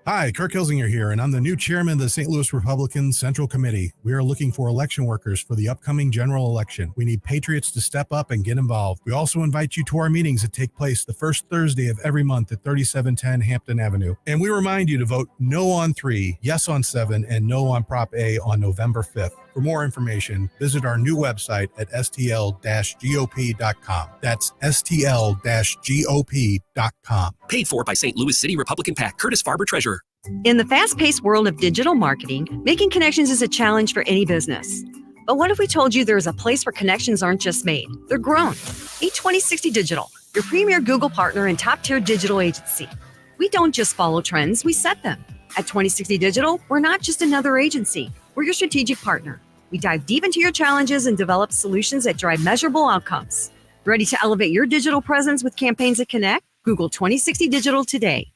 Hi, Kirk Hilsinger here, and I'm the new chairman of the St. Louis Republican Central Committee. We are looking for election workers for the upcoming general election. We need patriots to step up and get involved. We also invite you to our meetings that take place the first Thursday of every month at 3710 Hampton Avenue. And we remind you to vote no on 3, yes on 7, and no on Prop A on November 5th. For more information, visit our new website at stl-gop.com. That's stl-gop.com. Paid for by St. Louis City Republican PAC. Curtis Farber, Treasurer. In the fast-paced world of digital marketing, making connections is a challenge for any business. But what if we told you there is a place where connections aren't just made, they're grown? Meet 2060 Digital, your premier Google partner and top-tier digital agency. We don't just follow trends, we set them. At 2060 Digital, we're not just another agency, we're your strategic partner. We dive deep into your challenges and develop solutions that drive measurable outcomes. Ready to elevate your digital presence with campaigns that connect? Google 2060 Digital today.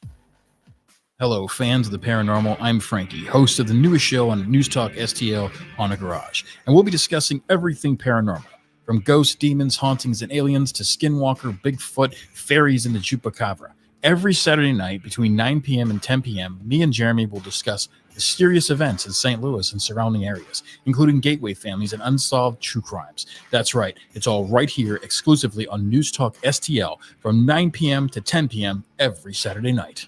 Hello, fans of the paranormal. I'm Frankie, host of the newest show on News Talk STL, Haunted Garage. And we'll be discussing everything paranormal, from ghosts, demons, hauntings, and aliens to skinwalker, Bigfoot, fairies, and the Chupacabra. Every Saturday night between 9 p.m. and 10 p.m., me and Jeremy will discuss mysterious events in St. Louis and surrounding areas, including gateway families and unsolved true crimes. That's right. It's all right here exclusively on News Talk STL from 9 p.m. to 10 p.m. every Saturday night.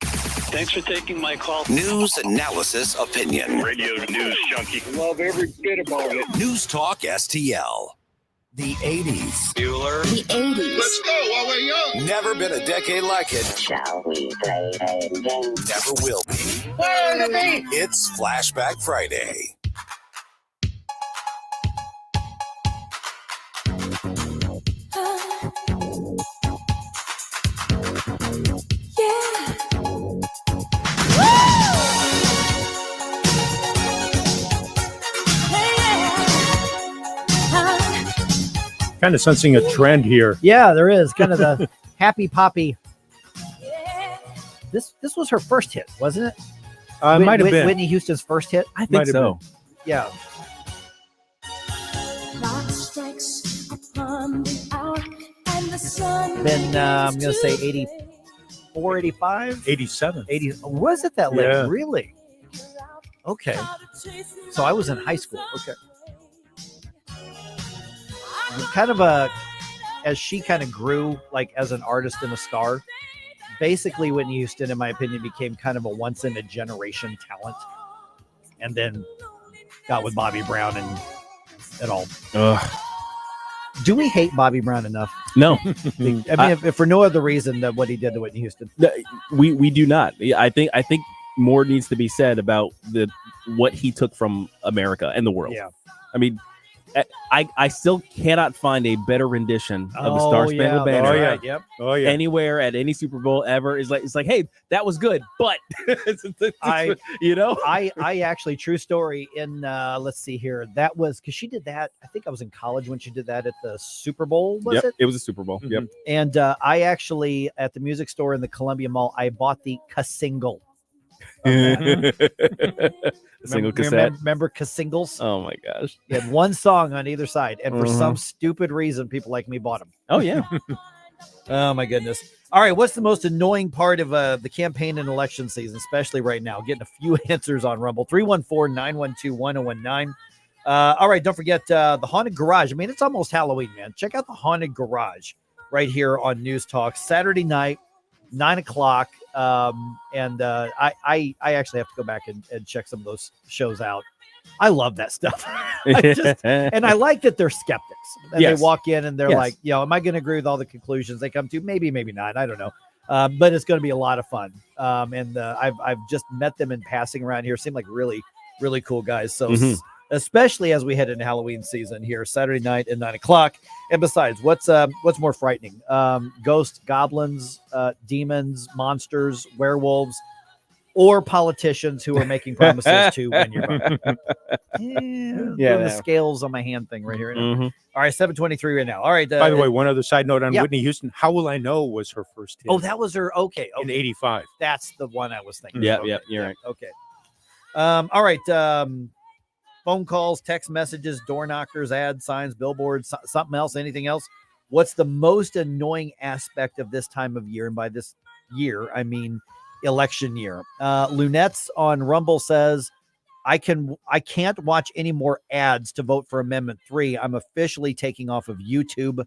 Thanks for taking my call. News, analysis, opinion. Radio news junkie. Love every bit about it. News Talk STL. The 80s. Bueller. The 80s. Let's go while we're young. Never been a decade like it. Shall we play a game? Never will be. Where are the beat? It's Flashback Friday. Kind of sensing a trend here. Yeah, there is kind of the happy poppy. This was her first hit, wasn't it? Might have been Whitney Houston's first hit. I think so. Yeah. Then I'm going to say 84, 85? 87. 80. Was it that late? Yeah. Really? Okay. So I was in high school. Okay. Kind of as she kind of grew like as an artist and a star, basically Whitney Houston, in my opinion, became kind of a once in a generation talent, and then got with Bobby Brown and it all. Do we hate Bobby Brown enough? No. I mean, if for no other reason than what he did to Whitney Houston. We do not. I think more needs to be said about what he took from America and the world. Yeah. I mean, I still cannot find a better rendition of the Star Spangled Banner. Oh yeah, yep. Oh yeah. Anywhere at any Super Bowl ever is like, hey, that was good, but I actually, true story, in let's see here, that was because she did that. I think I was in college when she did that at the Super Bowl. Was it? It was a Super Bowl. Mm-hmm. Yep. And I actually, at the music store in the Columbia Mall, I bought the Ka-single. Single cassette. Remember Ka-singles? Oh my gosh! You had one song on either side, and for some stupid reason, people like me bought them. Oh yeah. Oh my goodness! All right, what's the most annoying part of the campaign and election season, especially right now? Getting a few answers on Rumble. 314-912-1019. All right, don't forget the Haunted Garage. I mean, it's almost Halloween, man. Check out the Haunted Garage right here on News Talk Saturday night. 9 o'clock. And I actually have to go back and check some of those shows out. I love that stuff. And I like that they're skeptics. And Yes. they walk in and they're Yes. like, am I going to agree with all the conclusions they come to? Maybe, maybe not. I don't know. But it's going to be a lot of fun. And I've just met them in passing around here. Seem like really, really cool guys. So especially as we head into Halloween season here, Saturday night at 9 o'clock. And besides, what's more frightening? Ghosts, goblins, demons, monsters, werewolves, or politicians who are making promises to win your vote. Doing the scales on my hand thing right here. All right, 7:23 right now. All right. By the way, one other side note on yeah. Whitney Houston. How Will I Know was her first hit. Oh, that was her. Okay. In 85. That's the one I was thinking. Yeah, of. yeah, you're right. Okay. All right. Phone calls, text messages, door knockers, ads, signs, billboards, something else, anything else. What's the most annoying aspect of this time of year? And by this year, I mean election year. Lunettes on Rumble says, I can't watch any more ads to vote for Amendment 3. I'm officially taking off of YouTube,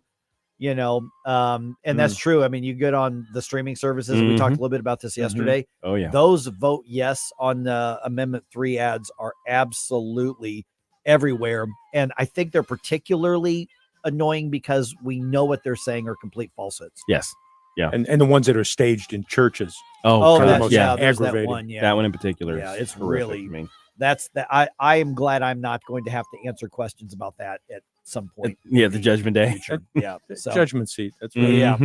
and that's true. I mean, you get on the streaming services. We talked a little bit about this yesterday. Oh yeah. Those vote yes on Amendment 3 ads are absolutely everywhere. And I think they're particularly annoying because we know what they're saying are complete falsehoods. Yes. Yeah. And the ones that are staged in churches. Oh, are the that's, most yeah, there's aggravating. that one. Yeah. That one in particular. Yeah, is it's horrific really, to me. that's that. I am glad I'm not going to have to answer questions about that at some point. Yeah, the Judgment Day. Yeah. So, Judgment seat. That's right. yeah.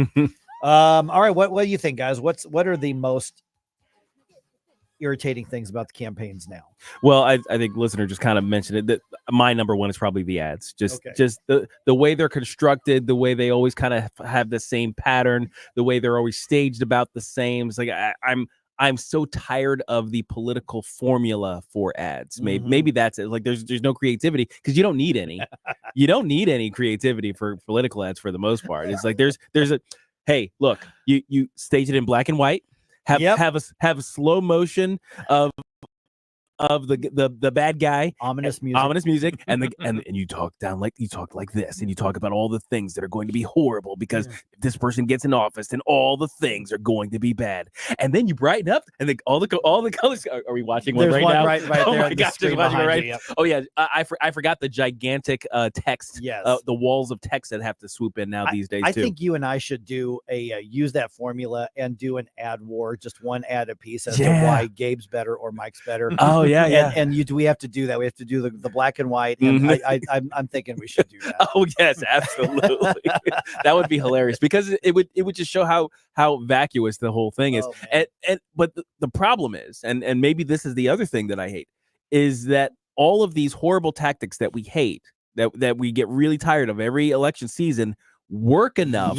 All right. What do you think, guys? What are the most irritating things about the campaigns now? Well, I think listener just kind of mentioned it. That my number one is probably the ads. Just the way they're constructed, the way they always kind of have the same pattern, the way they're always staged about the same. It's like I'm so tired of the political formula for ads. Maybe that's it. Like there's no creativity because you don't need any. You don't need any creativity for political ads for the most part. It's like there's a hey, look, you stage it in black and white. Have a slow motion of the bad guy, ominous music, and you talk like this, and you talk about all the things that are going to be horrible because if this person gets in office, then all the things are going to be bad, and then you brighten up, and all the colors. Are we watching one right now? Right oh there. my gosh, just watching it right. You, yep. Oh yeah, I forgot the gigantic text. Yes, the walls of text that have to swoop in now these days. I think you and I should do use that formula and do an ad war, just one ad a piece as to why Gabe's better or Mike's better. Oh yeah. And we have to do that. We have to do the black and white. And I'm thinking we should do that. Oh yes, absolutely. That would be hilarious because it would just show how vacuous the whole thing is. But the problem is, and maybe this is the other thing that I hate, is that all of these horrible tactics that we hate, that we get really tired of every election season, work enough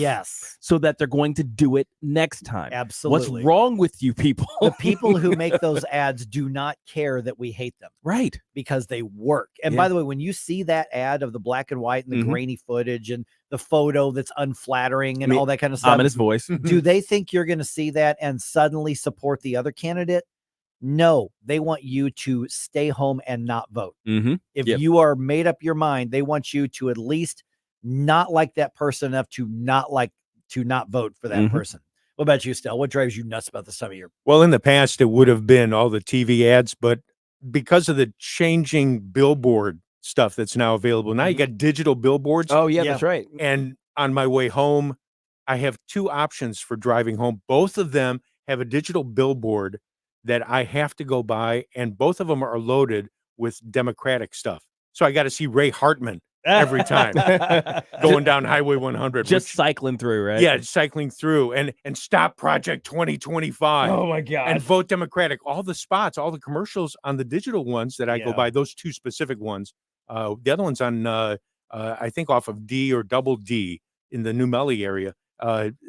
so that they're going to do it next time. Absolutely. What's wrong with you people? The people who make those ads do not care that we hate them. Right. Because they work. And by the way, when you see that ad of the black and white and the grainy footage and the photo that's unflattering and all that kind of stuff. Ominous voice. Do they think you're going to see that and suddenly support the other candidate? No, they want you to stay home and not vote. If you are made up your mind, they want you to at least not like that person enough to not vote for that person. What about you, Stel? What drives you nuts about this time of year? Well, in the past, it would have been all the TV ads, but because of the changing billboard stuff that's now available, now you got digital billboards. Oh, yeah, that's right. And on my way home, I have two options for driving home. Both of them have a digital billboard that I have to go by, and both of them are loaded with Democratic stuff. So I got to see Ray Hartman every time going down Highway 100. Just cycling through, right? Yeah, cycling through and stop Project 2025. Oh my God. And vote Democratic. All the spots, all the commercials on the digital ones that I go by, those two specific ones. The other one's on, I think off of D or Double D in the New Melly area.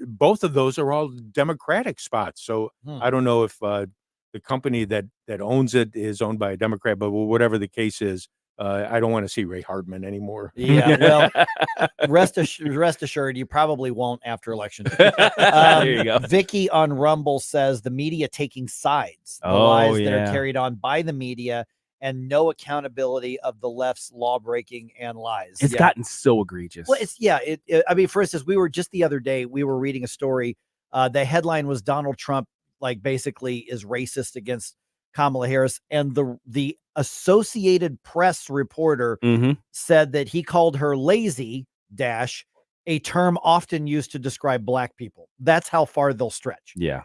Both of those are all Democratic spots. So I don't know if the company that owns it is owned by a Democrat, but whatever the case is, I don't want to see Ray Hartman anymore. Yeah, well, rest assured, you probably won't after election. There you go. Vicky on Rumble says the media taking sides, the lies that are carried on by the media, and no accountability of the left's law breaking and lies. It's gotten so egregious. Well, I mean, for instance, we were just the other day, we were reading a story The headline was Donald Trump, like, basically is racist against Kamala Harris. And the Associated Press reporter said that he called her lazy dash, a term often used to describe black people. That's how far they'll stretch. Yeah.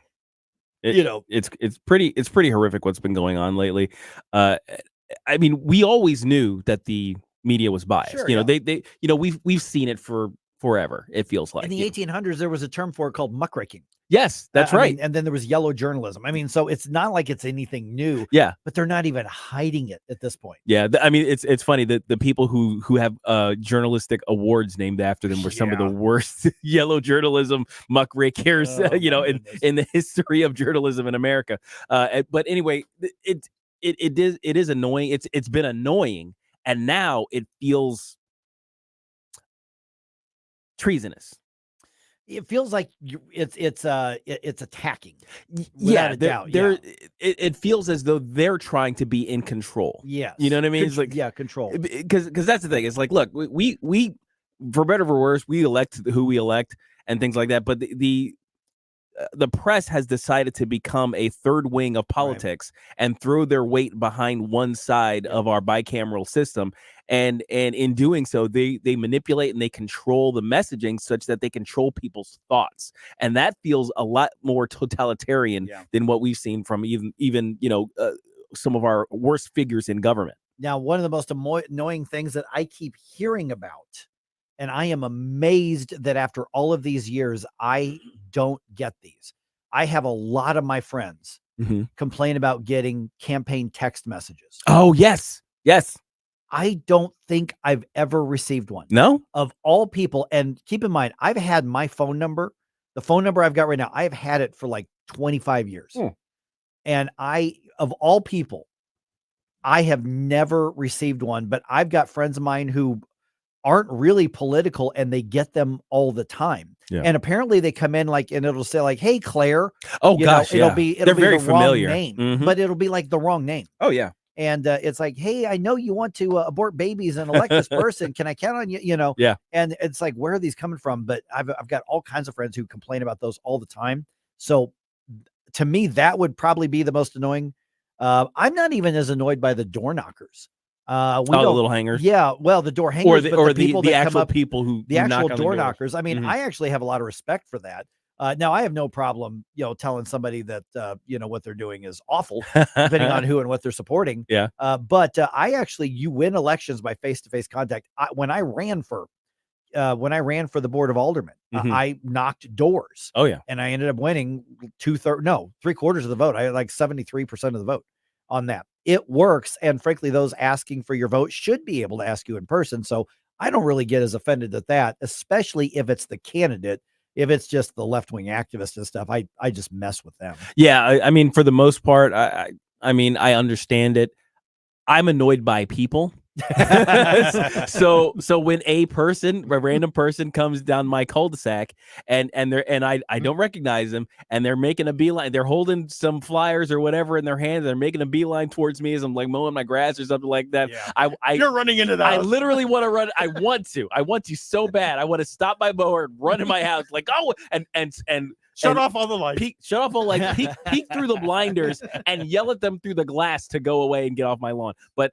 It's pretty horrific what's been going on lately. I mean, we always knew that the media was biased. Sure, They we've seen it for forever. It feels like in the 1800s, there was a term for it called muckraking. Yes, that's I right. mean, and then there was yellow journalism. I mean, so it's not like it's anything new. Yeah, but they're not even hiding it at this point. Yeah, I mean, it's funny that the people who have journalistic awards named after them were some of the worst yellow journalism muckrakers, in the history of journalism in America. But anyway, it is annoying. It's been annoying, and now it feels treasonous. It feels like it's attacking. Yeah, a doubt. It feels as though they're trying to be in control. Yes. You know what I mean? It's like, control. Because that's the thing. It's like, look, we for better or for worse, we elect who we elect and things like that. But the press has decided to become a third wing of politics and throw their weight behind one side of our bicameral system. And in doing so, they manipulate and they control the messaging such that they control people's thoughts. And that feels a lot more totalitarian than what we've seen from even some of our worst figures in government. Now, one of the most annoying things that I keep hearing about, and I am amazed that after all of these years, I don't get these. I have a lot of my friends complain about getting campaign text messages. Oh, yes. Yes. I don't think I've ever received one. No? Of all people. And keep in mind, I've had my phone number, the phone number I've got right now, I've had it for like 25 years. And of all people, I have never received one, but I've got friends of mine who aren't really political and they get them all the time. Yeah. And apparently they come in like, and it'll say like, "Hey, Claire." Oh gosh. It'll be They're very the wrong familiar. name, but it'll be like the wrong name. Oh yeah. And it's like, "Hey, I know you want to abort babies and elect this person. Can I count on you?" Yeah. And it's like, where are these coming from? But I've got all kinds of friends who complain about those all the time. So to me, that would probably be the most annoying. I'm not even as annoyed by the door knockers. The little hangers. Yeah, well, the door hangers, or the people the that actual come up, people who the actual knock on the door doors. knockers. I mean, I actually have a lot of respect for that. Now I have no problem, telling somebody that, what they're doing is awful, depending on who and what they're supporting. Yeah. But you win elections by face-to-face contact. When I ran for the board of aldermen, I knocked doors. Oh yeah. And I ended up winning 3/4 of the vote. I had like 73% of the vote on that. It works. And frankly, those asking for your vote should be able to ask you in person. So I don't really get as offended at that, especially if it's the candidate. If it's just the left-wing activists and stuff, I just mess with them. Yeah. I mean, for the most part, I mean, I understand it. I'm annoyed by people. so when a random person comes down my cul-de-sac and I don't recognize them and they're making a beeline, they're holding some flyers or whatever in their hands, they're making a beeline towards me as I'm like mowing my grass or something like that. Yeah. You're running into that. I literally want to run. I want to so bad. I want to stop my mower and run in my house like, oh, and Shut off all the lights. Shut off all lights. Peek through the blinders and yell at them through the glass to go away and get off my lawn. But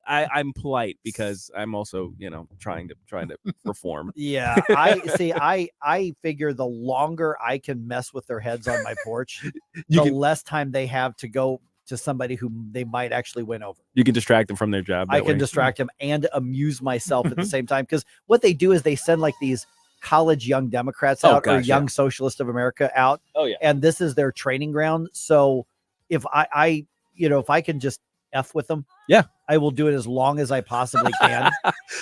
I'm polite because I'm also, trying to perform. Yeah, I figure the longer I can mess with their heads on my porch, less time they have to go to somebody who they might actually win over. You can distract them from their job. I can distract them and amuse myself at the same time, because what they do is they send like these college young Democrats out or young Socialist of America out. Oh yeah. And this is their training ground. So if I can just F with them, I will do it as long as I possibly can.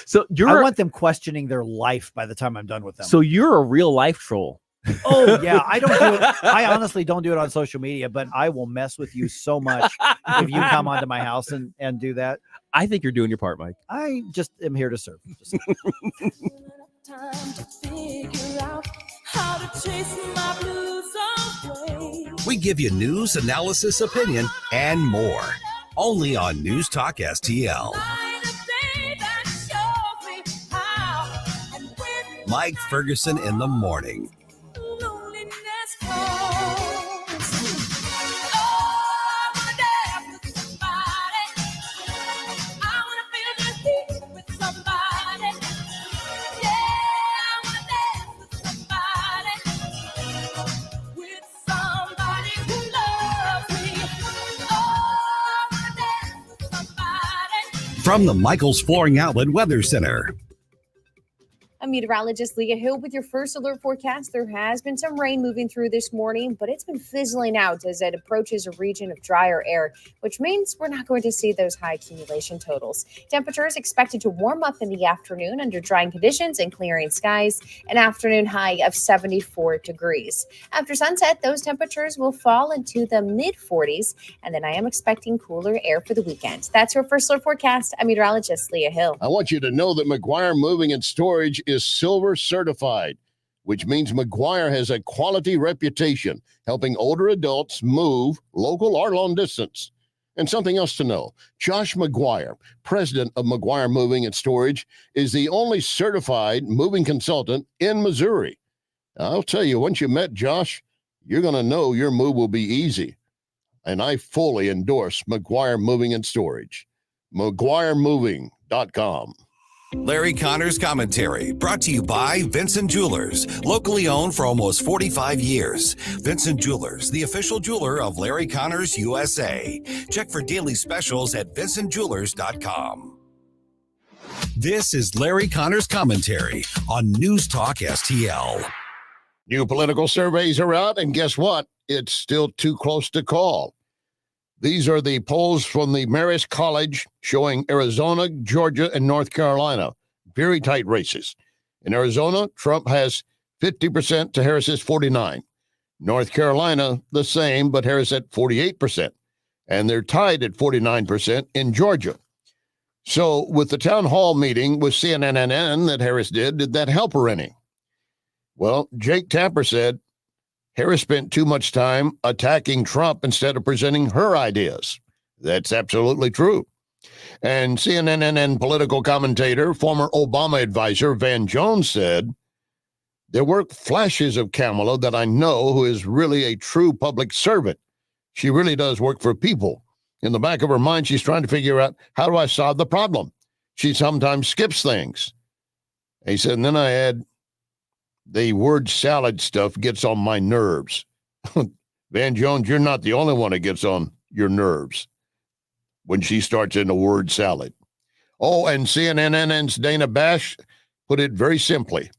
So I want them questioning their life by the time I'm done with them. So you're a real life troll. Oh yeah. I don't do it. I honestly don't do it on social media, but I will mess with you so much if you come onto my house and do that. I think you're doing your part, Mike. I just am here to serve. Time to figure out how to chase my blues away. We give you news, analysis, opinion, and more. Only on News Talk STL. Mike Ferguson in the morning. Loneliness From the Michaels Flooring Outlet Weather Center. I'm meteorologist Leah Hill with your first alert forecast. There has been some rain moving through this morning, but it's been fizzling out as it approaches a region of drier air, which means we're not going to see those high accumulation totals. Temperatures expected to warm up in the afternoon under drying conditions and clearing skies, an afternoon high of 74 degrees. After sunset, those temperatures will fall into the mid-40s, and then I am expecting cooler air for the weekend. That's your first alert forecast. I'm meteorologist Leah Hill. I want you to know that McGuire Moving and Storage is silver certified, which means McGuire has a quality reputation helping older adults move local or long distance. And something else to know, Josh McGuire, president of McGuire Moving and Storage, is the only certified moving consultant in Missouri. I'll tell you, once you met Josh, you're going to know your move will be easy. And I fully endorse McGuire Moving and Storage. McGuireMoving.com. Larry Connor's Commentary, brought to you by Vincent Jewelers, locally owned for almost 45 years. Vincent Jewelers, the official jeweler of Larry Connor's USA. Check for daily specials at vincentjewelers.com. This is Larry Connor's Commentary on News Talk STL. New political surveys are out, and guess what? It's still too close to call. These are the polls from the Marist College showing Arizona, Georgia, and North Carolina. Very tight races. In Arizona, Trump has 50% to Harris's 49%. North Carolina, the same, but Harris at 48%. And they're tied at 49% in Georgia. So with the town hall meeting with CNN that Harris did that help her any? Well, Jake Tapper said, Harris spent too much time attacking Trump instead of presenting her ideas. That's absolutely true. And CNN political commentator, former Obama advisor Van Jones said, there were flashes of Kamala that I know who is really a true public servant. She really does work for people. In the back of her mind, she's trying to figure out, how do I solve the problem? She sometimes skips things. He said, and then I add, the word salad stuff gets on my nerves. Van Jones, you're not the only one that gets on your nerves when she starts in the word salad. Oh, and CNN's Dana Bash put it very simply.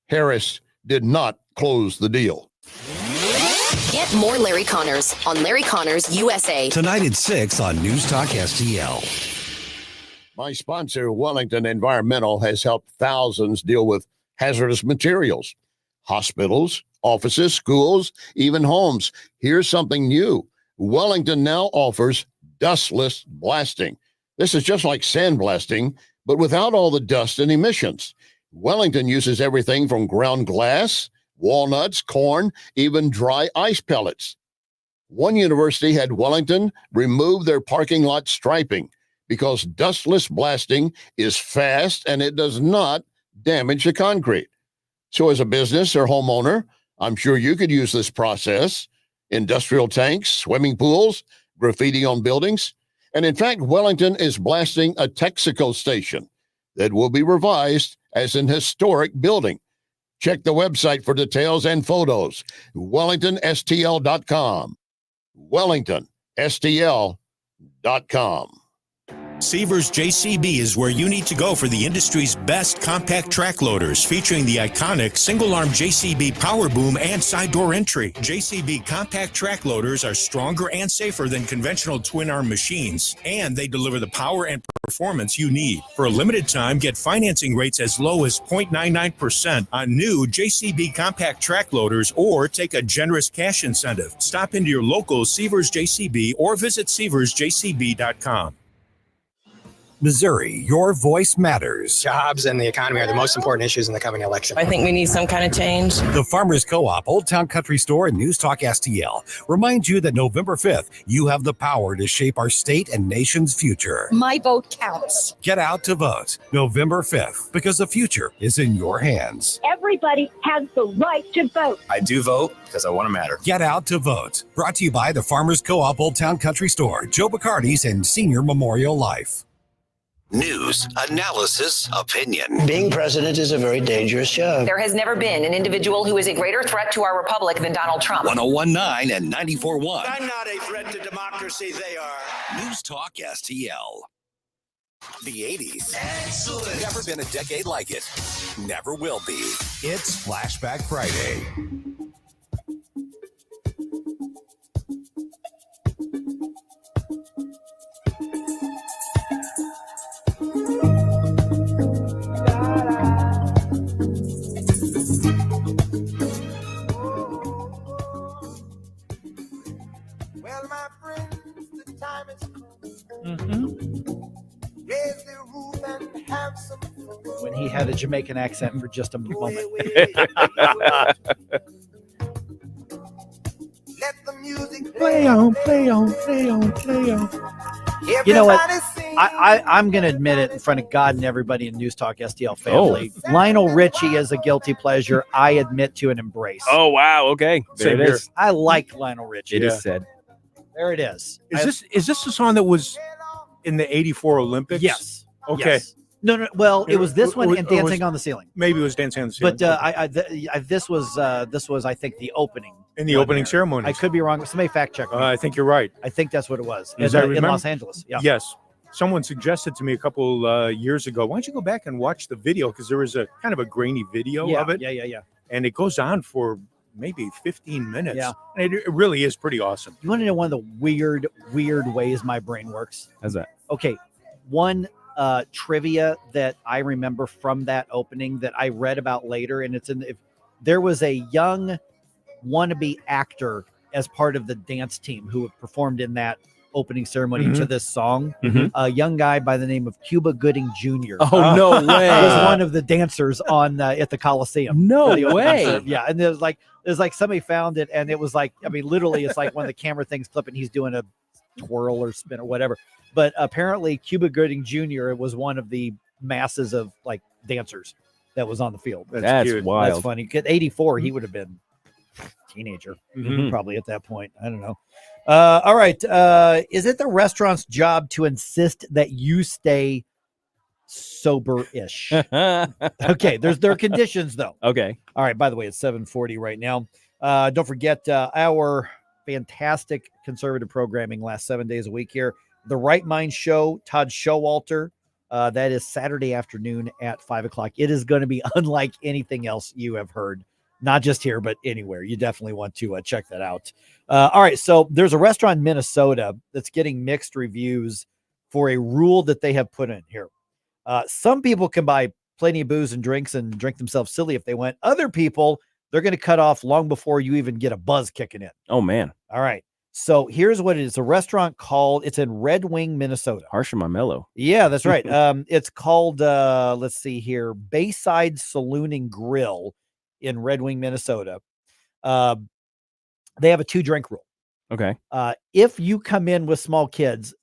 Harris did not close the deal. Get more Larry Connors on Larry Connors USA. Tonight at 6 on News Talk STL. My sponsor, Wellington Environmental, has helped thousands deal with hazardous materials, hospitals, offices, schools, even homes. Here's something new. Wellington now offers dustless blasting. This is just like sandblasting, but without all the dust and emissions. Wellington uses everything from ground glass, walnuts, corn, even dry ice pellets. One university had Wellington remove their parking lot striping because dustless blasting is fast and it does not damage the concrete. So as a business or homeowner, I'm sure you could use this process. Industrial tanks, swimming pools, graffiti on buildings. And in fact, Wellington is blasting a Texaco station that will be revised as an historic building. Check the website for details and photos. WellingtonSTL.com. WellingtonSTL.com. Seavers JCB is where you need to go for the industry's best compact track loaders, featuring the iconic single-arm JCB power boom and side door entry. JCB compact track loaders are stronger and safer than conventional twin-arm machines, and they deliver the power and performance you need. For a limited time, get financing rates as low as 0.99% on new JCB compact track loaders, or take a generous cash incentive. Stop into your local Seavers JCB or visit SeaversJCB.com. Missouri, your voice matters. Jobs and the economy are the most important issues in the coming election. I think we need some kind of change. The Farmers Co-op, Old Town Country Store, and News Talk STL remind you that November 5th, you have the power to shape our state and nation's future. My vote counts. Get out to vote November 5th, because the future is in your hands. Everybody has the right to vote. I do vote because I want to matter. Get out to vote. Brought to you by the Farmers Co-op, Old Town Country Store, Joe Bacardi's, and Senior Memorial Life. News, analysis, opinion. Being president is a very dangerous job. There has never been an individual who is a greater threat to our republic than Donald Trump. 101.9 and 94.1. I'm not a threat to democracy, they are. News Talk STL. The 80s. Excellent. Never been a decade like it. Never will be. It's Flashback Friday. Well, my friends, the time is come. Raise the roof and have some fun. When he had a Jamaican accent for just a moment. Let the music Play on, play on, play on, play on. You know what? Everybody sing. I'm going to admit it in front of God and everybody in News Talk STL family. Lionel Richie is a guilty pleasure I admit to and embrace. Oh, wow. Okay. There it is. I like Lionel Richie. It is said. There it is. Is this the song that was in the '84 Olympics? Yes. Okay. Yes. No. Well, it was this one and Dancing on the Ceiling. Maybe it was Dancing on the Ceiling. But this was I think the opening. In the opening ceremony. I could be wrong. Somebody fact check me. I think you're right. I think that's what it was. As I In remember, Los Angeles. Yeah. Yes. Someone suggested to me a couple years ago, why don't you go back and watch the video? Because there was a kind of a grainy video of it. Yeah. And it goes on for maybe 15 minutes. Yeah. And it really is pretty awesome. You want to know one of the weird ways my brain works? How's that? Okay. One trivia that I remember from that opening that I read about later, and there was a young wannabe actor as part of the dance team who performed in that opening ceremony to this song. A young guy by the name of Cuba Gooding Jr. Oh, no way. Was one of the dancers on at the Coliseum. No The opening way. ceremony. Yeah, and there's like somebody found it, and it was like, I mean, literally, it's like when the camera thing's clipping, he's doing a twirl or spin or whatever. But apparently, Cuba Gooding Jr. was one of the masses of like dancers that was on the field. That's wild. That's funny. At 84, he would have been teenager probably at that point. I don't know. All right. Is it the restaurant's job to insist that you stay sober-ish? Okay. There are conditions though. Okay. All right. By the way, it's 7:40 right now. Don't forget our fantastic conservative programming last 7 days a week here. The Right Mind Show, Todd Showalter. That is Saturday afternoon at 5:00. It is going to be unlike anything else you have heard. Not just here, but anywhere. You definitely want to check that out. All right. So there's a restaurant in Minnesota that's getting mixed reviews for a rule that they have put in here. Some people can buy plenty of booze and drinks and drink themselves silly if they want. Other people, they're going to cut off long before you even get a buzz kicking in. Oh, man. All right. So here's what it is. A restaurant it's in Red Wing, Minnesota. Harsh and my mellow. Yeah, that's right. It's called, let's see here, Bayside Saloon and Grill in Red Wing, Minnesota. They have a 2-drink rule. Okay. If you come in with small kids,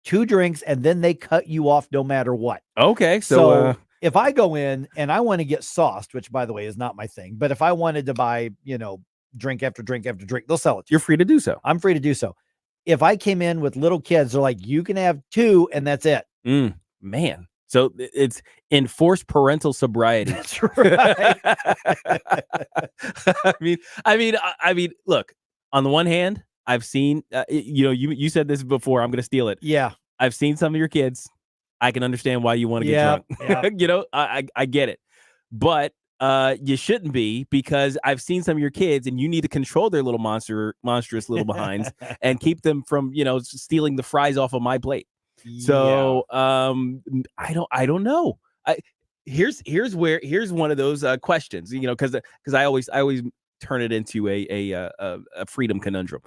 2 drinks, and then they cut you off no matter what. Okay. So if I go in and I want to get sauced, which by the way is not my thing, but if I wanted to buy, drink after drink after drink, they'll sell it to you. You're free to do so. I'm free to do so. If I came in with little kids, they're like, you can have 2 and that's it. Man. So it's enforced parental sobriety. That's right. I mean, look, on the one hand, I've seen, you said this before, I'm going to steal it. Yeah. I've seen some of your kids. I can understand why you want to get drunk. Yeah. I get it. But you shouldn't be, because I've seen some of your kids and you need to control their little monstrous little behinds and keep them from, stealing the fries off of my plate. So I don't know. Here's one of those questions, because I always turn it into a freedom conundrum.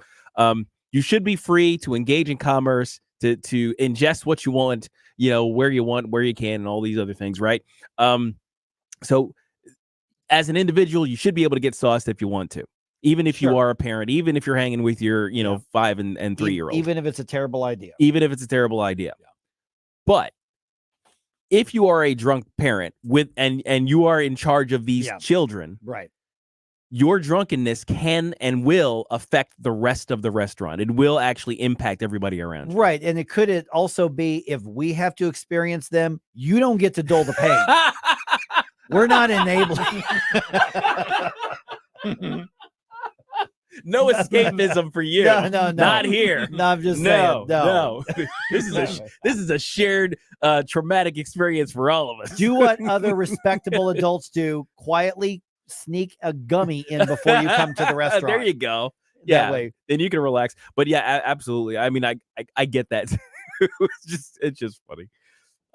You should be free to engage in commerce, to ingest what you want, where you want, where you can, and all these other things, right? So as an individual, you should be able to get sauced if you want to, even if you are a parent, even if you're hanging with your 5 and 3-year-old, even if it's a terrible idea, But if you are a drunk parent and you are in charge of these children, right, your drunkenness can and will affect the rest of the restaurant. It will actually impact everybody around you. Right. And it could also be, if we have to experience them, you don't get to dull the pain. We're not enabling. No escapism for you. No. Not here. No, I'm just saying. No. This is a shared traumatic experience for all of us. Do what other respectable adults do. Quietly sneak a gummy in before you come to the restaurant. There you go. That way. Then you can relax. But yeah, absolutely. I mean, I get that. It's just funny.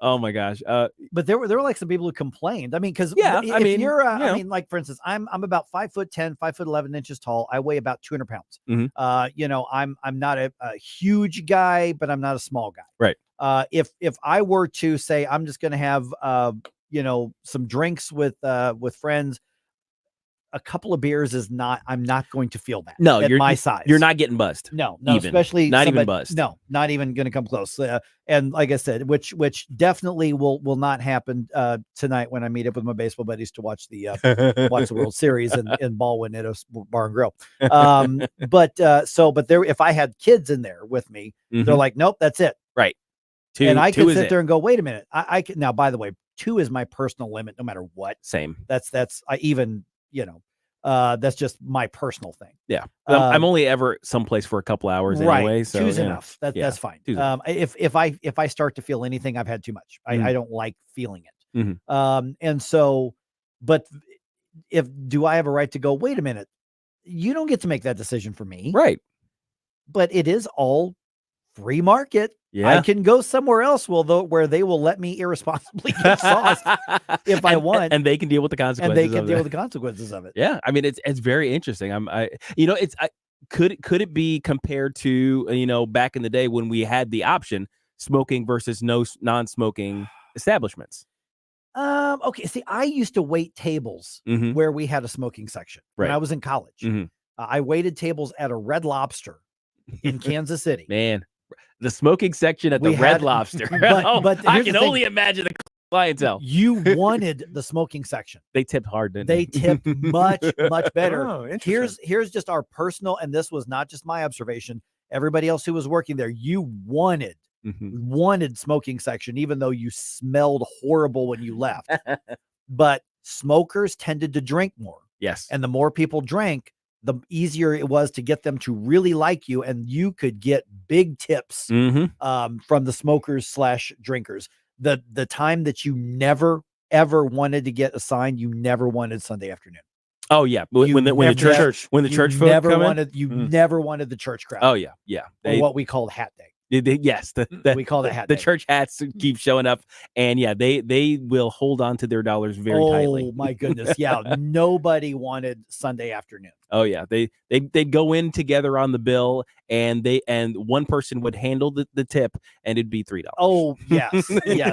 Oh my gosh. But there were like some people who complained. I mean, because I mean, I mean, like, for instance, I'm about 5'10", 5'11" tall. I weigh about 200 pounds. Mm-hmm. I'm not a huge guy, but I'm not a small guy. Right. If I were to say I'm just going to have some drinks with friends, a couple of beers I'm not going to feel that. No, at my size. You're not getting buzzed. No, even. Especially not even buzzed. No, not even going to come close. And like I said, which definitely will not happen tonight when I meet up with my baseball buddies to watch the World Series in Baldwin at a bar and grill. But there, if I had kids in there with me, they're like, nope, that's it. Right. And I could sit there and go, wait a minute. I can now. By the way, 2 is my personal limit, no matter what. Same. That's just my personal thing. Yeah. I'm only ever someplace for a couple hours anyway. So 2's enough. That's fine. If I start to feel anything, I've had too much. I don't like feeling it. Mm-hmm. And so, but do I have a right to go, wait a minute, you don't get to make that decision for me. Right. But it is all free market. Yeah. I can go somewhere else where they will let me irresponsibly get sauced if I want. And they can deal with the consequences. Of it. Yeah. I mean, it's very interesting. Could it be compared to, back in the day when we had the option, smoking versus non-smoking establishments? Okay. See, I used to wait tables where we had a smoking section when I was in college. I waited tables at a Red Lobster in Kansas City. Man, the smoking section at the Red Lobster. But I can only imagine the clientele. You wanted the smoking section. They tipped hard, didn't they? They tipped much better. Oh, here's just our personal, and this was not just my observation. Everybody else who was working there, you wanted smoking section, even though you smelled horrible when you left. But smokers tended to drink more. Yes. And the more people drank, the easier it was to get them to really like you, and you could get big tips from the smokers / drinkers. The time that you never ever wanted to get assigned, you never wanted Sunday afternoon. Oh yeah, when the church folk never come wanted in? Never wanted the church crowd. Oh yeah. Or what we called hat day. Yes, we call it hat the day. church hats keep showing up, and they will hold on to their dollars very tightly. Oh my goodness, yeah. Nobody wanted Sunday afternoon. Oh yeah, they'd go in together on the bill, and one person would handle the tip, and it'd be $3. Oh yes,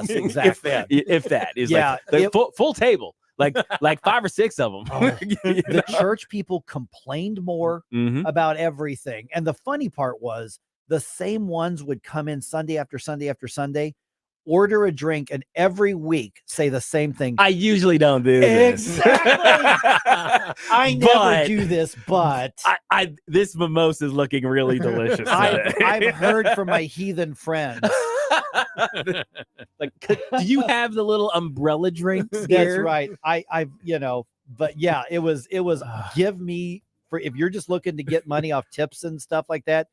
exactly. if that is like full table. Like 5 or 6 of them. The church people complained more about everything, and the funny part was, the same ones would come in Sunday after Sunday after Sunday, order a drink, and every week say the same thing. I usually don't do this. Exactly. I never do this, but this mimosa is looking really delicious. I've heard from my heathen friends. Like, do you have the little umbrella drinks? That's right. I've but yeah, it was give me, for if you're just looking to get money off tips and stuff like that,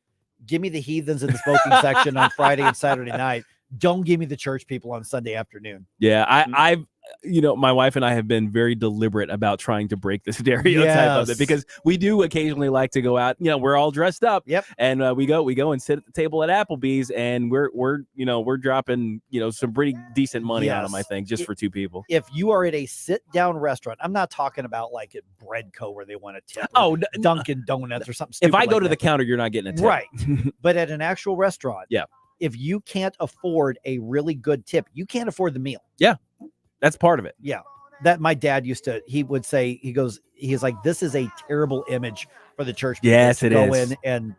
give me the heathens in the smoking section on Friday and Saturday night. Don't give me the church people on Sunday afternoon. Yeah, I've my wife and I have been very deliberate about trying to break the stereotype of it, because we do occasionally like to go out. We're all dressed up. Yep. And we go and sit at the table at Applebee's, and we're dropping some pretty decent money on them, I think, just for 2 people. If you are at a sit-down restaurant, I'm not talking about like at Breadco where they want a tip. Oh, Dunkin' Donuts or something. If I go to the counter, you're not getting a tip. Right. But at an actual restaurant, yeah. if you can't afford a really good tip, you can't afford the meal. Yeah, that's part of it. Yeah. That my dad he would say, he's like, this is a terrible image for the church. Yes, to it go is. in and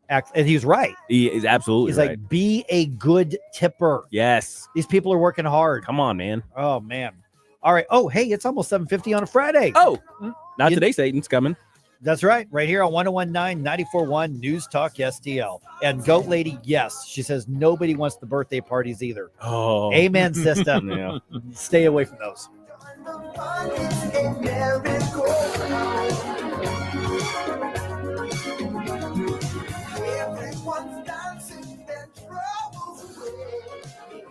act. And he's right. He is absolutely He's right. like, be a good tipper. Yes. These people are working hard. Come on, man. Oh, man. All right. Oh, hey, it's almost 7:50 on a Friday. Oh, not today, Satan's coming. That's right. Right here on 1019, 94.1 News Talk STL. And Goat Lady, yes, she says nobody wants the birthday parties either. Oh. Amen, sister. Yeah. Stay away from those. Everyone's dancing their troubles away.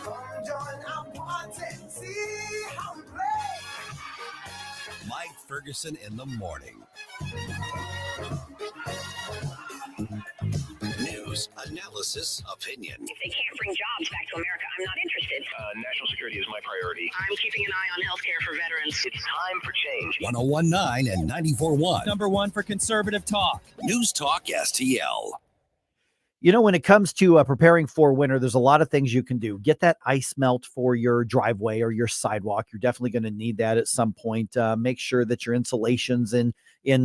Come join our party, see how we play. Mike Ferguson in the morning. News, analysis, opinion. If they can't bring jobs back to America, I'm not interested. National security is my priority. I'm keeping an eye on healthcare for veterans. It's time for change. 1019 and 94.1. Number one for conservative talk. News Talk STL. You know, when it comes to preparing for winter, there's a lot of things you can do. Get that ice melt for your driveway or your sidewalk. You're definitely going to need that at some point. Make sure that your insulation's in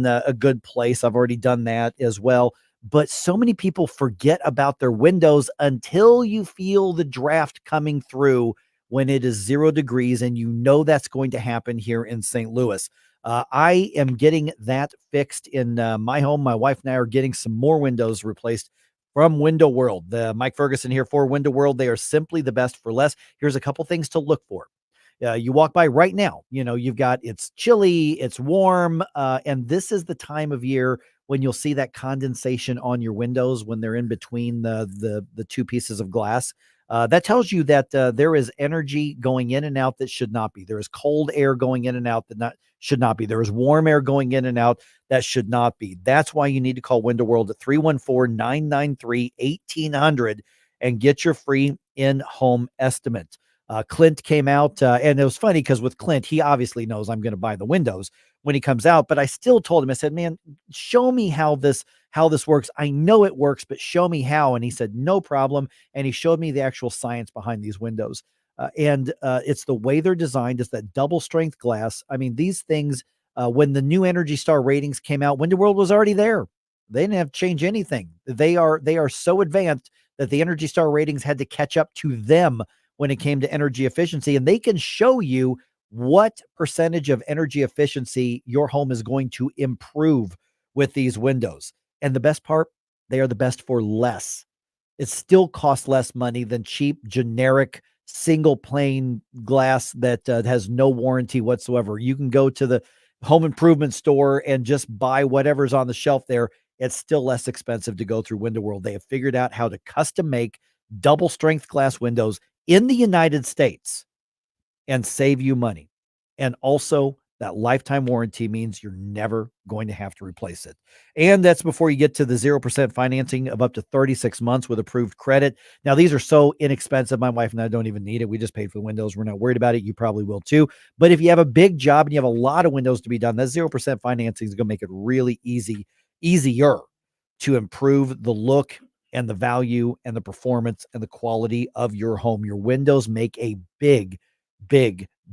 a good place. I've already done that as well. But so many people forget about their windows until you feel the draft coming through when it is 0 degrees, and you know that's going to happen here in St. Louis. I am getting that fixed in my home. My wife and I are getting some more windows replaced from Window World. The Mike Ferguson here for Window World. They are simply the best for less. Here's a couple things to look for. You walk by right now, you've got, it's chilly, it's warm, and this is the time of year when you'll see that condensation on your windows when they're in between the two pieces of glass. That tells you that there is energy going in and out that should not be. There is cold air going in and out that should not be. There is warm air going in and out that should not be. That's why you need to call Window World at 314-993-1800 and get your free in-home estimate. Clint came out, and it was funny because with Clint, he obviously knows I'm going to buy the windows when he comes out, but I still told him, I said, man, show me how this works. I know it works, but show me how. And he said, no problem. And he showed me the actual science behind these windows. And it's the way they're designed. It's that double strength glass. I mean, these things, when the new Energy Star ratings came out, Window World was already there. They didn't have to change anything. They are so advanced that the Energy Star ratings had to catch up to them when it came to energy efficiency. And they can show you what percentage of energy efficiency your home is going to improve with these windows. And the best part, they are the best for less. It still costs less money than cheap, generic, single pane glass that has no warranty whatsoever. You can go to the home improvement store and just buy whatever's on the shelf there. It's still less expensive to go through Window World. They have figured out how to custom make double strength glass windows in the United States and save you money. And also, that lifetime warranty means you're never going to have to replace it. And that's before you get to the 0% financing of up to 36 months with approved credit. Now, these are so inexpensive. My wife and I don't even need it. We just paid for the windows. We're not worried about it. You probably will too. But if you have a big job and you have a lot of windows to be done, that 0% financing is going to make it really easier to improve the look and the value and the performance and the quality of your home. Your windows make a big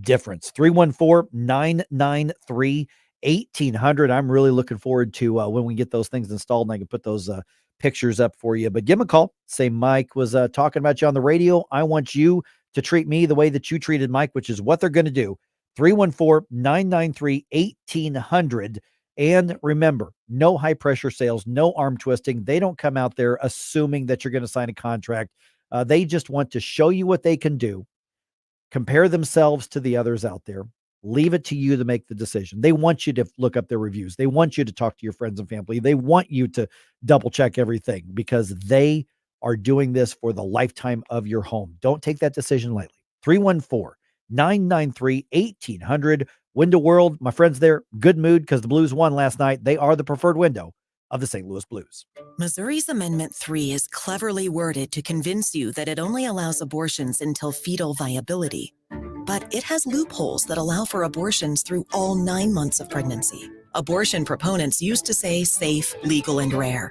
difference. 314-993-1800. I'm really looking forward to when we get those things installed and I can put those pictures up for you. But give them a call. Say Mike was talking about you on the radio. I want you to treat me the way that you treated Mike, which is what they're going to do. 314-993-1800. And remember, no high pressure sales, no arm twisting. They don't come out there assuming that you're going to sign a contract. They just want to show you what they can do, compare themselves to the others out there, leave it to you to make the decision. They want you to look up their reviews. They want you to talk to your friends and family. They want you to double check everything because they are doing this for the lifetime of your home. Don't take that decision lightly. 314-993-1800. Window World, my friends there, good mood because the Blues won last night. They are the preferred window of the St. Louis Blues. Missouri's Amendment 3 is cleverly worded to convince you that it only allows abortions until fetal viability. But it has loopholes that allow for abortions through all 9 months of pregnancy. Abortion proponents used to say safe, legal, and rare.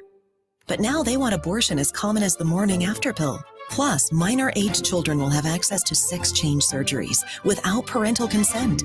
But now they want abortion as common as the morning after pill. Plus, minor-age children will have access to sex change surgeries without parental consent.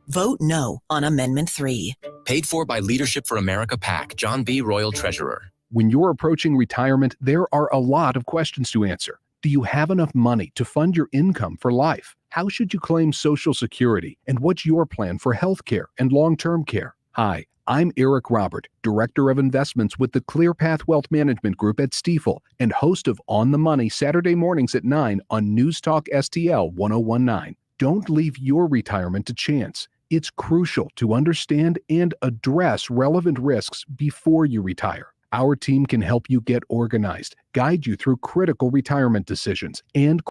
Vote no on Amendment 3. Paid for by Leadership for America PAC, John B. Royal Treasurer. When you're approaching retirement, there are a lot of questions to answer. Do you have enough money to fund your income for life? How should you claim Social Security? And what's your plan for health care and long-term care? Hi, I'm Eric Robert, Director of Investments with the ClearPath Wealth Management Group at Stifel and host of On the Money Saturday mornings at 9 on News Talk STL 1019. Don't leave your retirement to chance. It's crucial to understand and address relevant risks before you retire. Our team can help you get organized, guide you through critical retirement decisions, and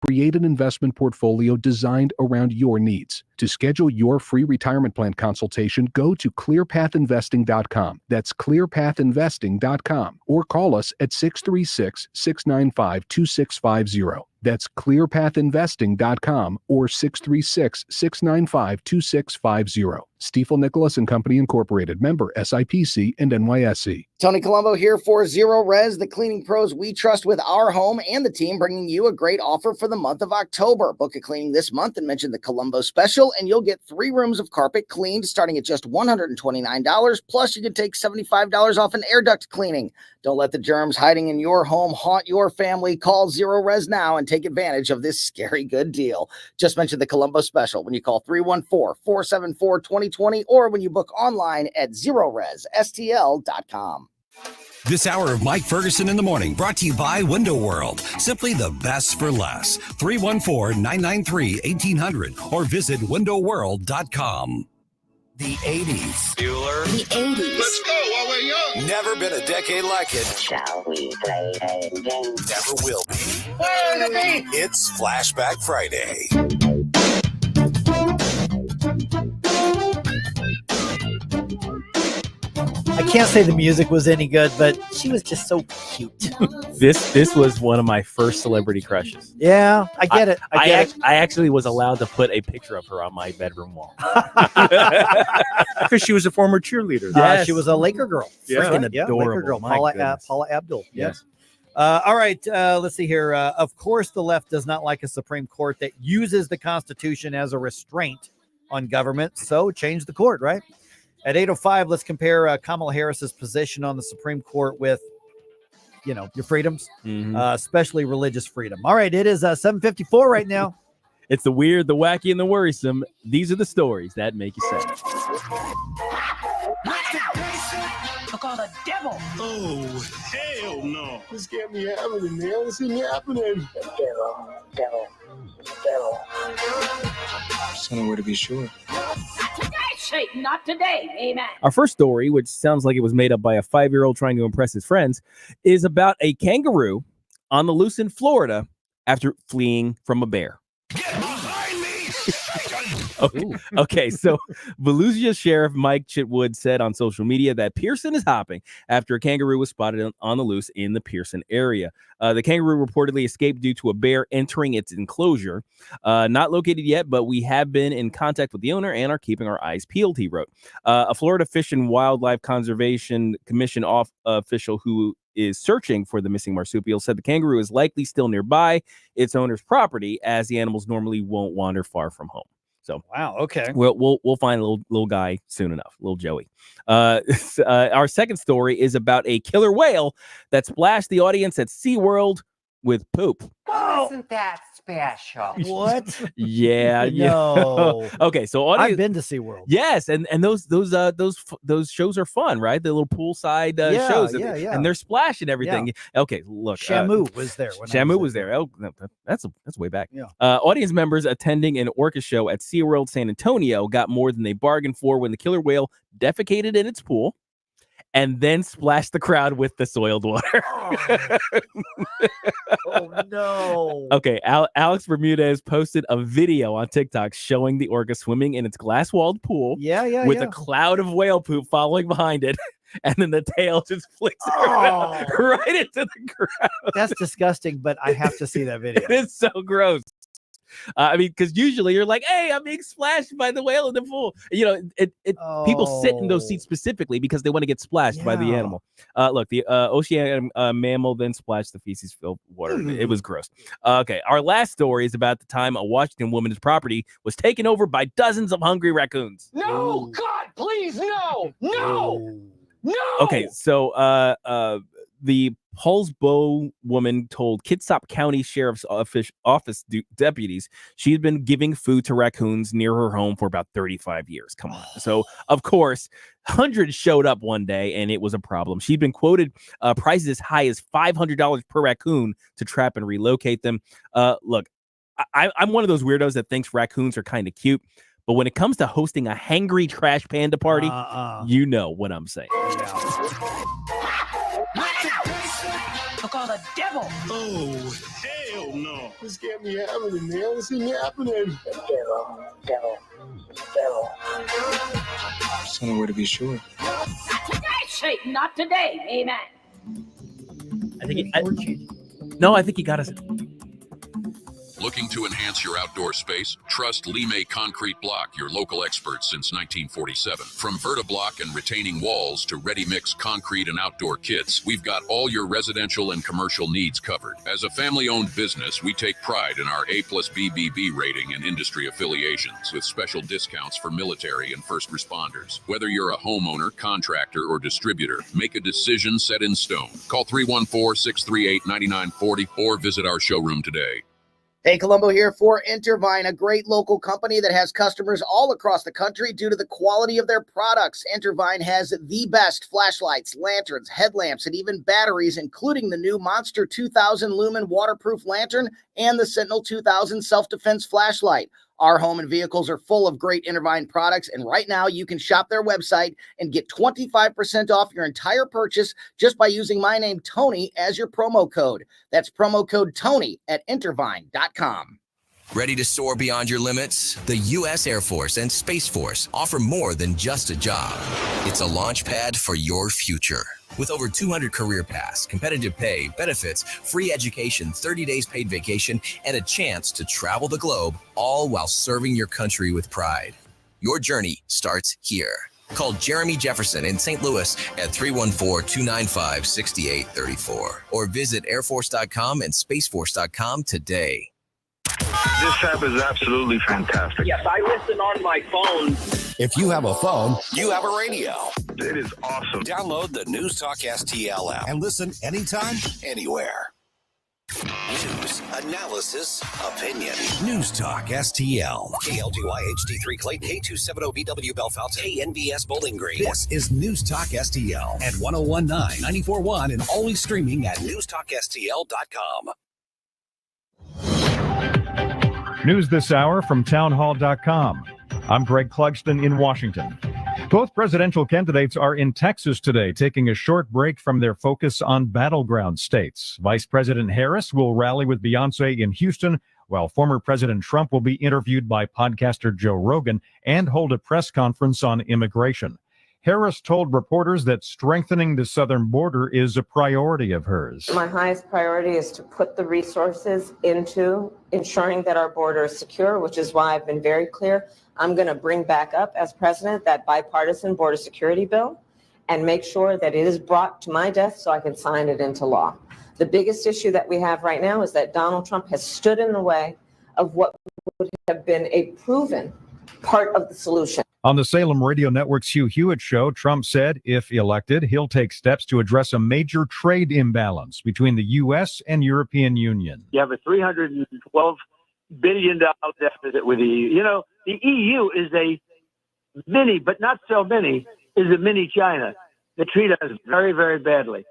create an investment portfolio designed around your needs. To schedule your free retirement plan consultation, go to clearpathinvesting.com. That's clearpathinvesting.com. Or call us at 636-695-2650. That's clearpathinvesting.com or 636-695-2650. Stifel Nicholas and Company Incorporated, member SIPC and NYSE. Tony Colombo here for Zero Res, the cleaning pros we trust with our home, and the team bringing you a great offer for the month of October. Book a cleaning this month and mention the Colombo special, and you'll get 3 rooms of carpet cleaned starting at just $129. Plus, you can take $75 off an air duct cleaning. Don't let the germs hiding in your home haunt your family. Call Zero Res now and take advantage of this scary good deal. Just mention the Colombo special when you call 314-474-2020 or when you book online at ZeroResSTL.com. This hour of Mike Ferguson in the Morning brought to you by Window World. Simply the best for less. 314-993-1800 or visit windowworld.com. The 80s. Bueller. The 80s. Let's go while we're young. Never been a decade like it. Shall we play a game? Never will be. Where the beat? It's Flashback Friday. I can't say the music was any good, but she was just so cute. This was one of my first celebrity crushes. Yeah, I get it. I actually was allowed to put a picture of her on my bedroom wall because she was a former cheerleader. She was a Laker girl. Yeah. Freaking Adorable. Laker girl. My goodness. Paula Abdul. Yes. All right. Let's see here. Of course, the left does not like a Supreme Court that uses the Constitution as a restraint on government. So change the court, right? At 8:05, let's compare Kamala Harris's position on the Supreme Court with, your freedoms, especially religious freedom. All right, it is 7:54 right now. It's the weird, the wacky, and the worrisome. These are the stories that make you sad. Look all the devil. Oh, hell no. This can't be happening, man. This isn't happening. Devil. Somewhere to be sure. Satan, not today. Amen. Our first story, which sounds like it was made up by a 5-year-old trying to impress his friends, is about a kangaroo on the loose in Florida after fleeing from a bear. Okay, so Volusia Sheriff Mike Chitwood said on social media that Pearson is hopping after a kangaroo was spotted on the loose in the Pearson area. The kangaroo reportedly escaped due to a bear entering its enclosure. Not located yet, but we have been in contact with the owner and are keeping our eyes peeled, he wrote. A Florida Fish and Wildlife Conservation Commission official who is searching for the missing marsupial said the kangaroo is likely still nearby its owner's property, as the animals normally won't wander far from home. So wow, okay. We'll find a little guy soon enough, little Joey. Our second story is about a killer whale that splashed the audience at SeaWorld with poop. Isn't that special? What? Yeah. No. Okay, so I've been to SeaWorld. Yes, and those shows are fun, right? The little poolside shows, and they're splashing everything. Yeah. Okay, look, Shamu was there. Shamu was there. Oh, no, that's way back. Yeah. Audience members attending an orca show at SeaWorld San Antonio got more than they bargained for when the killer whale defecated in its pool and then splashed the crowd with the soiled water. Oh no. Okay, Alex Bermudez posted a video on TikTok showing the orca swimming in its glass-walled pool with a cloud of whale poop following behind it, and then the tail just flicks right into the crowd. That's disgusting, but I have to see that video. It's so gross. I mean, because usually you're like, hey, I'm being splashed by the whale in the pool. You know, people sit in those seats specifically because they want to get splashed by the animal. Look, the oceanic mammal then splashed the feces-filled water. It was gross. Okay, our last story is about the time a Washington woman's property was taken over by dozens of hungry raccoons. No, God, please, no. Okay, so the Paulsbo woman told Kitsap County Sheriff's Office deputies she'd been giving food to raccoons near her home for about 35 years. Come on. So, of course, hundreds showed up one day, and it was a problem. She'd been quoted prices as high as $500 per raccoon to trap and relocate them. Look, I'm one of those weirdos that thinks raccoons are kind of cute. But when it comes to hosting a hangry trash panda party, you know what I'm saying. Look all the devil. Oh, hell no. This can't be happening, man. This ain't happening. Devil. Somewhere to be sure. Not today, Satan. Not today. Amen. I think he got us. Looking to enhance your outdoor space? Trust Lime Concrete Block, your local expert since 1947. From Vertiblock and retaining walls to ready-mix concrete and outdoor kits, we've got all your residential and commercial needs covered. As a family-owned business, we take pride in our A+ BBB rating and industry affiliations with special discounts for military and first responders. Whether you're a homeowner, contractor, or distributor, make a decision set in stone. Call 314-638-9940 or visit our showroom today. Hey, Colombo here for Intervine, a great local company that has customers all across the country due to the quality of their products. Intervine has the best flashlights, lanterns, headlamps, and even batteries, including the new Monster 2000 Lumen waterproof lantern and the Sentinel 2000 self-defense flashlight. Our home and vehicles are full of great Intervine products, and right now you can shop their website and get 25% off your entire purchase just by using my name, Tony, as your promo code. That's promo code Tony at Intervine.com. Ready to soar beyond your limits? The U.S. Air Force and Space Force offer more than just a job. It's a launch pad for your future. With over 200 career paths, competitive pay, benefits, free education, 30 days paid vacation, and a chance to travel the globe, all while serving your country with pride. Your journey starts here. Call Jeremy Jefferson in St. Louis at 314-295-6834 or visit airforce.com and spaceforce.com today. This app is absolutely fantastic. Yes, I listen on my phone. If you have a phone, you have a radio. It is awesome. Download the News Talk STL app and listen anytime, anywhere. News, analysis, opinion. News Talk STL. KLGY HD3 Clayton, K270BW Belfast, KNBS Bowling Green. This is News Talk STL at 1019, 94.1 and always streaming at newstalkstl.com. News this hour from townhall.com. I'm Greg Clugston in Washington. Both presidential candidates are in Texas today, taking a short break from their focus on battleground states. Vice President Harris will rally with Beyonce in Houston, while former President Trump will be interviewed by podcaster Joe Rogan and hold a press conference on immigration. Harris told reporters that strengthening the southern border is a priority of hers. My highest priority is to put the resources into ensuring that our border is secure, which is why I've been very clear. I'm going to bring back up as president that bipartisan border security bill and make sure that it is brought to my desk so I can sign it into law. The biggest issue that we have right now is that Donald Trump has stood in the way of what would have been a proven part of the solution. On the Salem Radio Network's Hugh Hewitt show, Trump said if elected, he'll take steps to address a major trade imbalance between the U.S. and European Union. You have a $312 billion deficit with the EU. You know, the EU is a mini, but not so mini, is a mini China. They treat us very, very badly.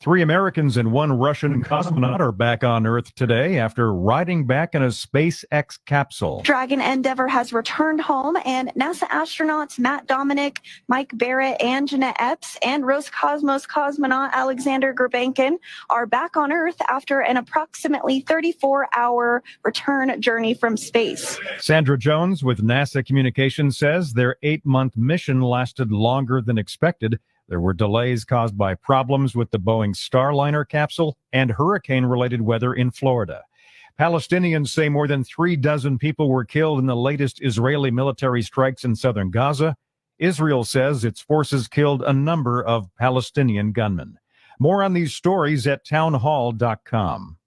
3 Americans and 1 Russian cosmonaut are back on Earth today after riding back in a SpaceX capsule. Dragon Endeavour has returned home, and NASA astronauts Matt Dominic, Mike Barrett, and Jeanette Epps, and Roscosmos cosmonaut Alexander Gurbankin are back on Earth after an approximately 34-hour return journey from space. Sandra Jones with NASA Communications says their 8-month mission lasted longer than expected. There were delays caused by problems with the Boeing Starliner capsule and hurricane-related weather in Florida. Palestinians say more than 36 people were killed in the latest Israeli military strikes in southern Gaza. Israel says its forces killed a number of Palestinian gunmen. More on these stories at townhall.com.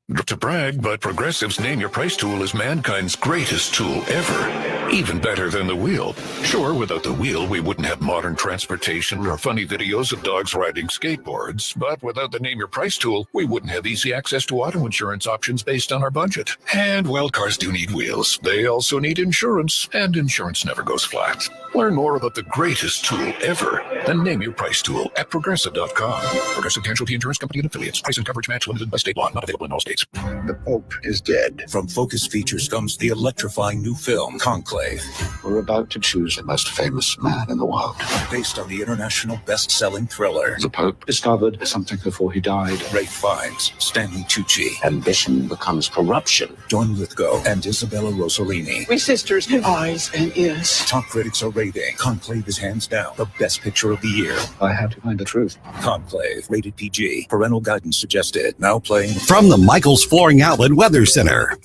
Not to brag, but Progressive's Name Your Price tool is mankind's greatest tool ever. Even better than the wheel. Sure, without the wheel, we wouldn't have modern transportation or funny videos of dogs riding skateboards. But without the Name Your Price tool, we wouldn't have easy access to auto insurance options based on our budget. And, well, cars do need wheels. They also need insurance, and insurance never goes flat. Learn more about the greatest tool ever, the Name Your Price tool at Progressive.com. Progressive Casualty Insurance Company and Affiliates. Price and coverage match limited by state law. Not available in all states. The Pope is dead. From Focus Features comes the electrifying new film, Conclave. We're about to choose the most famous man in the world. Based on the international best-selling thriller. The Pope discovered something before he died. Ralph Fiennes, Stanley Tucci. Ambition becomes corruption. Dawn Lithgow and Isabella Rossellini. We sisters have eyes and ears. Top critics are raving. Conclave is hands down the best picture of the year. I had to find the truth. Conclave, rated PG. Parental guidance suggested. Now playing from the Michael's Flooring Outlet Weather Center.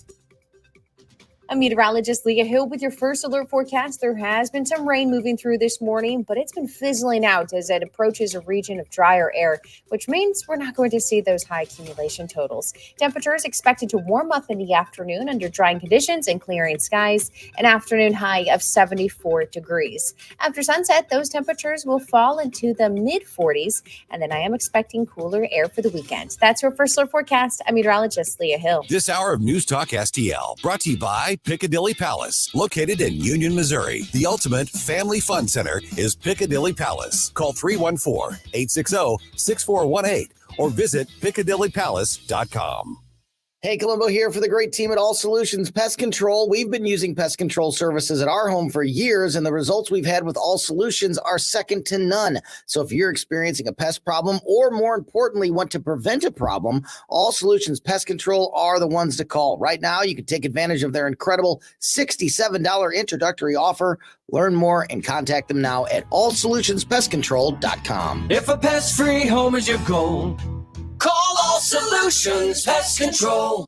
I'm meteorologist Leah Hill with your first alert forecast. There has been some rain moving through this morning, but it's been fizzling out as it approaches a region of drier air, which means we're not going to see those high accumulation totals. Temperatures expected to warm up in the afternoon under drying conditions and clearing skies, an afternoon high of 74 degrees. After sunset, those temperatures will fall into the mid-40s, and then I am expecting cooler air for the weekend. That's your first alert forecast. I'm meteorologist Leah Hill. This hour of News Talk STL brought to you by Piccadilly Palace, located in Union, Missouri. The ultimate family fun center is Piccadilly Palace. Call 314-860-6418 or visit piccadillypalace.com. Hey, Colombo here for the great team at All Solutions Pest Control. We've been using pest control services at our home for years, and the results we've had with All Solutions are second to none. So if you're experiencing a pest problem, or more importantly, want to prevent a problem, All Solutions Pest Control are the ones to call. Right now, you can take advantage of their incredible $67 introductory offer. Learn more and contact them now at allsolutionspestcontrol.com. If a pest-free home is your goal, call All Solutions Pest Control.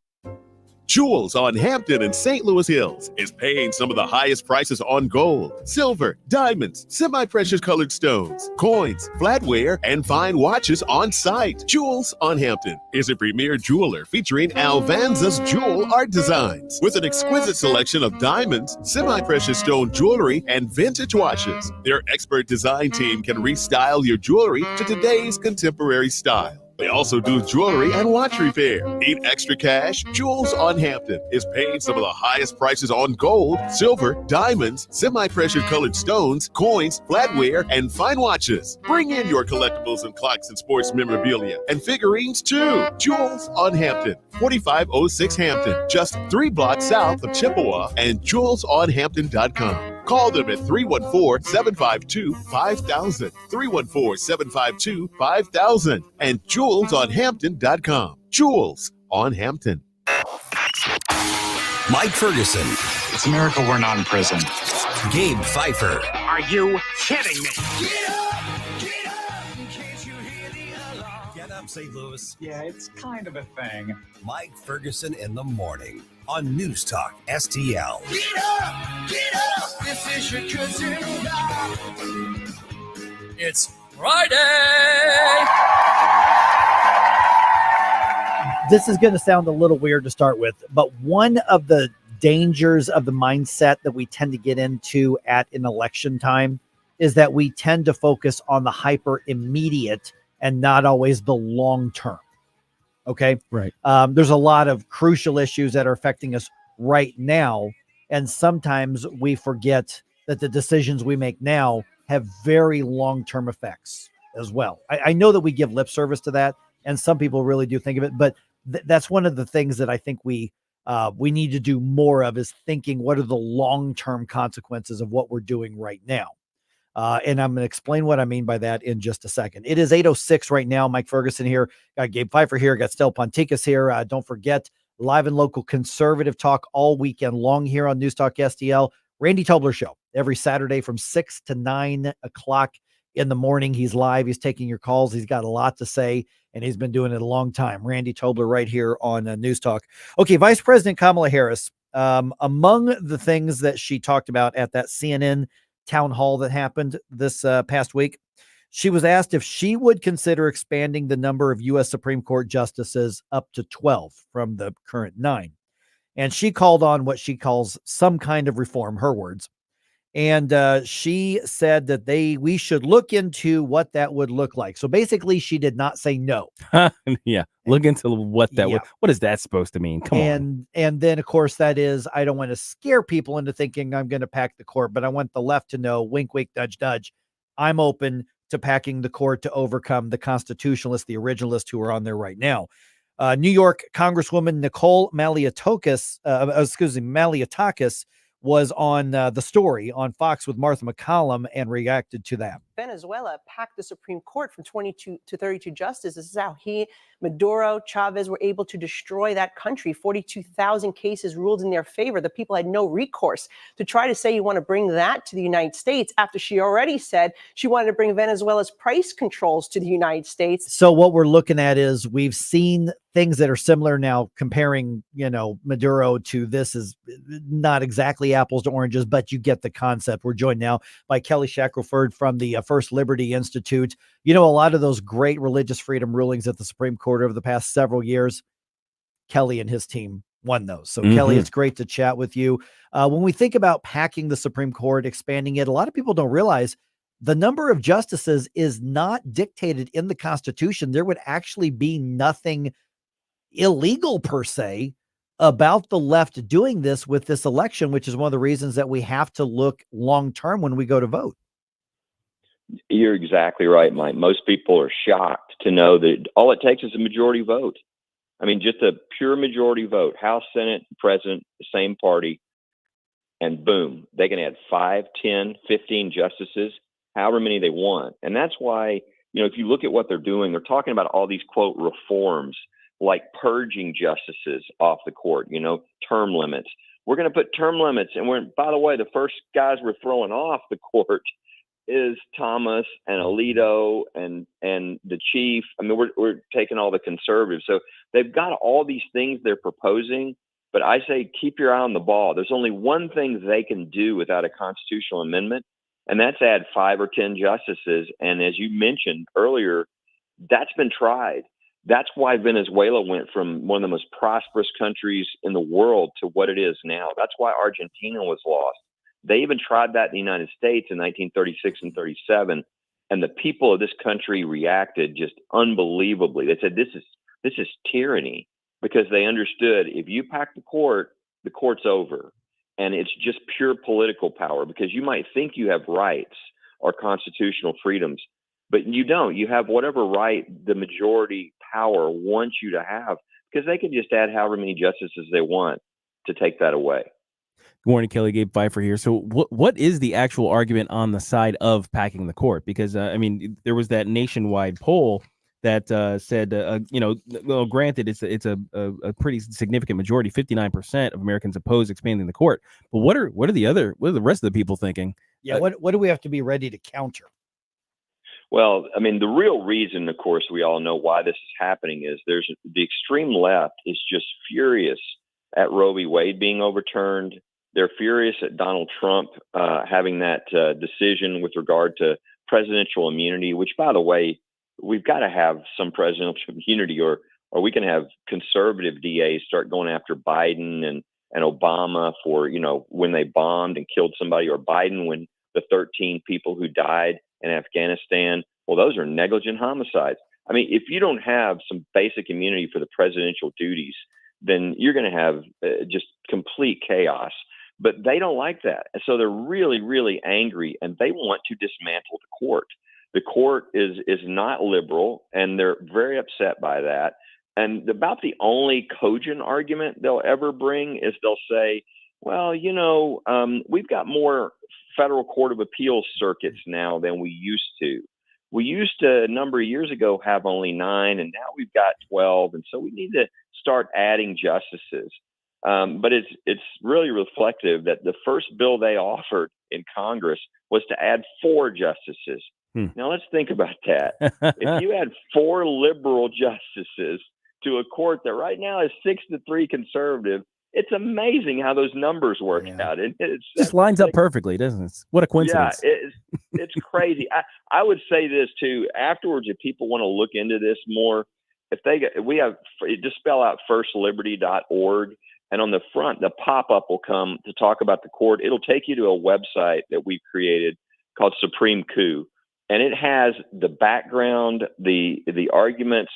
Jewels on Hampton and St. Louis Hills is paying some of the highest prices on gold, silver, diamonds, semi-precious colored stones, coins, flatware, and fine watches on site. Jewels on Hampton is a premier jeweler featuring Alvanza's jewel art designs with an exquisite selection of diamonds, semi-precious stone jewelry, and vintage watches. Their expert design team can restyle your jewelry to today's contemporary style. They also do jewelry and watch repair. Need extra cash? Jewels on Hampton is paying some of the highest prices on gold, silver, diamonds, semi-precious colored stones, coins, flatware, and fine watches. Bring in your collectibles and clocks and sports memorabilia and figurines too. Jewels on Hampton, 4506 Hampton, just 3 blocks south of Chippewa, and jewelsonhampton.com. Call them at 314-752-5000, 314-752-5000, and jewelsonhampton.com. Jewels on Hampton. Mike Ferguson. It's a miracle we're not in prison. Gabe Pfeiffer. Are you kidding me? Get up, St. Louis. Yeah, it's kind of a thing. Mike Ferguson in the morning on News Talk STL. Get up, this is your cousin. It's Friday. This is going to sound a little weird to start with, but one of the dangers of the mindset that we tend to get into at an election time is that we tend to focus on the hyper immediate and not always the long term. Okay. Right. There's a lot of crucial issues that are affecting us right now. And sometimes we forget that the decisions we make now have very long-term effects as well. I know that we give lip service to that, and some people really do think of it, but that's one of the things that I think we need to do more of, is thinking, what are the long-term consequences of what we're doing right now? And I'm going to explain what I mean by that in just a second. It is 8:06 right now. Mike Ferguson here. Got Gabe Pfeiffer here. Got Stel Ponticus here. Don't forget, live and local conservative talk all weekend long here on News Talk STL. Randy Tobler Show every Saturday from 6 to 9 o'clock. in the morning. He's live. He's taking your calls. He's got a lot to say, and he's been doing it a long time. Randy Tobler right here on News Talk. Okay, Vice President Kamala Harris, among the things that she talked about at that CNN town hall that happened this past week, she was asked if she would consider expanding the number of U.S. Supreme Court justices up to 12 from the current 9. And she called on what she calls some kind of reform, her words. And she said that we should look into what that would look like. So basically, she did not say no. Yeah, look into what that would. What is that supposed to mean? Come on. And then, of course, that is, I don't want to scare people into thinking I'm going to pack the court, but I want the left to know, wink, wink, nudge, nudge, I'm open to packing the court to overcome the constitutionalists, the originalists who are on there right now. New York Congresswoman Nicole Malliotakis was on the story on Fox with Martha McCallum and reacted to that. Venezuela packed the Supreme Court from 22 to 32 justices. This is how Maduro, Chavez were able to destroy that country. 42,000 cases ruled in their favor. The people had no recourse. To try to say you want to bring that to the United States after she already said she wanted to bring Venezuela's price controls to the United States. So what we're looking at is we've seen things that are similar now. Comparing, Maduro to this is not exactly apples to oranges, but you get the concept. We're joined now by Kelly Shackelford from the First Liberty Institute. A lot of those great religious freedom rulings at the Supreme Court over the past several years, Kelly and his team won those. So Kelly, it's great to chat with you. When we think about packing the Supreme Court, expanding it, a lot of people don't realize the number of justices is not dictated in the Constitution. There would actually be nothing illegal per se about the left doing this with this election, which is one of the reasons that we have to look long term when we go to vote. You're exactly right, Mike. Most people are shocked to know that all it takes is a majority vote. I mean, just a pure majority vote, House, Senate, President, the same party, and boom, they can add 5, 10, 15 justices, however many they want. And that's why, if you look at what they're doing, they're talking about all these, quote, reforms, like purging justices off the court, term limits. We're going to put term limits. And by the way, the first guys we're throwing off the court is Thomas and Alito and the chief. I mean, we're taking all the conservatives. So they've got all these things they're proposing, but I say keep your eye on the ball. There's only one thing they can do without a constitutional amendment, and that's add 5 or 10 justices. And as you mentioned earlier, that's been tried. That's why Venezuela went from one of the most prosperous countries in the world to what it is now. That's why Argentina was lost. They even tried that in the United States in 1936 and 37, and the people of this country reacted just unbelievably. They said, this is tyranny, because they understood if you pack the court's over, and it's just pure political power, because you might think you have rights or constitutional freedoms, but you don't. You have whatever right the majority power wants you to have, because they can just add however many justices they want to take that away. Good morning, Kelly. Gabe Pfeiffer here. So what is the actual argument on the side of packing the court? Because, there was that nationwide poll that said, granted, it's a pretty significant majority, 59% of Americans oppose expanding the court. But what are the rest of the people thinking? Yeah, what do we have to be ready to counter? Well, I mean, the real reason, of course, we all know why this is happening is the extreme left is just furious at Roe v. Wade being overturned. They're furious at Donald Trump having that decision with regard to presidential immunity, which, by the way, we've got to have some presidential immunity, or we can have conservative DAs start going after Biden and Obama for, when they bombed and killed somebody, or Biden when the 13 people who died in Afghanistan. Well, those are negligent homicides. I mean, if you don't have some basic immunity for the presidential duties, then you're going to have just complete chaos. But they don't like that. And so they're really, really angry, and they want to dismantle the court. The court is not liberal, and they're very upset by that. And about the only cogent argument they'll ever bring is they'll say, well, we've got more federal court of appeals circuits now than we used to. We used to, a number of years ago, have only 9, and now we've got 12. And so we need to start adding justices. But it's really reflective that the first bill they offered in Congress was to add 4 justices. Now let's think about that. If you had 4 liberal justices to a court that right now is 6-3 conservative, it's amazing how those numbers work out. And Just lines up perfectly, doesn't it? What a coincidence. Yeah, it's crazy. I would say this too. Afterwards, if people want to look into this more, just spell out firstliberty.org, and on the front, the pop-up will come to talk about the court. It'll take you to a website that we've created called Supreme Coup. And it has the background, the arguments,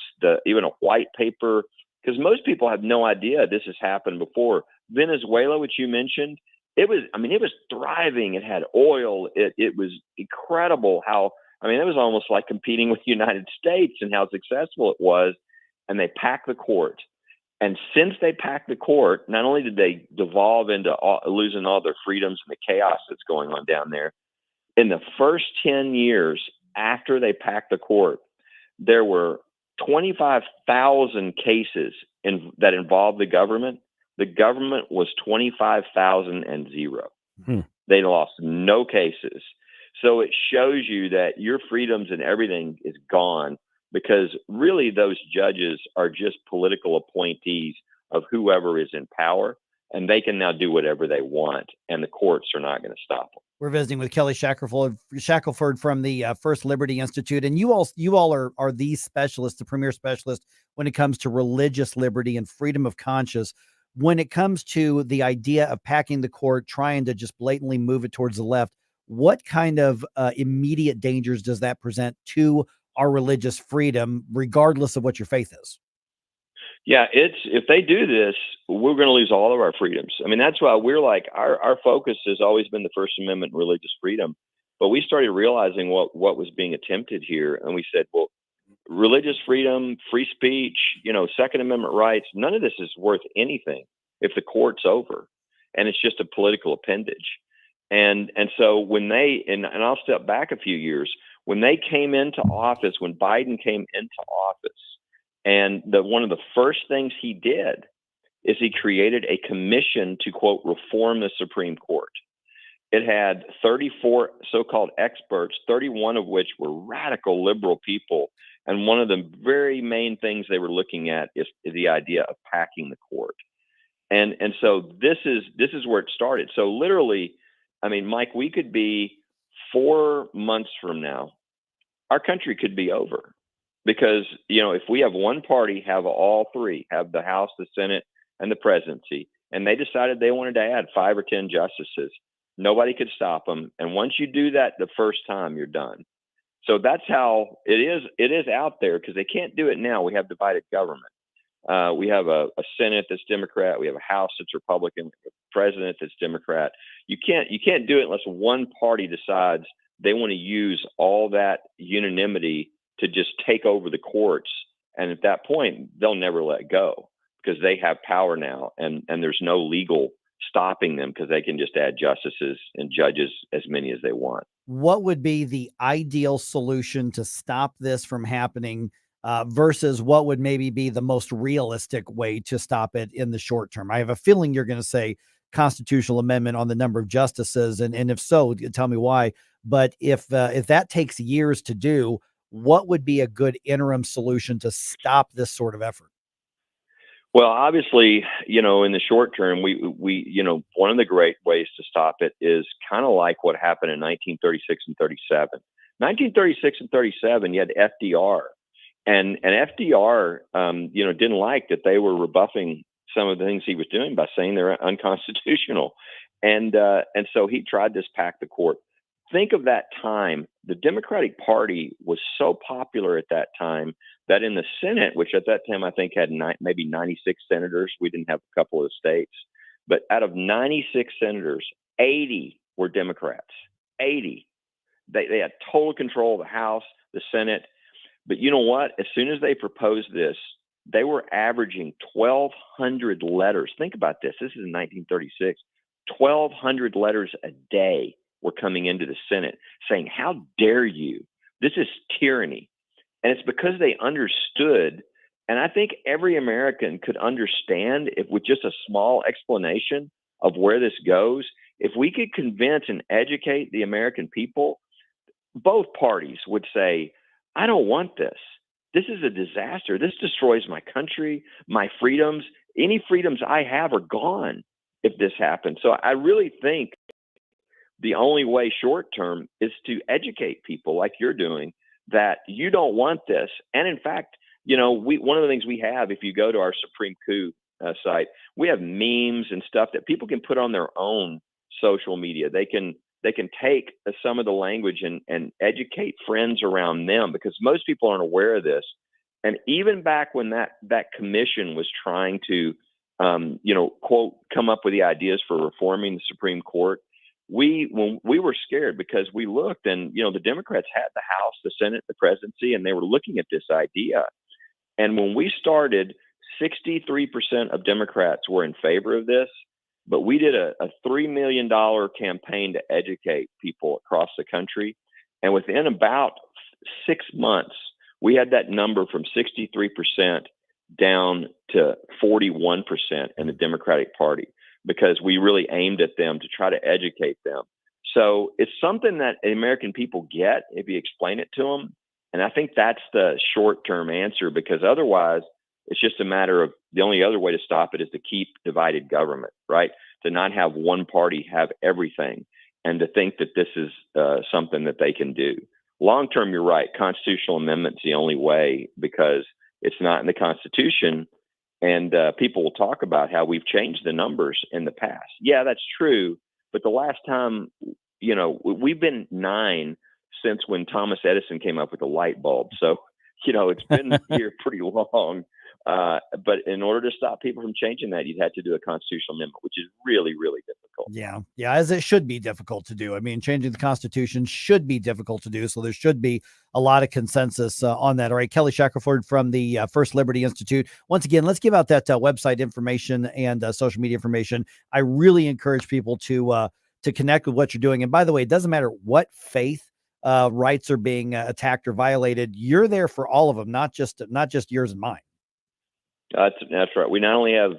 even a white paper, because most people have no idea this has happened before. Venezuela, which you mentioned, it was thriving. It had oil. It was incredible it was almost like competing with the United States and how successful it was. And they packed the court. And since they packed the court, not only did they devolve into losing all their freedoms and the chaos that's going on down there, in the first 10 years after they packed the court, there were 25,000 cases that involved the government. The government was 25,000 They lost no cases. So it shows you that your freedoms and everything is gone, because really those judges are just political appointees of whoever is in power, and they can now do whatever they want, and the courts are not going to stop them. We're visiting with Kelly Shackelford from the First Liberty Institute, and you all are the specialists, the premier specialist when it comes to religious liberty and freedom of conscience. When it comes to the idea of packing the court, trying to just blatantly move it towards the left, what kind of immediate dangers does that present to our religious freedom, regardless of what your faith is? Yeah, if they do this, we're going to lose all of our freedoms. I mean, that's why we're like, our focus has always been the First Amendment and religious freedom. But we started realizing what was being attempted here. And we said, well, religious freedom, free speech, Second Amendment rights, none of this is worth anything if the court's over and it's just a political appendage. And so when and I'll step back a few years, when they came into office, when Biden came into office, and one of the first things he did is he created a commission to, quote, reform the Supreme Court. It had 34 so-called experts, 31 of which were radical liberal people. And one of the very main things they were looking at is the idea of packing the court. And so this is where it started. So literally, I mean, Mike, we could be 4 months from now, our country could be over. Because, if we have one party have all three, have the House, the Senate, and the presidency, and they decided they wanted to add 5 or 10 justices, nobody could stop them. And once you do that the first time, you're done. So that's how it is. It is out there because they can't do it now. We have divided government. We have a Senate that's Democrat. We have a House that's Republican. A president that's Democrat. You can't do it unless one party decides they want to use all that unanimity to just take over the courts. And at that point, they'll never let go because they have power now. And there's no legal stopping them because they can just add justices and judges as many as they want. What would be the ideal solution to stop this from happening versus what would maybe be the most realistic way to stop it in the short term? I have a feeling you're going to say constitutional amendment on the number of justices. And if so, tell me why. But if that takes years to do, what would be a good interim solution to stop this sort of effort? Well, obviously, in the short term, we one of the great ways to stop it is kind of like what happened in 1936 and 37. 1936 and 37, you had FDR, and FDR, didn't like that they were rebuffing some of the things he was doing by saying they're unconstitutional, and so he tried to pack the court. Think of that time. The Democratic Party was so popular at that time that in the Senate, which at that time I think had maybe 96 senators, we didn't have a couple of states, but out of 96 senators, 80 were Democrats. 80. They had total control of the House, the Senate. But you know what? As soon as they proposed this, they were averaging 1,200 letters. Think about this. This is in 1936. 1,200 letters a day were coming into the Senate saying, how dare you? This is tyranny. And it's because they understood, and I think every American could understand if with just a small explanation of where this goes, if we could convince and educate the American people, both parties would say, I don't want this. This is a disaster. This destroys my country, my freedoms. Any freedoms I have are gone if this happens. So I really think the only way short term is to educate people like you're doing that you don't want this. And in fact, one of the things we have, if you go to our Supreme Coup site, we have memes and stuff that people can put on their own social media. They can take some of the language and educate friends around them, because most people aren't aware of this. And even back when that commission was trying to, quote, come up with the ideas for reforming the Supreme Court, we were scared because we looked and, the Democrats had the House, the Senate, the presidency, and they were looking at this idea. And when we started, 63% of Democrats were in favor of this, but we did a $3 million campaign to educate people across the country. And within about 6 months, we had that number from 63% down to 41% in the Democratic Party, because we really aimed at them to try to educate them. So it's something that American people get if you explain it to them. And I think that's the short-term answer, because otherwise it's just a matter of, the only other way to stop it is to keep divided government, right? To not have one party have everything, and to think that this is something that they can do. Long-term, you're right. Constitutional amendment's the only way, because it's not in the Constitution. And people will talk about how we've changed the numbers in the past. Yeah, that's true. But the last time, we've been 9 since when Thomas Edison came up with the light bulb. So, it's been here pretty long. But in order to stop people from changing that, you'd have to do a constitutional amendment, which is really, really difficult. Yeah, as it should be difficult to do. I mean, changing the Constitution should be difficult to do. So there should be a lot of consensus on that. All right, Kelly Shackelford from the First Liberty Institute. Once again, let's give out that website information and social media information. I really encourage people to connect with what you're doing. And by the way, it doesn't matter what faith rights are being attacked or violated. You're there for all of them, not just yours and mine. That's right. We not only have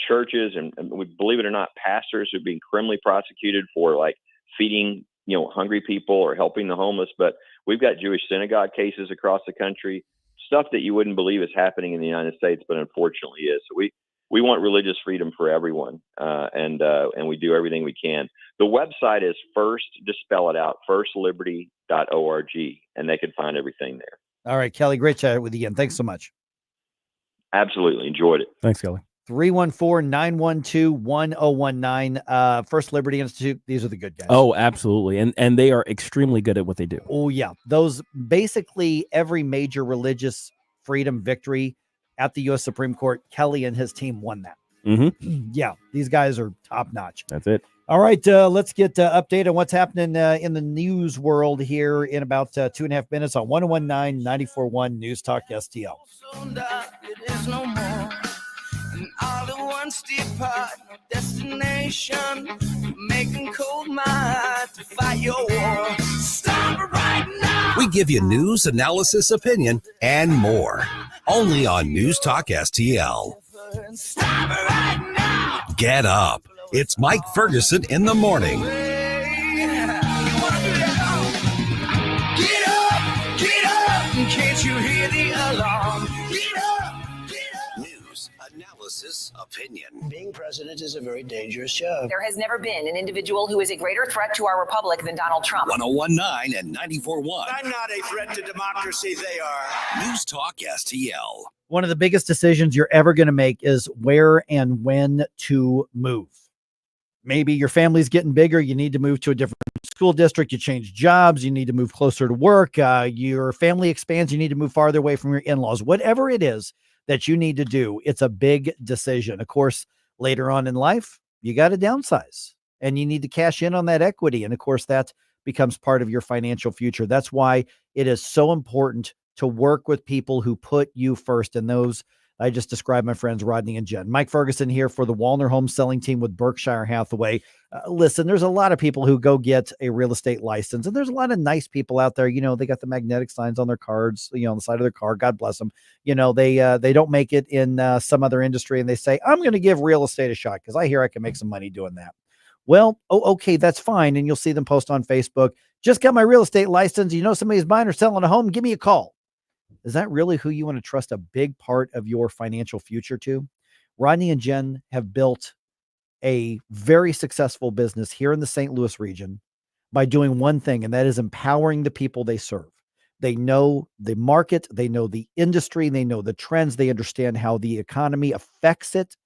churches and we, believe it or not, pastors who are being criminally prosecuted for like feeding, hungry people or helping the homeless, but we've got Jewish synagogue cases across the country, stuff that you wouldn't believe is happening in the United States, but unfortunately is. So we want religious freedom for everyone, and we do everything we can. The website is just spell it out, firstliberty.org, and they can find everything there. All right, Kelly, great chat with you again. Thanks so much. Absolutely. Enjoyed it. Thanks, Kelly. 314-912-1019. First Liberty Institute. These are the good guys. Oh, absolutely. And they are extremely good at what they do. Oh, yeah. Those basically every major religious freedom victory at the U.S. Supreme Court, Kelly and his team won that. Mm-hmm. Yeah, these guys are top notch. That's it. All right, let's get update on what's happening in the news world here in about 2.5 minutes on 101.9 94.1 News Talk STL. It is no more. And all at once depart, no destination. Making cold my to fight your war. Stop it right now. We give you news, analysis, opinion, and more. Only on News Talk STL. Stop it right now. Get up. It's Mike Ferguson in the morning. Get up, can't you hear the alarm? Get up. News, analysis, opinion. Being president is a very dangerous job. There has never been an individual who is a greater threat to our republic than Donald Trump. 101.9 and 94.1. I'm not a threat to democracy, they are. News Talk STL. One of the biggest decisions you're ever going to make is where and when to move. Maybe your family's getting bigger. You need to move to a different school district. You change jobs. You need to move closer to work. Your family expands. You need to move farther away from your in-laws. Whatever it is that you need to do, it's a big decision. Of course, later on in life, you got to downsize and you need to cash in on that equity. And of course, that becomes part of your financial future. That's why it is so important to work with people who put you first. And those I just described, my friends Rodney and Jen. Mike Ferguson here for the Walner Home Selling Team with Berkshire Hathaway. Listen, there's a lot of people who go get a real estate license, and there's a lot of nice people out there. They got the magnetic signs on their cards, on the side of their car. God bless them. They don't make it in some other industry, and they say, I'm going to give real estate a shot because I hear I can make some money doing that. Well, okay, that's fine. And you'll see them post on Facebook. Just got my real estate license. You know somebody's buying or selling a home. Give me a call. Is that really who you want to trust a big part of your financial future to? Rodney and Jen have built a very successful business here in the St. Louis region by doing one thing, and that is empowering the people they serve. They know the market, they know the industry, they know the trends, they understand how the economy affects it,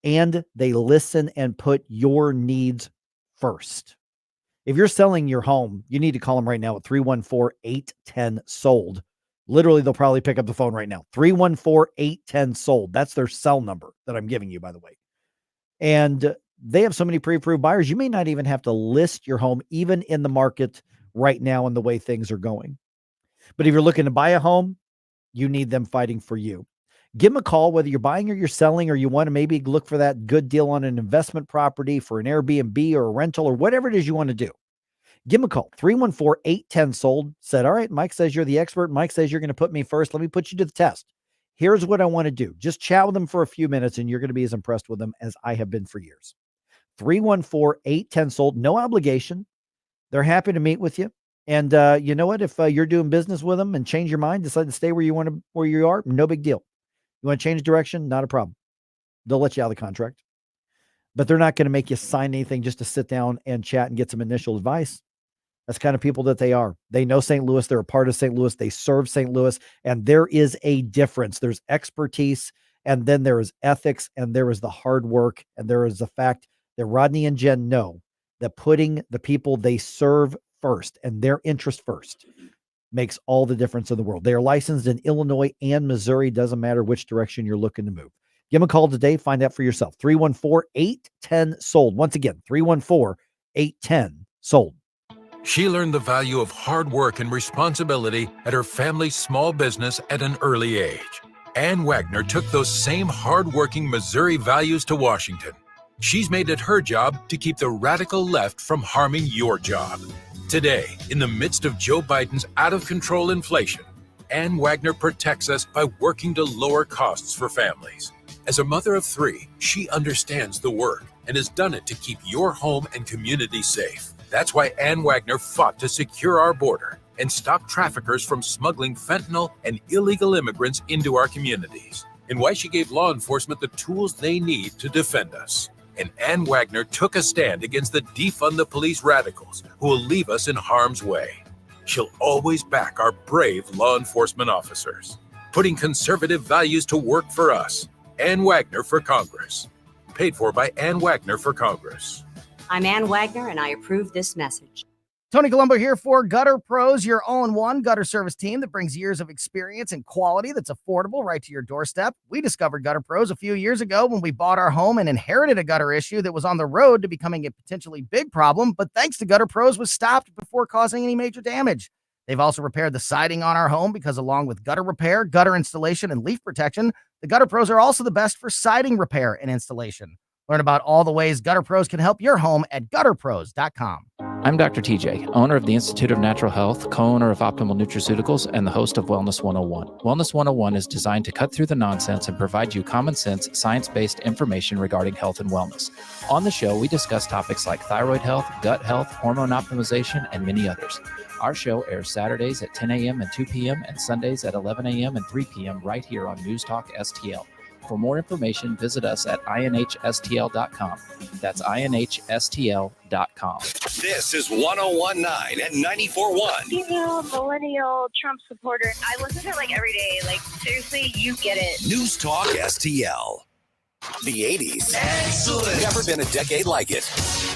and they listen and put your needs first. If you're selling your home, you need to call them right now at 314-810-SOLD. Literally, they'll probably pick up the phone right now. 314-810-SOLD. That's their cell number that I'm giving you, by the way. And they have so many pre-approved buyers, you may not even have to list your home, even in the market right now and the way things are going. But if you're looking to buy a home, you need them fighting for you. Give them a call, whether you're buying or you're selling, or you want to maybe look for that good deal on an investment property for an Airbnb or a rental or whatever it is you want to do. Give them a call, 314-810-SOLD. Said, all right, Mike says you're the expert. Mike says you're going to put me first. Let me put you to the test. Here's what I want to do. Just chat with them for a few minutes, and you're going to be as impressed with them as I have been for years. 314-810-SOLD. No obligation. They're happy to meet with you. And you know what? If you're doing business with them and change your mind, decide to stay where you are, no big deal. You want to change direction? Not a problem. They'll let you out of the contract. But they're not going to make you sign anything just to sit down and chat and get some initial advice. That's the kind of people that they are. They know St. Louis. They're a part of St. Louis. They serve St. Louis. And there is a difference. There's expertise, and then there is ethics, and there is the hard work, and there is the fact that Rodney and Jen know that putting the people they serve first and their interest first makes all the difference in the world. They are licensed in Illinois and Missouri. Doesn't matter which direction you're looking to move. Give them a call today. Find out for yourself. 314-810-SOLD. Once again, 314-810-SOLD. She learned the value of hard work and responsibility at her family's small business at an early age. Ann Wagner took those same hard-working Missouri values to Washington. She's made it her job to keep the radical left from harming your job. Today, in the midst of Joe Biden's out-of-control inflation, Ann Wagner protects us by working to lower costs for families. As a mother of three, she understands the work and has done it to keep your home and community safe. That's why Ann Wagner fought to secure our border and stop traffickers from smuggling fentanyl and illegal immigrants into our communities, and why she gave law enforcement the tools they need to defend us. And Ann Wagner took a stand against the defund the police radicals who will leave us in harm's way. She'll always back our brave law enforcement officers, putting conservative values to work for us. Ann Wagner for Congress. Paid for by Ann Wagner for Congress. I'm Ann Wagner, and I approve this message. Tony Colombo here for Gutter Pros, your all-in-one gutter service team that brings years of experience and quality that's affordable right to your doorstep. We discovered Gutter Pros a few years ago when we bought our home and inherited a gutter issue that was on the road to becoming a potentially big problem, but thanks to Gutter Pros was stopped before causing any major damage. They've also repaired the siding on our home because along with gutter repair, gutter installation, and leaf protection, the Gutter Pros are also the best for siding repair and installation. Learn about all the ways Gutter Pros can help your home at gutterpros.com. I'm Dr. TJ, owner of the Institute of Natural Health, co-owner of Optimal Nutraceuticals, and the host of Wellness 101. Wellness 101 is designed to cut through the nonsense and provide you common sense, science-based information regarding health and wellness. On the show, we discuss topics like thyroid health, gut health, hormone optimization, and many others. Our show airs Saturdays at 10 a.m. and 2 p.m. and Sundays at 11 a.m. and 3 p.m. right here on News Talk STL. For more information, visit us at inhstl.com. That's inhstl.com. This is 101.9 and 94.1. Female millennial Trump supporter. I listen to it like every day. Like, seriously, you get it. News Talk STL. The 80s. Excellent. Never been a decade like it.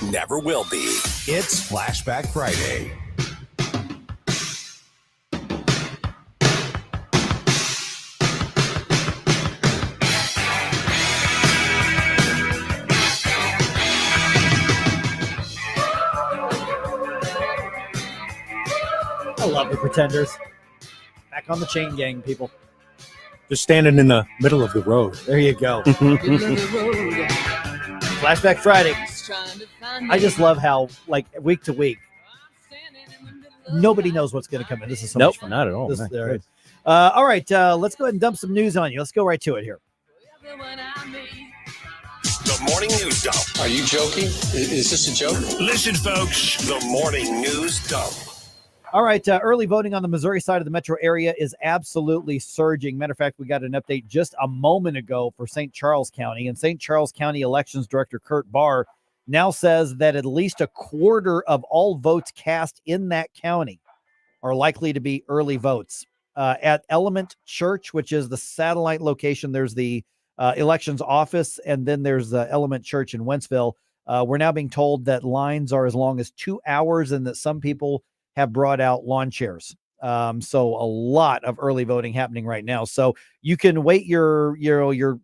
Never will be. It's Flashback Friday. I love the Pretenders. Back on the chain gang, people. Just standing in the middle of the road. There you go. Flashback Friday. I just love how, like, week to week, nobody knows what's going to come in. This is so much fun. Not at all. All right, let's go ahead and dump some news on you. Let's go right to it here. The Morning News Dump. Are you joking? Is this a joke? Listen, folks, the Morning News Dump. All right, early voting on the Missouri side of the metro area is absolutely surging. Matter of fact, we got an update just a moment ago for St. Charles County, and St. Charles County Elections Director Kurt Barr now says that at least a quarter of all votes cast in that county are likely to be early votes. At Element Church, which is the satellite location, there's the elections office, and then there's the Element Church in Wentzville. We're now being told that lines are as long as 2 hours and that some people have brought out lawn chairs. So a lot of early voting happening right now. So you can wait your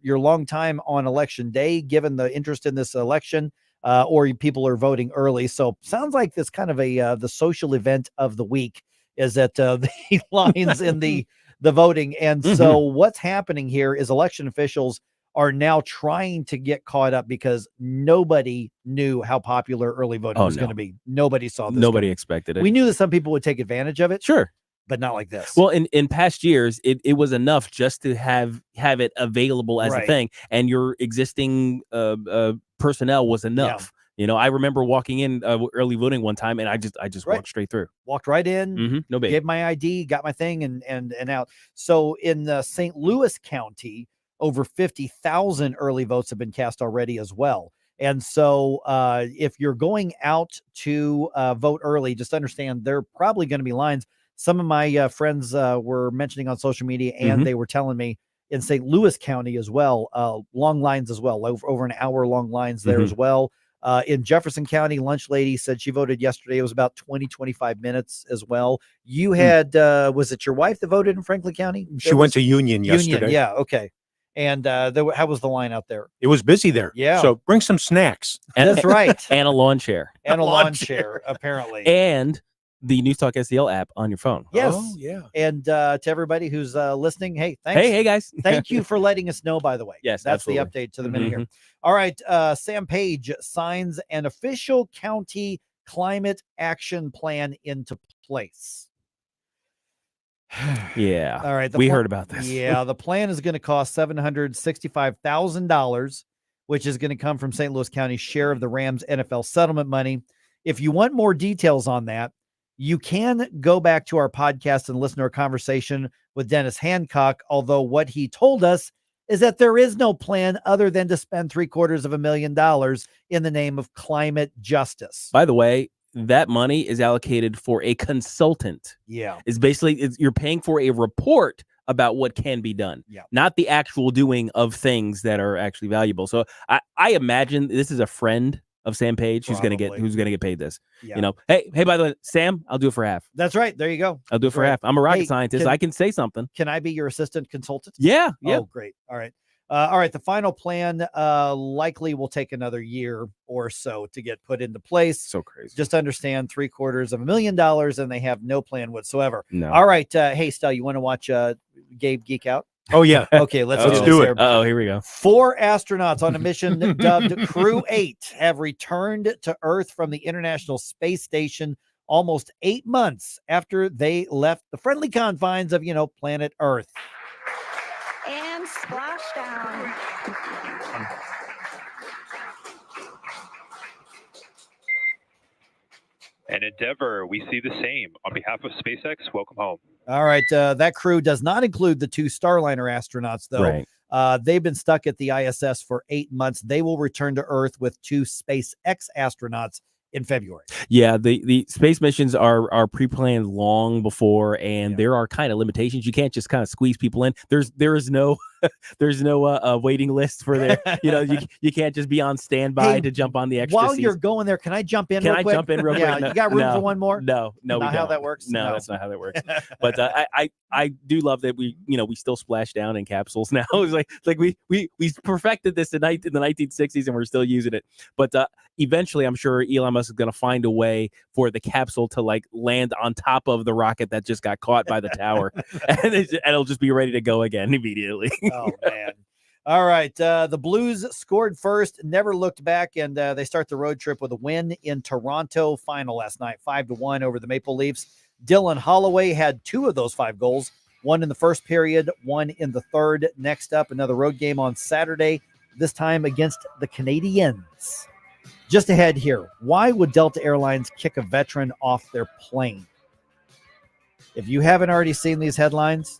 long time on election day, given the interest in this election, or people are voting early. So sounds like this kind of the social event of the week is that the lines in the voting. And so what's happening here is election officials are now trying to get caught up because nobody knew how popular early voting was going to be. Nobody saw this. Nobody expected it. We knew that some people would take advantage of it. Sure. But not like this. Well, in past years, it was enough just to have it available as a thing, and your existing personnel was enough. Yeah. You know, I remember walking in early voting one time, and I just walked straight through. Walked right in, no big. Gave my ID, got my thing, and out. So in St. Louis County, over 50,000 early votes have been cast already as well. And so if you're going out to vote early, just understand there are probably going to be lines. Some of my friends were mentioning on social media, and they were telling me in St. Louis County as well, long lines as well, over an hour long lines there as well. In Jefferson County, Lunch Lady said she voted yesterday. It was about 25 minutes as well. You had, was it your wife that voted in Franklin County? She went to Union yesterday. Yeah. Okay. And how was the line out there? It was busy there. Yeah. So bring some snacks. That's right. And a lawn chair. And a lawn chair, apparently. And the News Talk STL app on your phone. Yes. Oh, yeah. And to everybody who's listening, hey, thanks. Hey, guys. Thank you for letting us know, by the way. Yes, that's absolutely. the update to the minute here. All right. Sam Page signs an official county climate action plan into place. Yeah. All right. We heard about this. Yeah. The plan is going to cost $765,000, which is going to come from St. Louis County's share of the Rams NFL settlement money. If you want more details on that, you can go back to our podcast and listen to our conversation with Dennis Hancock, although what he told us is that there is no plan other than to spend $750,000 in the name of climate justice. By the way, that money is allocated for a consultant. Yeah. It's basically, you're paying for a report about what can be done, not the actual doing of things that are actually valuable. So I imagine this is a friend of Sam Page who's going to get paid this. Yeah. You know, hey, by the way, Sam, I'll do it for half. That's right. There you go. I'll do it for half. I'm a rocket scientist. I can say something. Can I be your assistant consultant? Yeah. Oh, great. All right. All right. The final plan likely will take another year or so to get put into place. So crazy. Just understand $750,000 and they have no plan whatsoever. No. All right. Hey, Stell, you want to watch Gabe geek out? Oh, yeah. Okay, let's do it. Oh, here we go. 4 astronauts on a mission dubbed Crew 8 have returned to Earth from the International Space Station almost 8 months after they left the friendly confines of, planet Earth. And splashdown. An endeavor, we see the same. On behalf of SpaceX, welcome home. All right. That crew does not include the 2 Starliner astronauts, though. Right. They've been stuck at the ISS for 8 months. They will return to Earth with 2 SpaceX astronauts in February. Yeah, the space missions are pre-planned long before, and there are kind of limitations. You can't just kind of squeeze people in. There is no waiting list for there. You can't just be on standby to jump on the extra While seats. you're going there, can I jump in? Can real I quick? jump in real quick? Yeah, No, you got room no, for one more? No, we not don't. how that works. No, that's not how that works. But I do love that we still splash down in capsules now. It's like we perfected this in the 1960s and we're still using it. But eventually, I'm sure Elon Musk is going to find a way for the capsule to land on top of the rocket that just got caught by the tower, and it'll just be ready to go again immediately. Oh man. All right. The Blues scored first, never looked back, and they start the road trip with a win in Toronto final last night, 5-1 over the Maple Leafs. Dylan Holloway had 2 of those 5 goals, one in the first period, one in the third. Next up, another road game on Saturday this time against the Canadiens. Just ahead here, why would Delta Airlines kick a veteran off their plane? If you haven't already seen these headlines,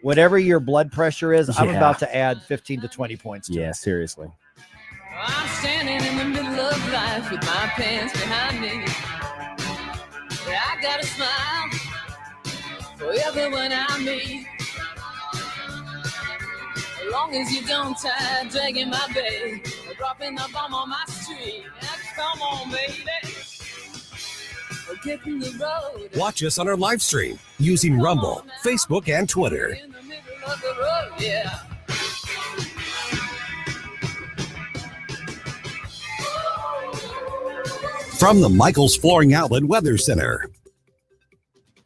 whatever your blood pressure is, I'm about to add 15 to 20 points to it. Seriously. I'm standing in the middle of life with my pants behind me. I got a smile for everyone I meet. As long as you don't tie dragging my bag or dropping the bomb on my street. Now, come on, baby. Or get in the road. Watch us on our live stream using Rumble, Facebook, and Twitter. In the middle of the road, yeah. From the Michaels Flooring Outlet Weather Center.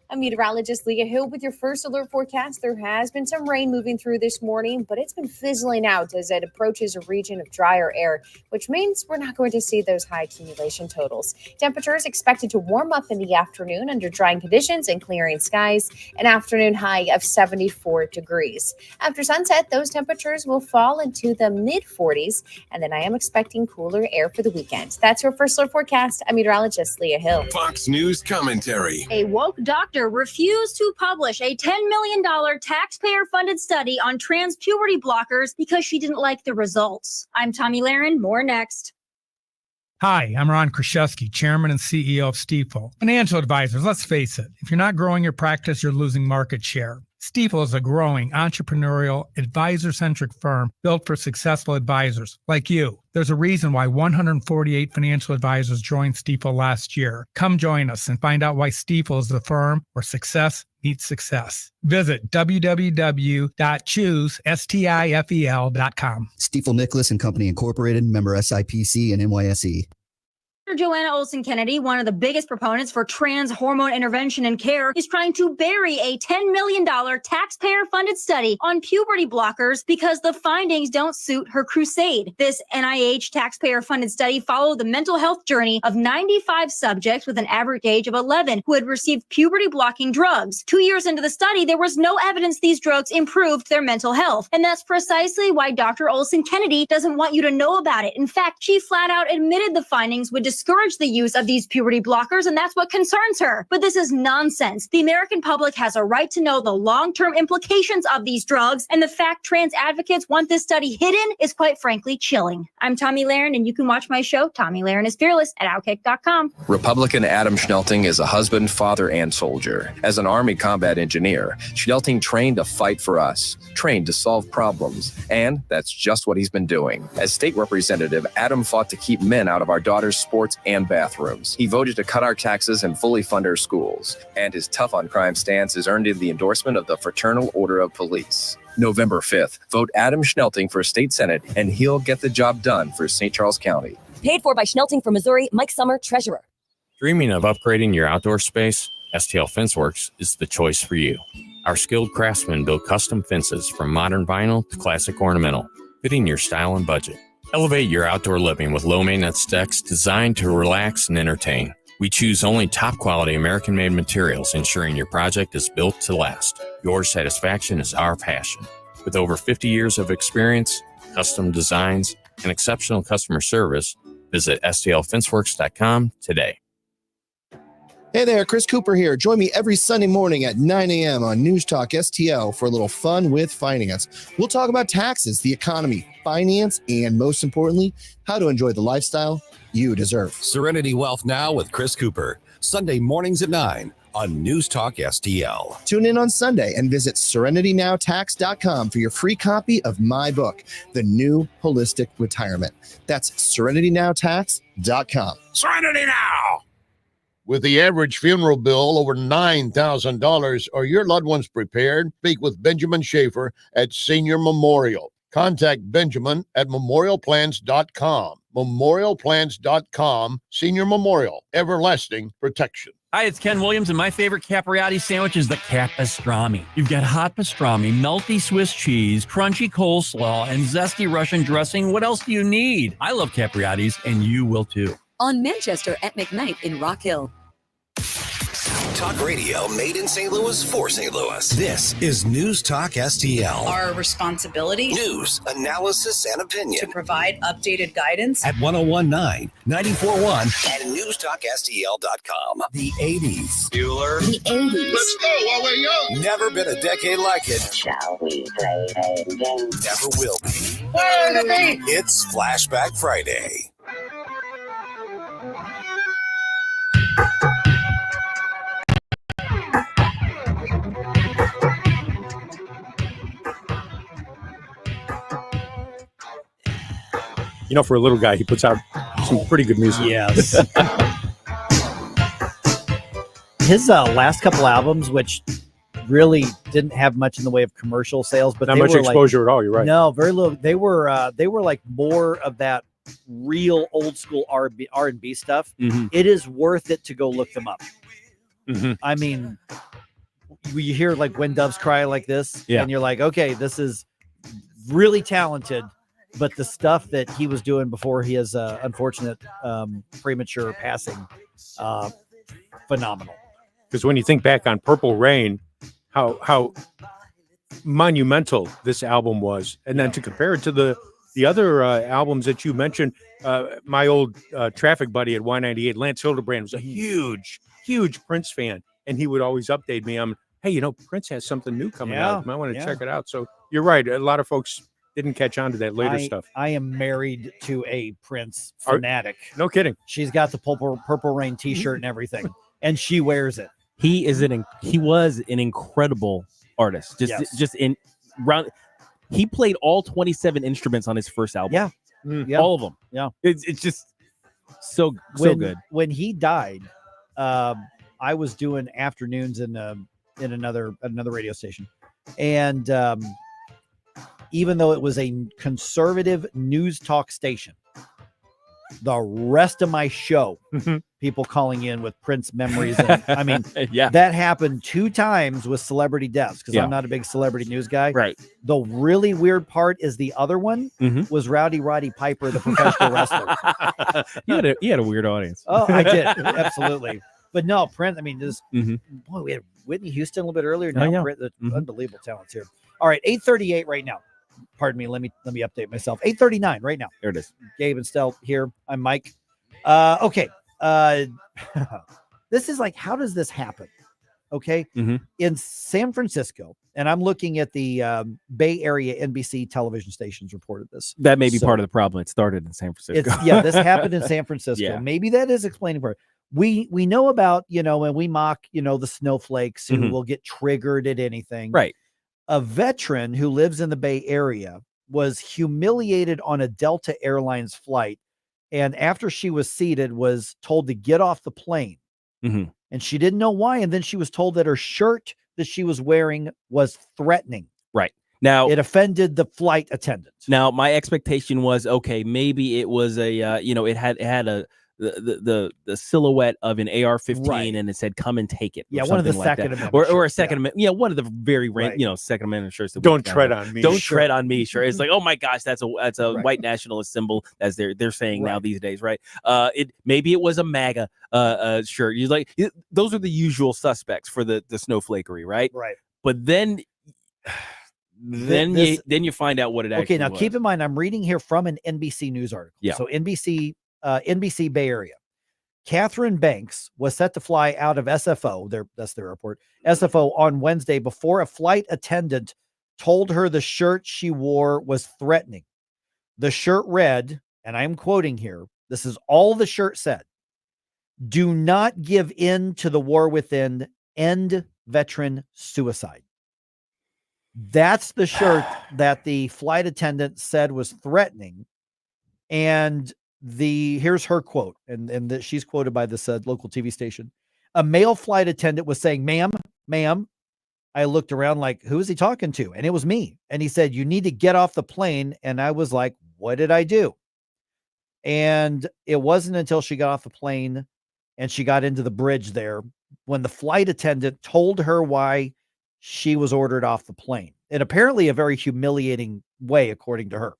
I'm meteorologist Leah Hill with your first alert forecast. There has been some rain moving through this morning, but it's been fizzling out as it approaches a region of drier air, which means we're not going to see those high accumulation totals. Temperatures expected to warm up in the afternoon under drying conditions and clearing skies, an afternoon high of 74 degrees. After sunset, those temperatures will fall into the mid-40s, and then I am expecting cooler air for the weekend. That's your first alert forecast. I'm meteorologist Leah Hill. Fox News commentary. A woke doctor refused to publish a $10 million taxpayer-funded study on trans puberty blockers because she didn't like the results. I'm Tommy Lahren. More next. Hi, I'm Ron Kraszewski, Chairman and CEO of Stifel. Financial advisors, let's face it, if you're not growing your practice, you're losing market share. Stifel is a growing, entrepreneurial, advisor-centric firm built for successful advisors like you. There's a reason why 148 financial advisors joined Stifel last year. Come join us and find out why Stifel is the firm where success meets success. Visit www.choosestifel.com. Stifel Nicholas and Company Incorporated, member SIPC and NYSE. Dr. Joanna Olson Kennedy, one of the biggest proponents for trans hormone intervention and care, is trying to bury a $10 million taxpayer-funded study on puberty blockers because the findings don't suit her crusade. This NIH taxpayer-funded study followed the mental health journey of 95 subjects with an average age of 11 who had received puberty-blocking drugs. 2 years into the study, there was no evidence these drugs improved their mental health. And that's precisely why Dr. Olson Kennedy doesn't want you to know about it. In fact, she flat out admitted the findings would discourage the use of these puberty blockers, and that's what concerns her. But this is nonsense. The American public has a right to know the long-term implications of these drugs, and the fact trans advocates want this study hidden is quite frankly chilling. I'm Tommy Lahren, and you can watch my show, Tommy Lahren is Fearless, at Outkick.com. Republican Adam Schnelting is a husband, father, and soldier. As an Army combat engineer, Schnelting trained to fight for us, trained to solve problems, and that's just what he's been doing. As state representative, Adam fought to keep men out of our daughters' sports and bathrooms. He voted to cut our taxes and fully fund our schools. And his tough on crime stance has earned him the endorsement of the Fraternal Order of Police. November 5th, vote Adam Schnelting for state senate, and he'll get the job done for St. Charles County. Paid for by Schnelting from Missouri, Mike Summer, Treasurer. Dreaming of upgrading your outdoor space? STL Fenceworks is the choice for you. Our skilled craftsmen build custom fences from modern vinyl to classic ornamental, fitting your style and budget. Elevate your outdoor living with low-maintenance decks designed to relax and entertain. We choose only top-quality American-made materials, ensuring your project is built to last. Your satisfaction is our passion. With over 50 years of experience, custom designs, and exceptional customer service, visit stlfenceworks.com today. Hey there, Chris Cooper here. Join me every Sunday morning at 9 a.m. on News Talk STL for a little fun with finance. We'll talk about taxes, the economy, finance, and most importantly, how to enjoy the lifestyle you deserve. Serenity Wealth Now with Chris Cooper. Sunday mornings at 9 on News Talk STL. Tune in on Sunday and visit serenitynowtax.com for your free copy of my book, The New Holistic Retirement. That's serenitynowtax.com. Serenity Now! With the average funeral bill over $9,000, are your loved ones prepared? Speak with Benjamin Schaefer at Senior Memorial. Contact Benjamin at memorialplans.com. Memorialplans.com. Senior Memorial, everlasting protection. Hi, it's Ken Williams, and my favorite Capriati sandwich is the Cap Pastrami. You've got hot pastrami, melty Swiss cheese, crunchy coleslaw, and zesty Russian dressing. What else do you need? I love Capriati's, and you will too. On Manchester at McKnight in Rock Hill. Talk radio made in St. Louis for St. Louis. This is News Talk STL. Our responsibility. News, analysis, and opinion. To provide updated guidance. At 1019, 94.1, and newstalkstl.com. The 80s. Bueller. The 80s. Let's go while we're young. Never been a decade like it. Shall we play a game? Never will be. Hey! It's Flashback Friday. You know, for a little guy, he puts out some pretty good music. Yes. His last couple albums, which really didn't have much in the way of commercial sales, but Not they much were exposure at all. You're right. No, very little. They were like more of that real old school R&B stuff. Mhm. It is worth it to go look them up. Mm-hmm. I mean, you hear like When Doves Cry like this, Yeah. and you're like, okay, this is really talented. But the stuff that he was doing before his unfortunate premature passing, phenomenal. Because when you think back on Purple Rain, how monumental this album was, and then to compare it to the other albums that you mentioned, my old traffic buddy at Y98, Lance Hildebrand, was a huge Prince fan, and he would always update me. Hey, you know, Prince has something new coming out. You might want to check it out. So you're right. A lot of folks didn't catch on to that later stuff. I am married to a Prince fanatic. No kidding. She's got the Purple Rain T-shirt and everything, and she wears it. He was an incredible artist. Just in round. He played all 27 instruments on his first album. Yeah. All of them. Yeah. It's just so good. When he died, I was doing afternoons in another radio station, and even though it was a conservative news talk station, the rest of my show, people calling in with Prince memories. And, I mean, that happened 2 times with celebrity deaths because I'm not a big celebrity news guy. Right. The really weird part is the other one was Rowdy Roddy Piper, the professional wrestler. You had a weird audience. Oh, I did. Absolutely. But no, Prince, I mean, just, boy, we had Whitney Houston a little bit earlier. Now, Prince, unbelievable talents here. All right, 8:38 right now. Pardon me. Let me update myself. 8:39 right now. There it is. Gabe and Stel here. I'm Mike. Okay. This is like, how does this happen? Okay. In San Francisco, and I'm looking at the Bay Area NBC television stations reported this. That may be part of the problem. It started in San Francisco. This happened in San Francisco. Yeah. Maybe that is explaining part. We know about, when we mock, the snowflakes who will get triggered at anything. Right. A veteran who lives in the Bay Area was humiliated on a Delta Airlines flight, and after she was seated, was told to get off the plane. And she didn't know why. And then she was told that her shirt that she was wearing was threatening. Right. Now it offended the flight attendant. Now my expectation was, okay, maybe it was a it had the silhouette of an AR-15 and it said "come and take it." Yeah, one of the Second Amendment, or a Second Amendment. Yeah, one of the very Second Amendment shirts. That Don't tread on me. Don't tread on me. Sure, it's like, oh my gosh, that's a white nationalist symbol, as they're saying now these days, right? Maybe it was a MAGA shirt. You like those are the usual suspects for the snowflakery, right? Right. But then you find out what it actually. Okay, now keep in mind, I'm reading here from an NBC News article. Yeah. So NBC Bay Area. Catherine Banks was set to fly out of SFO, that's their airport, SFO on Wednesday before a flight attendant told her the shirt she wore was threatening. The shirt read, and I'm quoting here, this is all the shirt said: "Do not give in to the war within, end veteran suicide." That's the shirt that the flight attendant said was threatening. And here's her quote, and she's quoted by this local TV station. A male flight attendant was saying, ma'am. I looked around like, who is he talking to? And it was me. And he said, "You need to get off the plane." And I was like, what did I do? And it wasn't until she got off the plane and she got into the bridge there when the flight attendant told her why she was ordered off the plane. And apparently a very humiliating way, according to her.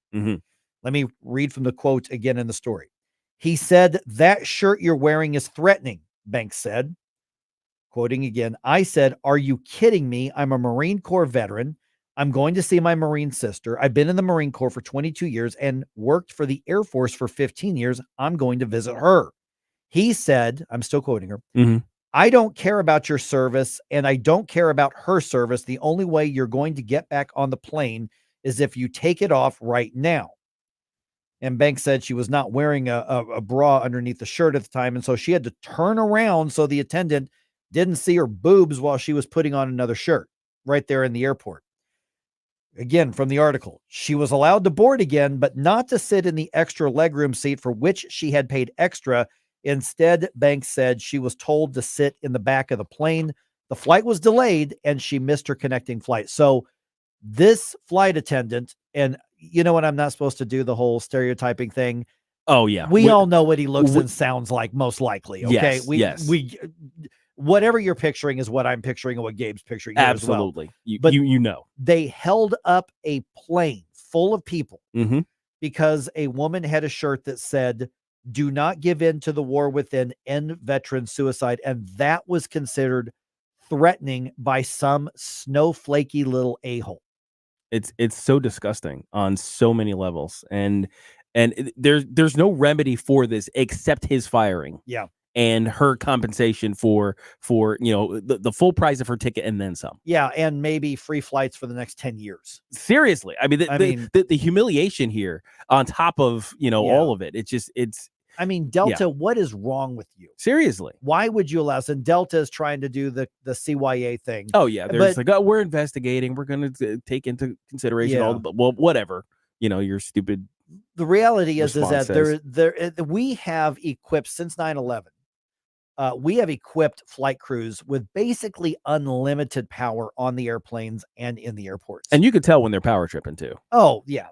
Let me read from the quote again in the story. He said, "That shirt you're wearing is threatening," Banks said. quoting again, I said, "Are you kidding me? I'm a Marine Corps veteran. I'm going to see my Marine sister. I've been in the Marine Corps for 22 years and worked for the Air Force for 15 years. I'm going to visit her." He said, I'm still quoting her, "I don't care about your service and I don't care about her service. The only way you're going to get back on the plane is if you take it off right now." And Banks said she was not wearing a bra underneath the shirt at the time. And so she had to turn around so the attendant didn't see her boobs while she was putting on another shirt right there in the airport. Again, from the article, she was allowed to board again, but not to sit in the extra legroom seat for which she had paid extra. Instead, Banks said she was told to sit in the back of the plane. The flight was delayed and she missed her connecting flight. So this flight attendant, and you know what, I'm not supposed to do the whole stereotyping thing. Oh yeah. We all know what he looks and sounds like, most likely. Okay. Yes, we whatever you're picturing is what I'm picturing and what Gabe's picturing. Absolutely. As well. You know. They held up a plane full of people because a woman had a shirt that said, "Do not give in to the war within, end veteran suicide." And that was considered threatening by some snowflakey little a-hole. It's so disgusting on so many levels. And there's no remedy for this except his firing. Yeah. And her compensation for the full price of her ticket and then some. Yeah, and maybe free flights for the next 10 years. Seriously. I mean, the humiliation here on top of, all of it. I mean, Delta, what is wrong with you? Seriously. Why would you allow this? And Delta is trying to do the CYA thing. Oh, yeah. They're just like, "Oh, we're investigating. We're going to take into consideration all the, well, whatever, your stupid." The reality is that says. we have equipped since 9/11. We have equipped flight crews with basically unlimited power on the airplanes and in the airports. And you could tell when they're power tripping too. Oh, yeah.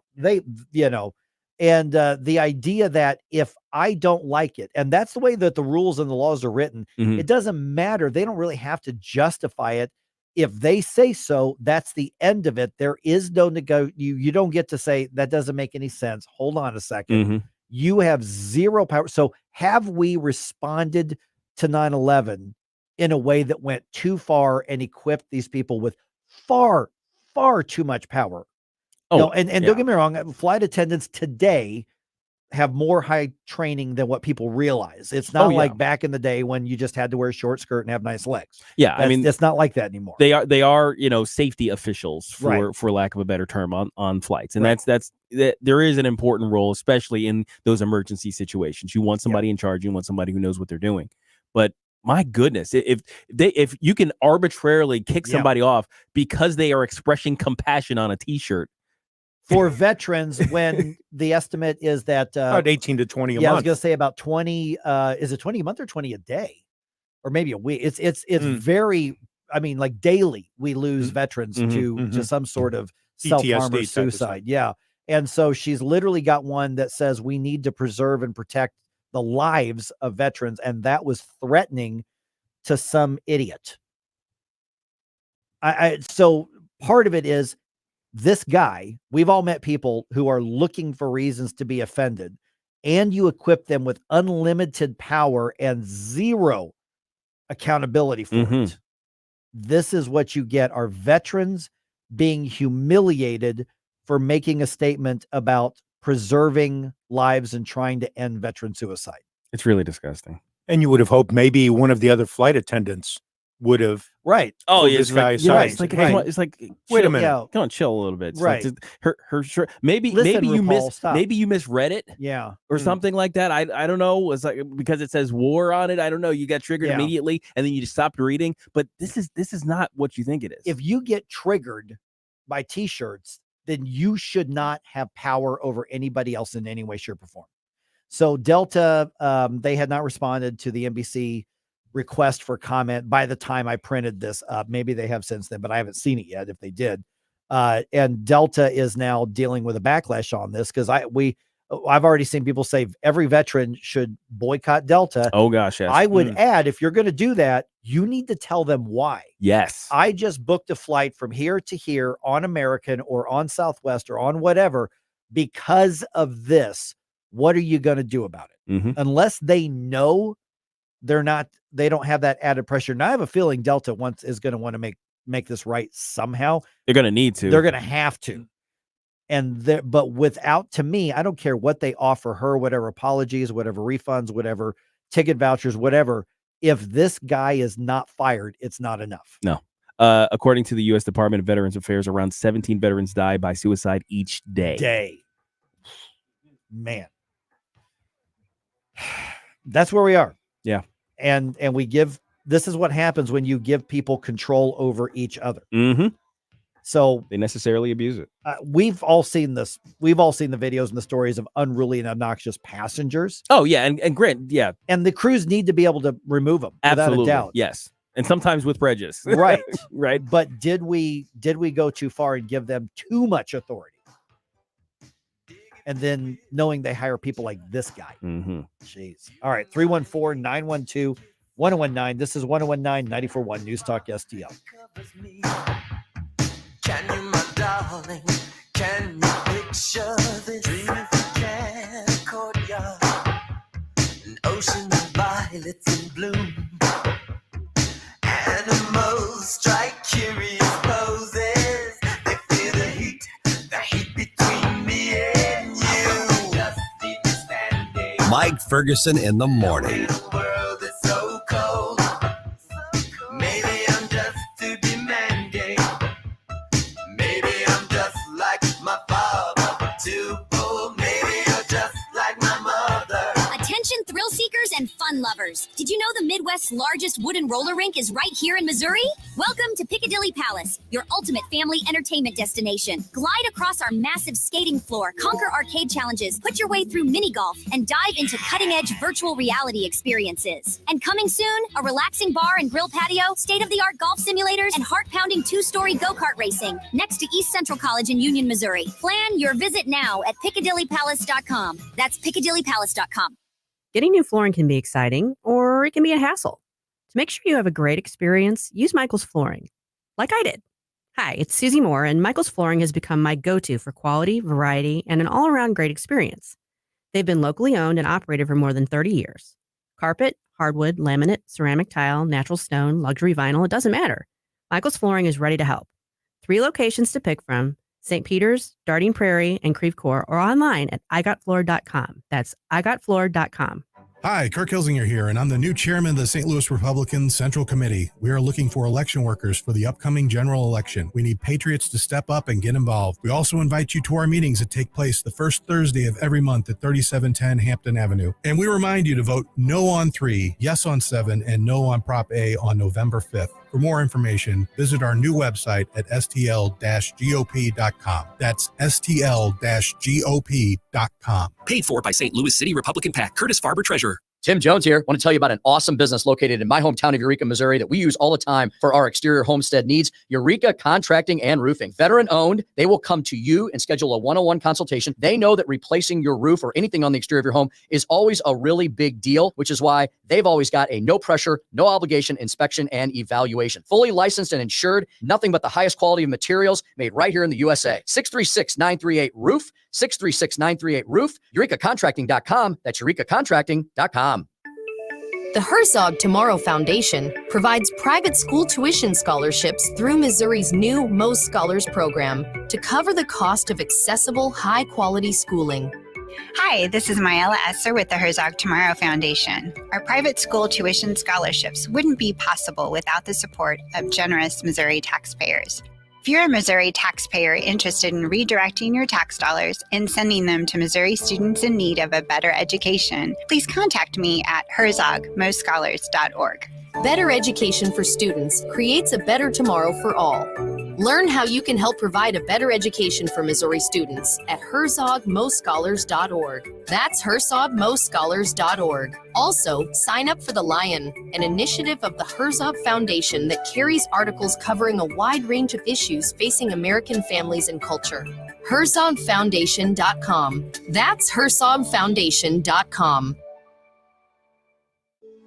And the idea that if I don't like it, and that's the way that the rules and the laws are written, it doesn't matter. They don't really have to justify it. If they say so, that's the end of it. There is no you don't get to say that doesn't make any sense. Hold on a second. You have zero power. So have we responded to 9/11 in a way that went too far and equipped these people with far, far too much power? Don't get me wrong, flight attendants today have more high training than what people realize. It's not like back in the day when you just had to wear a short skirt and have nice legs. Yeah, I mean, it's not like that anymore. They are safety officials for lack of a better term on flights, and there is an important role, especially in those emergency situations. You want somebody in charge. You want somebody who knows what they're doing. But my goodness, if you can arbitrarily kick somebody off because they are expressing compassion on a T-shirt. For veterans, when the estimate is that about 18 to 20 a month. Yeah, I was going to say about 20. Is it 20 a month or 20 a day, or maybe a week? It's very. I mean, like daily, we lose veterans to some sort of self-harm or suicide. Yeah, and so she's literally got one that says we need to preserve and protect the lives of veterans, and that was threatening to some idiot. So part of it is. This guy, we've all met people who are looking for reasons to be offended, and you equip them with unlimited power and zero accountability for it. This is what you get, are veterans being humiliated for making a statement about preserving lives and trying to end veteran suicide. It's really disgusting. And you would have hoped maybe one of the other flight attendants would have this guy aside. It's like wait a minute, come on, chill a little bit. It's right, like her shirt. Maybe you misread it, or something like that. I don't know. It's like because it says war on it. I don't know. You got triggered immediately, and then you just stopped reading. But this is not what you think it is. If you get triggered by T-shirts, then you should not have power over anybody else in any way, shape, or form. So Delta, they had not responded to the NBC request for comment by the time I printed this up. Maybe they have since then, but I haven't seen it yet if they did. And Delta is now dealing with a backlash on this because I've already seen people say every veteran should boycott Delta. Oh gosh, yes. I would add, if you're going to do that, you need to tell them why. Yes. I just booked a flight from here to here on American or on Southwest or on whatever because of this. What are you going to do about it? Unless they know they don't have that added pressure. And I have a feeling Delta is going to want to make this right somehow. They're going to need to. They're going to have to. But without, to me, I don't care what they offer her, whatever apologies, whatever refunds, whatever ticket vouchers, whatever. If this guy is not fired, it's not enough. No. According to the U.S. Department of Veterans Affairs, around 17 veterans die by suicide each day. Man. That's where we are. Yeah. And this is what happens when you give people control over each other. Mm-hmm. So they necessarily abuse it. We've all seen this. We've all seen the videos and the stories of unruly and obnoxious passengers. Oh, yeah. And Grant, yeah. And the crews need to be able to remove them. Absolutely. Without a doubt. Yes. And sometimes with prejudice. Right. Right. But did we go too far and give them too much authority? And then knowing they hire people like this guy. Mm-hmm. Jeez. All right. 314-912-1019. This is 1019 94.1 News Talk STL. Can you, my darling, can you picture this? Dream if you can, a courtyard, an ocean of violets in bloom. Animals strike curious poses. They feel the heat between me and you. Just keep standing. Mike Ferguson in the morning. The world is so cold. Maybe I'm just too demanding. Maybe I'm just like my father, too bold. Maybe you're just like my mother. Attention thrill seekers and fun lovers. Did you know the Midwest's largest wooden roller rink is right here in Missouri? Welcome to Piccadilly Palace, your ultimate family entertainment destination. Glide across our massive skating floor, conquer arcade challenges, put your way through mini golf, and dive into cutting-edge virtual reality experiences. And coming soon, a relaxing bar and grill patio, state-of-the-art golf simulators, and heart-pounding two-story go-kart racing next to East Central College in Union, Missouri. Plan your visit now at PiccadillyPalace.com. That's PiccadillyPalace.com. Getting new flooring can be exciting, or it can be a hassle. To make sure you have a great experience, use Michael's Flooring, like I did. Hi, it's Susie Moore, and Michael's Flooring has become my go-to for quality, variety, and an all-around great experience. They've been locally owned and operated for more than 30 years. Carpet, hardwood, laminate, ceramic tile, natural stone, luxury vinyl, it doesn't matter. Michael's Flooring is ready to help. 3 locations to pick from: St. Peter's, Darting Prairie, and Creve Coeur, or online at igotfloor.com. That's igotfloor.com. Hi, Kirk Hilsinger here, and I'm the new chairman of the St. Louis Republican Central Committee. We are looking for election workers for the upcoming general election. We need patriots to step up and get involved. We also invite you to our meetings that take place the first Thursday of every month at 3710 Hampton Avenue. And we remind you to vote no on 3, yes on 7, and no on Prop A on November 5th. For more information, visit our new website at stl-gop.com. That's stl-gop.com. Paid for by St. Louis City Republican PAC. Curtis Farber, Treasurer. Tim Jones here. I want to tell you about an awesome business located in my hometown of Eureka, Missouri that we use all the time for our exterior homestead needs. Eureka Contracting and Roofing. Veteran owned. They will come to you and schedule a one-on-one consultation. They know that replacing your roof or anything on the exterior of your home is always a really big deal, which is why they've always got a no pressure, no obligation inspection and evaluation. Fully licensed and insured. Nothing but the highest quality of materials made right here in the USA. 636-938-ROOF. 636-938-ROOF. EurekaContracting.com. That's EurekaContracting.com. The Herzog Tomorrow Foundation provides private school tuition scholarships through Missouri's new Most Scholars program to cover the cost of accessible, high-quality schooling. Hi, this is Myella Esser with the Herzog Tomorrow Foundation. Our private school tuition scholarships wouldn't be possible without the support of generous Missouri taxpayers. If you're a Missouri taxpayer interested in redirecting your tax dollars and sending them to Missouri students in need of a better education, please contact me at herzogmostscholars.org. Better education for students creates a better tomorrow for all. Learn how you can help provide a better education for Missouri students at herzogmostscholars.org. That's herzogmostscholars.org. Also, sign up for The Lion, an initiative of the Herzog Foundation that carries articles covering a wide range of issues facing American families and culture. herzogfoundation.com. That's herzogfoundation.com.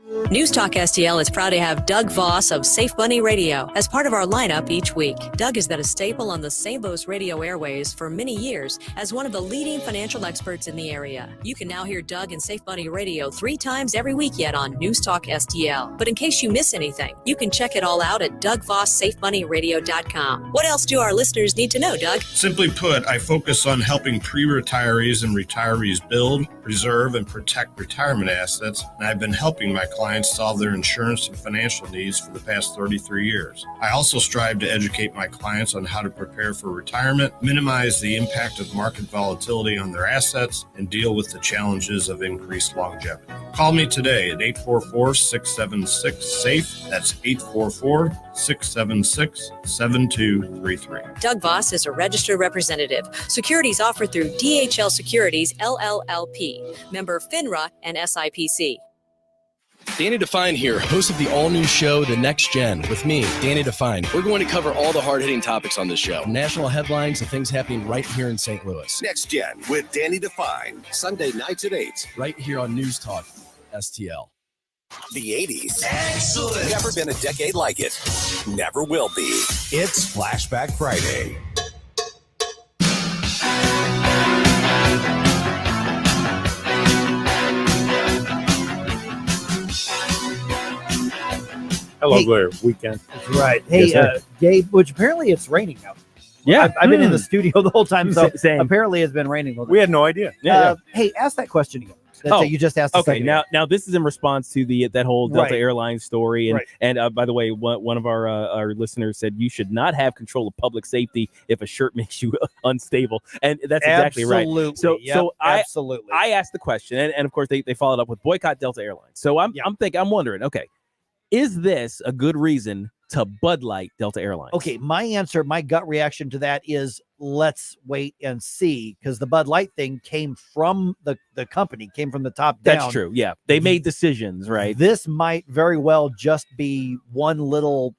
News Talk STL is proud to have Doug Voss of Safe Bunny Radio as part of our lineup each week. Doug has been a staple on the Sabos radio airways for many years as one of the leading financial experts in the area. You can now hear Doug and Safe Bunny Radio 3 times every week yet on News Talk STL. But in case you miss anything, you can check it all out at DougVossSafeBunnyRadio.com. What else do our listeners need to know, Doug? Simply put, I focus on helping pre-retirees and retirees build, preserve, and protect retirement assets, and I've been helping my clients solve their insurance and financial needs for the past 33 years. I also strive to educate my clients on how to prepare for retirement, minimize the impact of market volatility on their assets, and deal with the challenges of increased longevity. Call me today at 844-676-SAFE. That's 844-676-7233. Doug Voss is a registered representative. Securities offered through DHL Securities, LLLP. Member FINRA and SIPC. Danny Define here, host of the all-new show, The Next Gen, with me, Danny Define. We're going to cover all the hard-hitting topics on this show, from national headlines to things happening right here in St. Louis. Next Gen with Danny Define, Sunday nights at 8. Right here on News Talk STL. The 80s. Excellent. Never been a decade like it. Never will be. It's Flashback Friday. Hello, Blair. Weekend. That's right. Hey, Yes, Gabe, which apparently it's raining now. Yeah. I've been in the studio the whole time, so Same. apparently it's been raining. We had no idea. Hey, ask that question again. That you just asked. Okay, now this is in response to that whole Delta Right. Airlines story, and Right. and by the way, one of our listeners said you should not have control of public safety if a shirt makes you unstable, and that's exactly right. Absolutely. Yep, So absolutely. I asked the question, and of course they followed up with boycott Delta Airlines. So I'm wondering, okay, is this a good reason to Bud Light Delta Airlines? Okay, my gut reaction to that is let's wait and see, because the Bud Light thing came from the company, came from the top down. That's true. Yeah, they made decisions, right? This might very well just be one little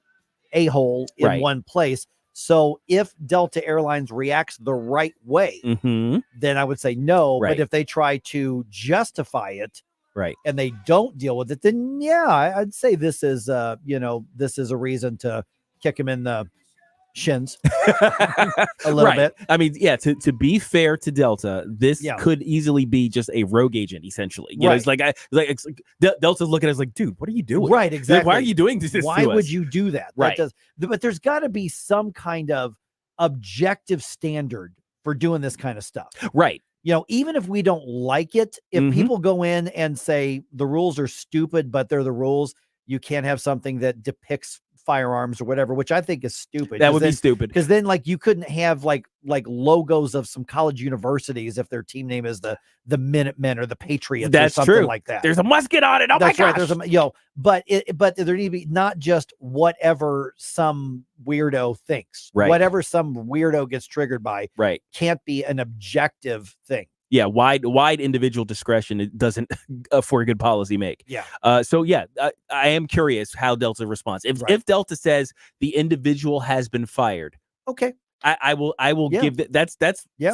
a-hole in Right. one place. So if Delta Airlines reacts the right way, then I would say no. Right. But if they try to justify it, right, and they don't deal with it, then I'd say this is this is a reason to kick him in the shins a little Right. bit. I mean, yeah, to be fair to Delta, this could easily be just a rogue agent, essentially. You know, it's like Delta's looking at us like, dude, what are you doing? Right, exactly. Why are you doing this? Why to would us? you do that? Right. But there's got to be some kind of objective standard for doing this kind of stuff. Right. You know, even if we don't like it, if people go in and say the rules are stupid, but they're the rules, you can't have something that depicts firearms or whatever, which I think is stupid. That would be stupid. Because then, like, you couldn't have like logos of some college universities if their team name is the Minutemen or the Patriots That's or something true. like that. There's a musket on it. Oh That's my right. gosh. There's but there need to be not just whatever some weirdo thinks. Right. Whatever some weirdo gets triggered by. Right. Can't be an objective thing. Yeah, wide individual discretion, it doesn't for a good policy make. Yeah. So I am curious how Delta responds. If Delta says the individual has been fired, okay, I will give that's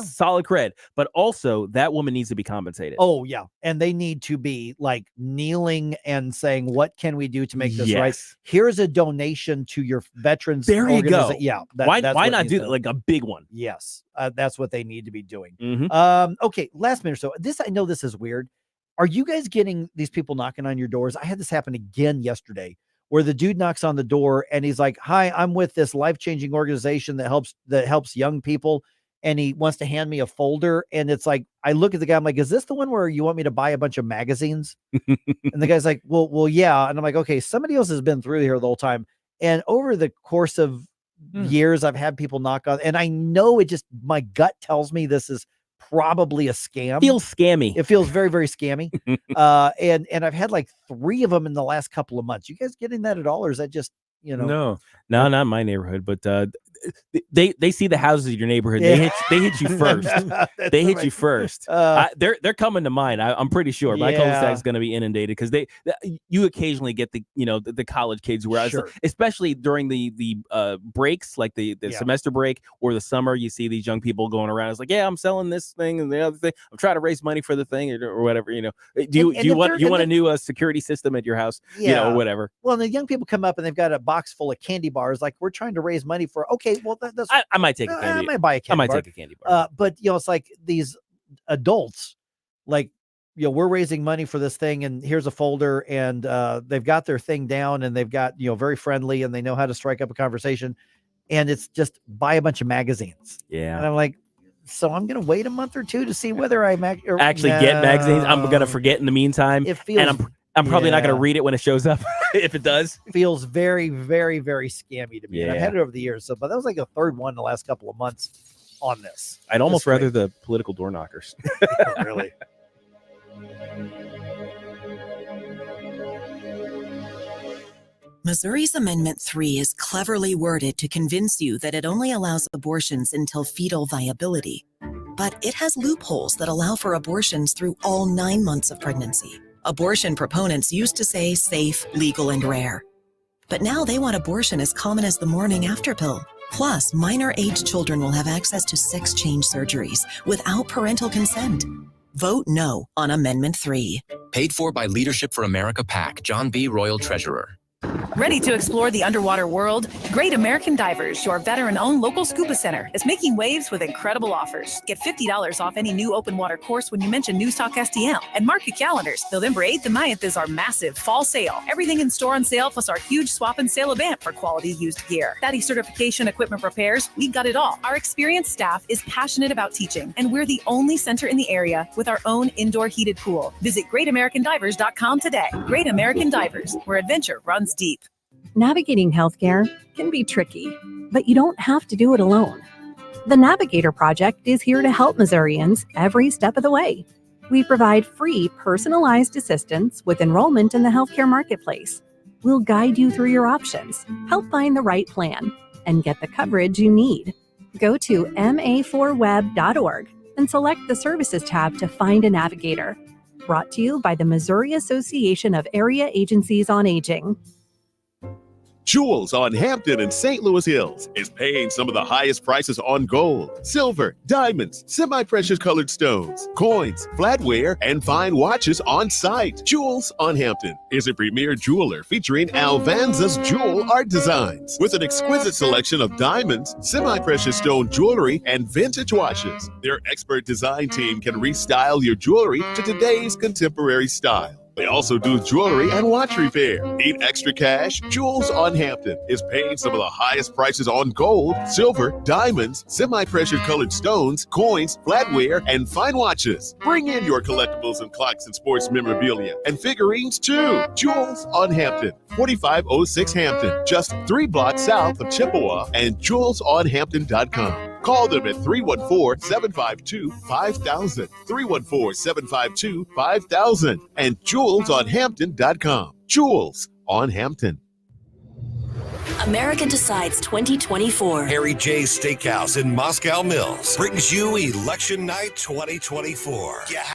solid cred. But also that woman needs to be compensated. Oh yeah, and they need to be like kneeling and saying, "What can we do to make this right? Yes. Here's a donation to your veterans." There you go. Yeah. Why that's what not needs do to- that, like a big one? Yes, that's what they need to be doing. Mhm. Okay, last minute or so. I know this is weird. Are you guys getting these people knocking on your doors? I had this happen again yesterday, where the dude knocks on the door and he's like, "Hi, I'm with this life-changing organization that helps young people," and he wants to hand me a folder. And it's like, I look at the guy, I'm like, "Is this the one where you want me to buy a bunch of magazines?" And the guy's like, well, yeah. And I'm like, okay, somebody else has been through here the whole time. And over the course of years, I've had people knock on, and I know my gut tells me this is probably a scam. Feels scammy. It feels very, very scammy. And I've had like 3 of them in the last couple of months. You guys getting that at all? Or is that just, No, not in my neighborhood. But they see the houses in your neighborhood. Yeah. They hit you first. They hit you first. Uh, They're coming to mine. I'm pretty sure my cul-de-sac is going to be inundated because you occasionally get the college kids where Sure. especially during the breaks, like the semester break or the summer, you see these young people going around. It's like, yeah, I'm selling this thing and the other thing. I'm trying to raise money for the thing or whatever. Do you want a new security system at your house? Or whatever. Well, the young people come up and they've got a box full of candy bars. Like, we're trying to raise money for. Okay, well, that's. I might take a candy. I might buy a candy bar. Take a candy bar. But it's like these adults, like, we're raising money for this thing, and here's a folder, and they've got their thing down, and they've got very friendly, and they know how to strike up a conversation, and it's just buy a bunch of magazines. Yeah, and I'm like, so I'm gonna wait a month or two to see whether I actually get magazines. I'm gonna forget in the meantime. It feels, and I'm probably not gonna read it when it shows up. If it does, feels very, very, very scammy to me. And I've had it over the years. But that was like a third one in the last couple of months on this. I'd almost rather the political door knockers. Really. Missouri's Amendment 3 is cleverly worded to convince you that it only allows abortions until fetal viability. But it has loopholes that allow for abortions through all 9 months of pregnancy. Abortion proponents used to say safe, legal, and rare. But now they want abortion as common as the morning after pill. Plus, minor-aged children will have access to sex change surgeries without parental consent. Vote no on Amendment 3. Paid for by Leadership for America PAC, John B. Royal Treasurer. Ready to explore the underwater world? Great American Divers, your veteran-owned local scuba center, is making waves with incredible offers. Get $50 off any new open water course when you mention News Talk STL. And mark your calendars. November 8th and 9th is our massive fall sale. Everything in store on sale plus our huge swap and sale event for quality used gear. PADI certification, equipment repairs, we've got it all. Our experienced staff is passionate about teaching, and we're the only center in the area with our own indoor heated pool. Visit GreatAmericanDivers.com today. Great American Divers, where adventure runs deep. Navigating healthcare can be tricky, but you don't have to do it alone. The Navigator Project is here to help Missourians every step of the way. We provide free, personalized assistance with enrollment in the healthcare marketplace. We'll guide you through your options, help find the right plan, and get the coverage you need. Go to ma4web.org and select the Services tab to find a navigator. Brought to you by the Missouri Association of Area Agencies on Aging. Jewels on Hampton and St. Louis Hills is paying some of the highest prices on gold, silver, diamonds, semi-precious colored stones, coins, flatware, and fine watches on site. Jewels on Hampton is a premier jeweler featuring Alvanza's jewel art designs with an exquisite selection of diamonds, semi-precious stone jewelry, and vintage watches. Their expert design team can restyle your jewelry to today's contemporary style. They also do jewelry and watch repair. Need extra cash? Jewels on Hampton is paying some of the highest prices on gold, silver, diamonds, semi-precious colored stones, coins, flatware, and fine watches. Bring in your collectibles and clocks and sports memorabilia and figurines too. Jewels on Hampton, 4506 Hampton, just 3 blocks south of Chippewa, and jewelsonhampton.com. Call them at 314-752-5000, 314-752-5000, and jewelsonhampton.com. Jewels on Hampton. America Decides 2024. Harry J's Steakhouse in Moscow Mills brings you Election Night 2024.